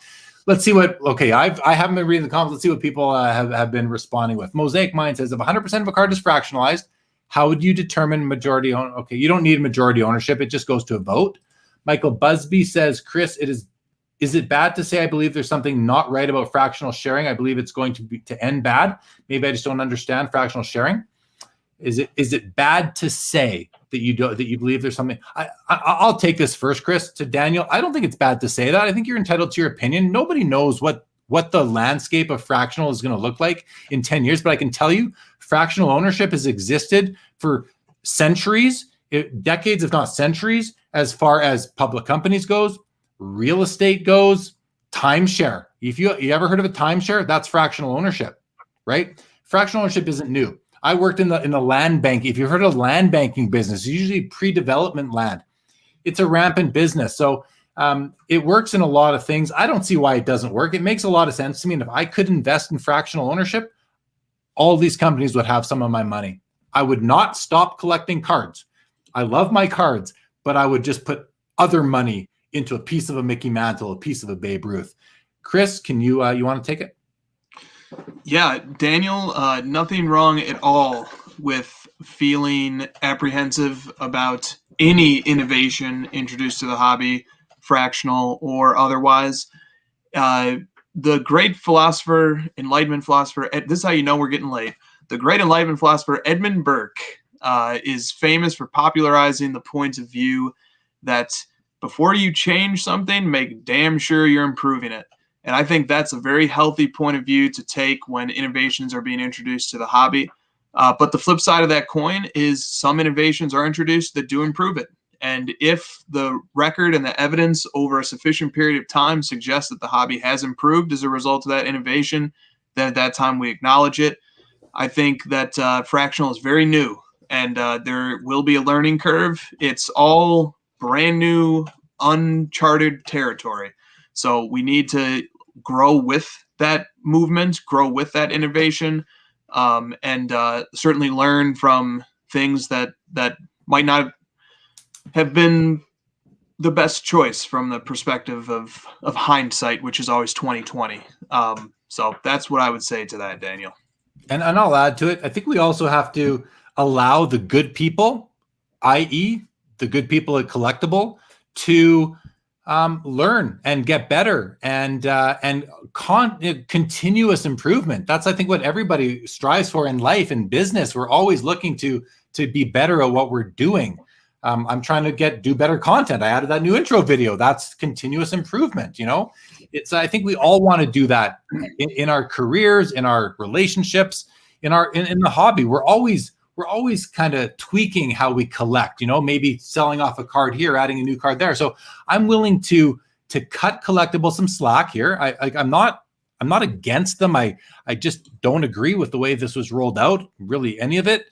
Let's see what, I haven't been reading the comments. Let's see what people have been responding with. Mosaic Mind says, if 100% of a card is fractionalized, how would you determine majority ownership? Okay, you don't need majority ownership. It just goes to a vote. Michael Busby says, Chris, is it bad to say I believe there's something not right about fractional sharing? I believe it's going to end bad. Maybe I just don't understand fractional sharing. Is it bad to say that you believe there's something? I'll take this first, Chris, to Daniel. I don't think it's bad to say that. I think you're entitled to your opinion. Nobody knows what the landscape of fractional is going to look like in 10 years, but I can tell you fractional ownership has existed for centuries, decades, if not centuries, as far as public companies goes, real estate goes, timeshare. If you ever heard of a timeshare, that's fractional ownership, right? Fractional ownership isn't new. I worked in the land bank. If you've heard of land banking business, it's usually pre-development land. It's a rampant business. So it works in a lot of things. I don't see why it doesn't work. It makes a lot of sense to me. And if I could invest in fractional ownership, all these companies would have some of my money. I would not stop collecting cards. I love my cards, but I would just put other money into a piece of a Mickey Mantle, a piece of a Babe Ruth. Chris, can you want to take it? Yeah, Daniel, nothing wrong at all with feeling apprehensive about any innovation introduced to the hobby, fractional or otherwise. The great philosopher, Enlightenment philosopher, this is how you know we're getting late. The great Enlightenment philosopher Edmund Burke is famous for popularizing the point of view that before you change something, make damn sure you're improving it. And I think that's a very healthy point of view to take when innovations are being introduced to the hobby. But the flip side of that coin is some innovations are introduced that do improve it. And if the record and the evidence over a sufficient period of time suggests that the hobby has improved as a result of that innovation, then at that time we acknowledge it. I think that fractional is very new, and there will be a learning curve. It's all brand new, uncharted territory. So we need to grow with that movement, grow with that innovation, and certainly learn from things that might not have been the best choice from the perspective of hindsight, which is always 20/20. So that's what I would say to that, Daniel. And I'll add to it. I think we also have to allow the good people, i.e. the good people at Collectible, to learn and get better and continuous improvement. That's, I think, what everybody strives for in life and business. We're always looking to be better at what we're doing. I'm trying to do better content. I added that new intro video. That's continuous improvement. I think we all want to do that in our careers, in our relationships, in the hobby. We're always kind of tweaking how we collect, maybe selling off a card here, adding a new card there. So I'm willing to cut Collectible some slack here. I'm not against them. I just don't agree with the way this was rolled out, really any of it.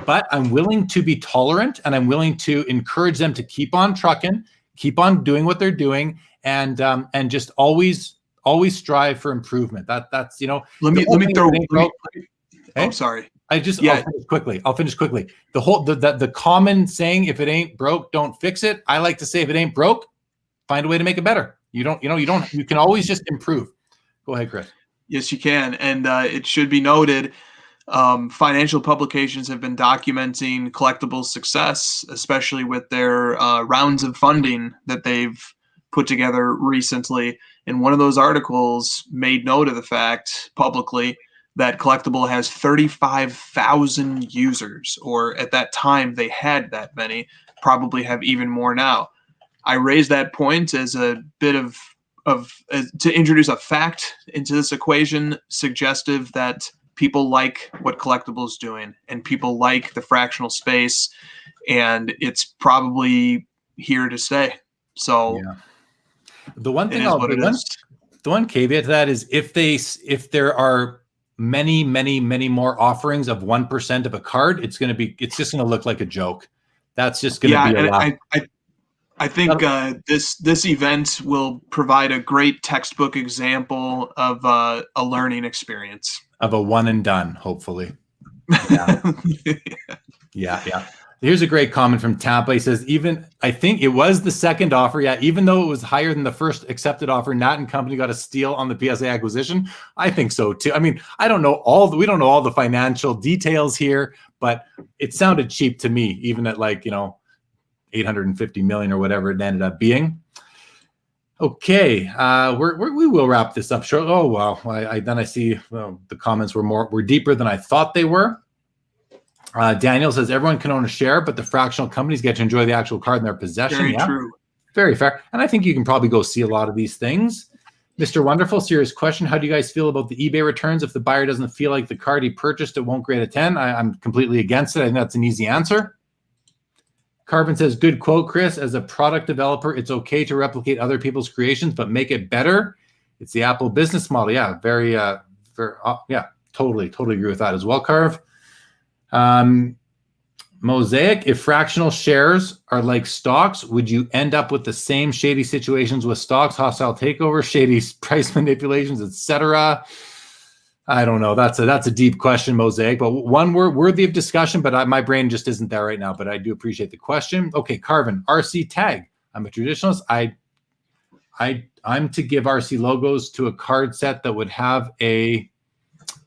But I'm willing to be tolerant, and I'm willing to encourage them to keep on trucking, keep on doing what they're doing, and just always strive for improvement. That's Let me throw. Hey? Oh, sorry. I'll finish quickly. The common saying, if it ain't broke, don't fix it. I like to say, if it ain't broke, find a way to make it better. You can always just improve. Go ahead, Chris. Yes, you can. And it should be noted, financial publications have been documenting collectibles success, especially with their rounds of funding that they've put together recently. And one of those articles made note of the fact publicly that Collectible has 35,000 users, or at that time they had that many, probably have even more now. I raised that point as a bit of to introduce a fact into this equation, suggestive that people like what Collectible is doing, and people like the fractional space, and it's probably here to stay. So yeah. The one thing the one caveat to that is if there are many more offerings of 1% of a card, it's just gonna look like a joke. That's just gonna be a lot. I think this event will provide a great textbook example of a learning experience. Of a one and done, hopefully. Yeah. Yeah. Here's a great comment from Tampa. He says, I think it was the second offer. Yeah, even though it was higher than the first accepted offer, Nat and company got a steal on the PSA acquisition. I think so too. I mean, we don't know all the financial details here, but it sounded cheap to me, even at like, 850 million or whatever it ended up being. Okay, we will wrap this up short. Oh wow, I see the comments were deeper than I thought they were. Daniel says everyone can own a share, but the fractional companies get to enjoy the actual card in their possession. Very true. Very fair. And I think you can probably go see a lot of these things. Mr. Wonderful, serious question. How do you guys feel about the eBay returns if the buyer doesn't feel like the card he purchased, it won't grade a 10? I'm completely against it. I think that's an easy answer. Carvin says, good quote, Chris. As a product developer, it's okay to replicate other people's creations, but make it better. It's the Apple business model. Yeah, totally agree with that as well, Carv. Mosaic, if fractional shares are like stocks, would you end up with the same shady situations with stocks, hostile takeover, shady price manipulations, etc.? I don't know. That's a deep question, Mosaic, but one worthy of discussion, but my brain just isn't there right now, but I do appreciate the question. Okay, Carvin, RC tag. I'm a traditionalist. I'm to give RC logos to a card set that would have a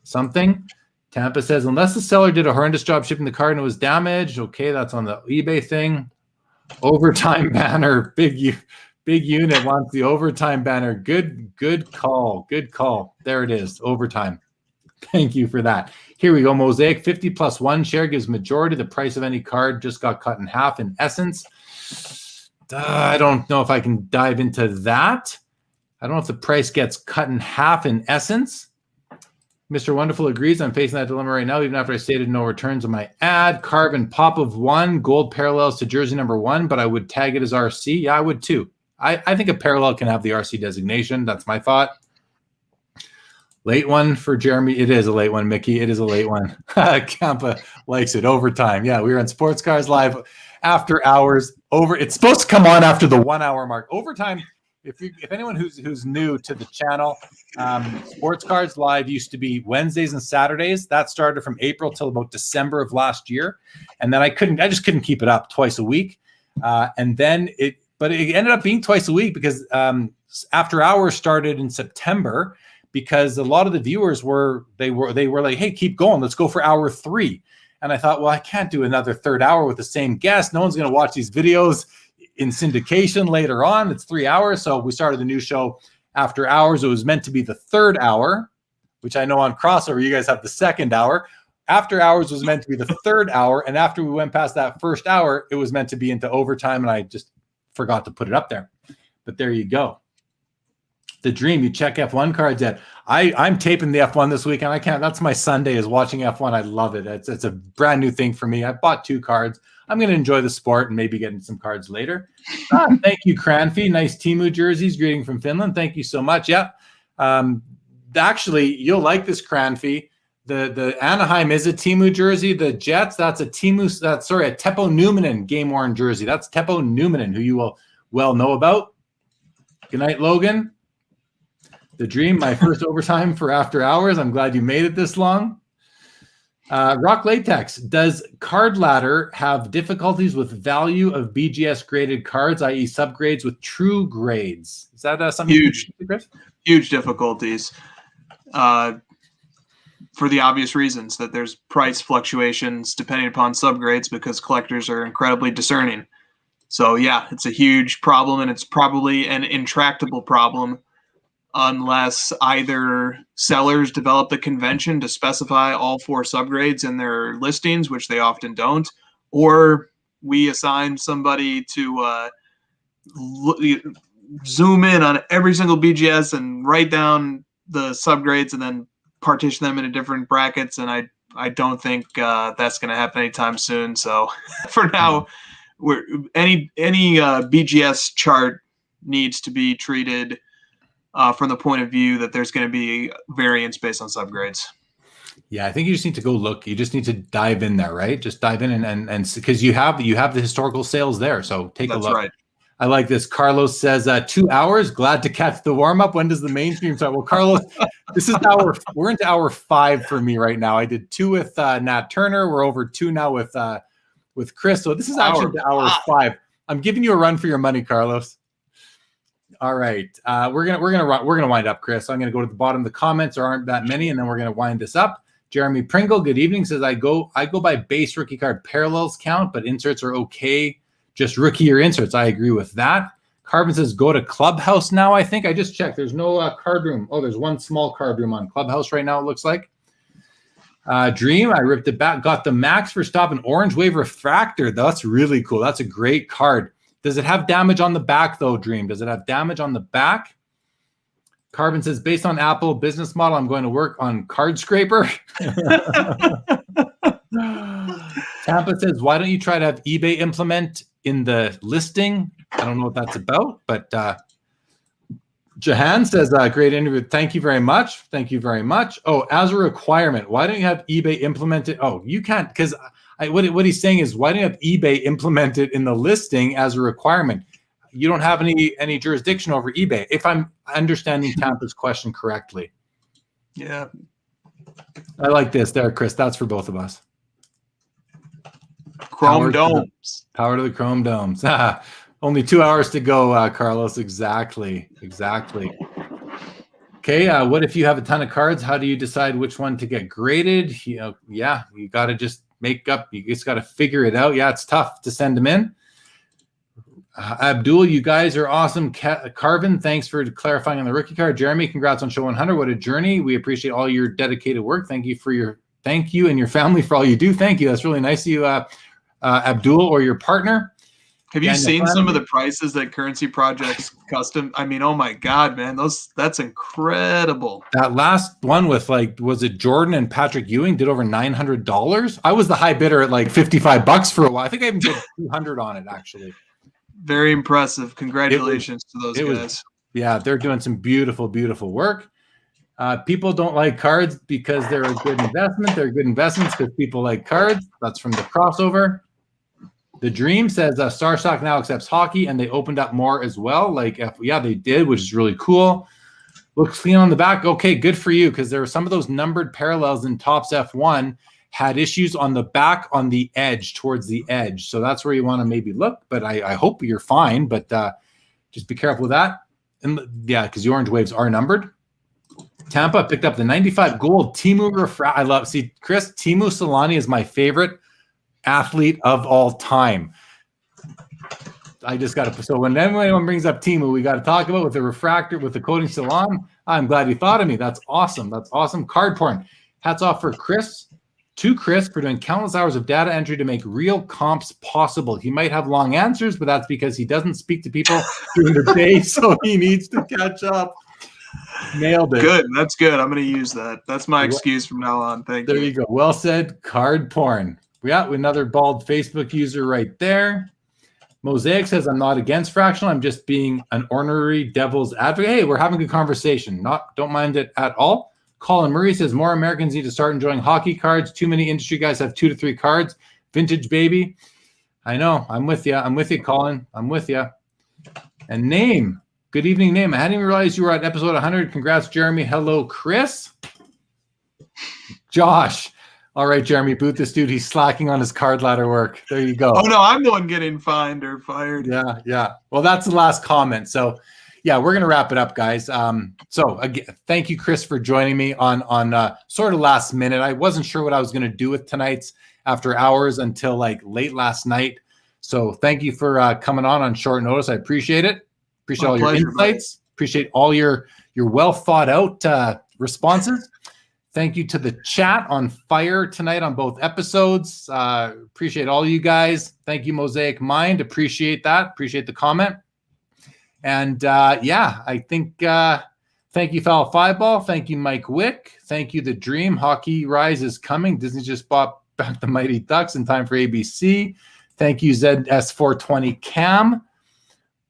something. Tampa says, unless the seller did a horrendous job shipping the card and it was damaged. Okay, that's on the eBay thing. Overtime banner, big unit wants the overtime banner. Good call. There it is, overtime. Thank you for that. Here we go, Mosaic. 50 plus 1 share gives majority. The price of any card just got cut in half in essence. I don't know if I can dive into that. I don't know if the price gets cut in half in essence. Mr. Wonderful agrees. I'm facing that dilemma right now, even after I stated no returns on my ad. Carbon pop of 1, gold parallels to jersey number 1, but I would tag it as RC. Yeah, I would too. I think a parallel can have the RC designation. That's my thought. Late one for Jeremy. It is a late one, Mickey. It is a late one. Campa likes it. Overtime. Yeah, we were on Sports Cars Live after hours. It's supposed to come on after the 1 hour mark. Overtime. If anyone who's new to the channel, Sports Cards Live used to be Wednesdays and Saturdays. That started from April till about December of last year, and then I just couldn't keep it up twice a week. And then it ended up being twice a week because After Hours started in September because a lot of the viewers were like, hey, keep going, let's go for hour 3. And I thought, well, I can't do another third hour with the same guest. No one's going to watch these videos in syndication later on. It's 3 hours. So we started the new show After Hours. It was meant to be the third hour, which I know on Crossover, you guys have the second hour. After Hours was meant to be the third hour. And after we went past that first hour, it was meant to be into overtime. And I just forgot to put it up there. But there you go. The dream, you check F1 cards yet? I'm taping the F1 this weekend. I can't. That's my Sunday is watching F1. I love it. It's a brand new thing for me. I bought 2 cards. I'm going to enjoy the sport and maybe getting some cards later. Thank you, Cranfy. Nice Timu jerseys. Greeting from Finland. Thank you so much. Yeah. Actually, you'll like this, Cranfy. The Anaheim is a Timu jersey. The Jets, that's a Teppo Numminen game-worn jersey. That's Teppo Numminen, who you will well know about. Good night, Logan. The dream, my first overtime for After Hours. I'm glad you made it this long. Rock Latex, does Card Ladder have difficulties with value of BGS graded cards, i.e. subgrades with true grades? Is that something huge difficulties? for the obvious reasons that there's price fluctuations depending upon subgrades because collectors are incredibly discerning. So yeah, it's a huge problem, and it's probably an intractable problem unless either sellers develop the convention to specify all 4 subgrades in their listings, which they often don't, or we assign somebody to zoom in on every single BGS and write down the subgrades and then partition them into different brackets. And I don't think that's going to happen anytime soon. So for now, any BGS chart needs to be treated from the point of view that there's going to be variance based on subgrades. Yeah, I think you just need to go look. You just need to dive in there, right? Just dive in and because you have the historical sales there. So take a look. That's right. I like this. Carlos says 2 hours. Glad to catch the warm up. When does the mainstream start? Well, Carlos, we're into hour 5 for me right now. I did 2 with Nat Turner. We're over 2 now with Chris. So this is actually hour 5. I'm giving you a run for your money, Carlos. All right, we're gonna wind up, Chris. I'm gonna go to the bottom of the comments. There aren't that many, and then we're gonna wind this up. Jeremy Pringle, good evening. Says I go by base rookie card parallels count, but inserts are okay. Just rookie or inserts. I agree with that. Carvin says go to Clubhouse now. I think I just checked. There's no card room. Oh, there's one small card room on Clubhouse right now. It looks like. Dream, I ripped it back. Got the max for stop an orange wave refractor. That's really cool. That's a great card. Does it have damage on the back though, Dream? Does it have damage on the back? Carvin says, based on Apple business model, I'm going to work on Card Scraper. Tampa says, why don't you try to have eBay implement in the listing? I don't know what that's about, but Jahan says, great interview. Thank you very much. Thank you very much. Oh, as a requirement, why don't you have eBay implement it? Oh, you can't, because what he's saying is, why don't you have eBay implement it in the listing as a requirement? You don't have any jurisdiction over eBay, if I'm understanding Tampa's question correctly. Yeah. I like this there, Chris. That's for both of us. Chrome domes. Power to the Chrome domes. Only 2 hours to go, Carlos. Exactly. Okay, what if you have a ton of cards? How do you decide which one to get graded? You got to just you just got to figure it out. Yeah, it's tough to send them in. Abdul, you guys are awesome. Carvin, thanks for clarifying on the rookie card. Jeremy, congrats on show 100. What a journey. We appreciate all your dedicated work. Thank you and your family for all you do. Thank you. That's really nice of you, Abdul, or your partner. Have you seen some of the prices that Currency Project's custom? I mean, oh my God, man, that's incredible. That last one with was it Jordan and Patrick Ewing did over $900? I was the high bidder at $55 for a while. I think I even did 200 on it actually. Very impressive. Congratulations to those guys. Yeah, they're doing some beautiful, beautiful work. People don't like cards because they're a good investment. They're good investments because people like cards. That's from the crossover. The Dream says Starstock now accepts hockey, and they opened up more as well. They did, which is really cool. Looks clean on the back. Okay, good for you, because there were some of those numbered parallels in Topps F1 had issues on the back on the edge, towards the edge. So that's where you want to maybe look, but I hope you're fine, but just be careful with that. And yeah, because the orange waves are numbered. Tampa picked up the 95 gold Timu Refract. Chris, Timu Solani is my favorite athlete of all time. I just got to, so when anyone brings up Timu, we got to talk about with the refractor, with the coating still on. I'm glad you thought of me. That's awesome. That's awesome. Card porn. Hats off for Chris. To Chris for doing countless hours of data entry to make real comps possible. He might have long answers, but that's because he doesn't speak to people during the day, so he needs to catch up. Nailed it. Good. That's good. I'm going to use that. That's my excuse from now on. Thank you. There you go. Well said. Card porn. We got another bald Facebook user right there. Mosaic says, I'm not against fractional. I'm just being an ornery devil's advocate. Hey, we're having a good conversation. Don't mind it at all. Colin Murray says, more Americans need to start enjoying hockey cards. Too many industry guys have 2 to 3 cards. Vintage baby. I know. I'm with you. I'm with you, Colin. I'm with you. And Name. Good evening, Name. I hadn't even realized you were at episode 100. Congrats, Jeremy. Hello, Chris. Josh. All right, Jeremy, boot this dude. He's slacking on his card ladder work. There you go. Oh, no, I'm the one getting fined or fired. Yeah. Well, that's the last comment. So yeah, we're going to wrap it up, guys. So again, thank you, Chris, for joining me on sort of last minute. I wasn't sure what I was going to do with tonight's after hours until like late last night. So thank you for coming on short notice. I appreciate it. Appreciate all your insights. Appreciate all your well thought out responses. Thank you to the chat on fire tonight on both episodes. Appreciate all you guys. Thank you, Mosaic Mind. Appreciate that. Appreciate the comment. And yeah, I think thank you, Foul Fireball. Thank you, Mike Wick. Thank you, The Dream. Hockey Rise is coming. Disney just bought back the Mighty Ducks in time for ABC. Thank you, ZS420 Cam.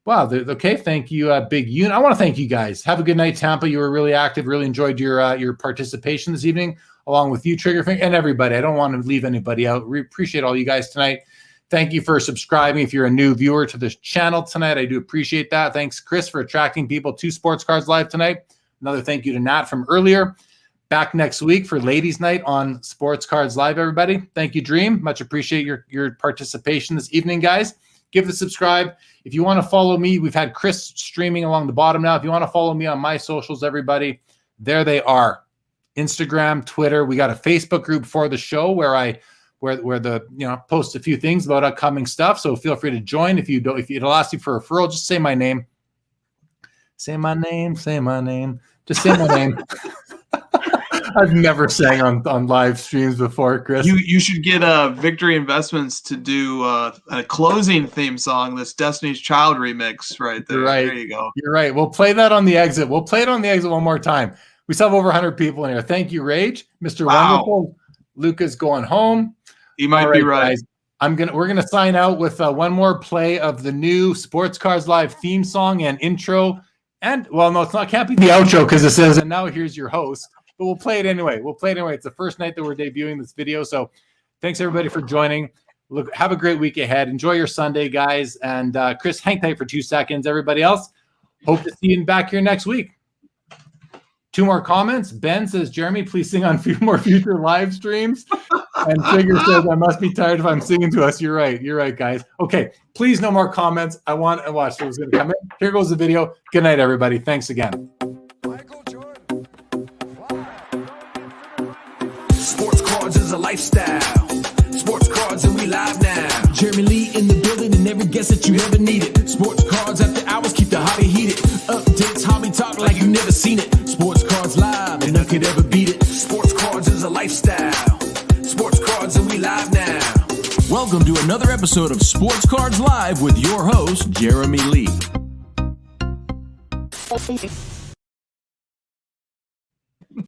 Wow. Okay. Thank you, Big Unit. I want to thank you guys. Have a good night, Tampa. You were really active. Really enjoyed your participation this evening, along with you, Triggerfinger, and everybody. I don't want to leave anybody out. We appreciate all you guys tonight. Thank you for subscribing. If you're a new viewer to this channel tonight, I do appreciate that. Thanks, Chris, for attracting people to Sports Cards Live tonight. Another thank you to Nat from earlier. Back next week for Ladies Night on Sports Cards Live, everybody. Thank you, Dream. Much appreciate your participation this evening, guys. Give the subscribe. If you want to follow me, we've had Chris streaming along the bottom now. If you want to follow me on my socials, everybody, there they are. Instagram, Twitter. We got a Facebook group for the show where the post a few things about upcoming stuff. So feel free to join. If it'll ask you for a referral, just say my name. Say my name. Say my name. Just say my name. I've never sang on live streams before, Chris. You should get Victory Investments to do a closing theme song, this Destiny's Child remix right there. Right. There you go. You're right. We'll play that on the exit. We'll play it on the exit one more time. We still have over 100 people in here. Thank you, Rage. Mr. Wow. Wonderful. Luca's going home. He might be right. Guys, we're gonna sign out with one more play of the new Sports Cards Live theme song and intro. And well, no, can't be the outro because it says, and now here's your host. But we'll play it anyway. It's the first night that we're debuting this video. So thanks everybody for joining. Look, have a great week ahead. Enjoy your Sunday, guys. And Chris, hang tight for 2 seconds. Everybody else, hope to see you back here next week. 2 more comments. Ben says, Jeremy, please sing on a few more future live streams. And Trigger says, I must be tired if I'm singing to us. You're right. You're right, guys. Okay, please no more comments. I want to watch who's going to come in. Here goes the video. Good night, everybody. Thanks again. Sports cards is a lifestyle. Sports cards and we live now. Jeremy Lee in the building and every guest that you ever needed. Sports cards after hours keep the hobby heated. Updates, hobby talk like you never seen it. Sports cards live and none could ever beat it. Sports cards is a lifestyle. Sports cards and we live now. Welcome to another episode of Sports Cards Live with your host, Jeremy Lee.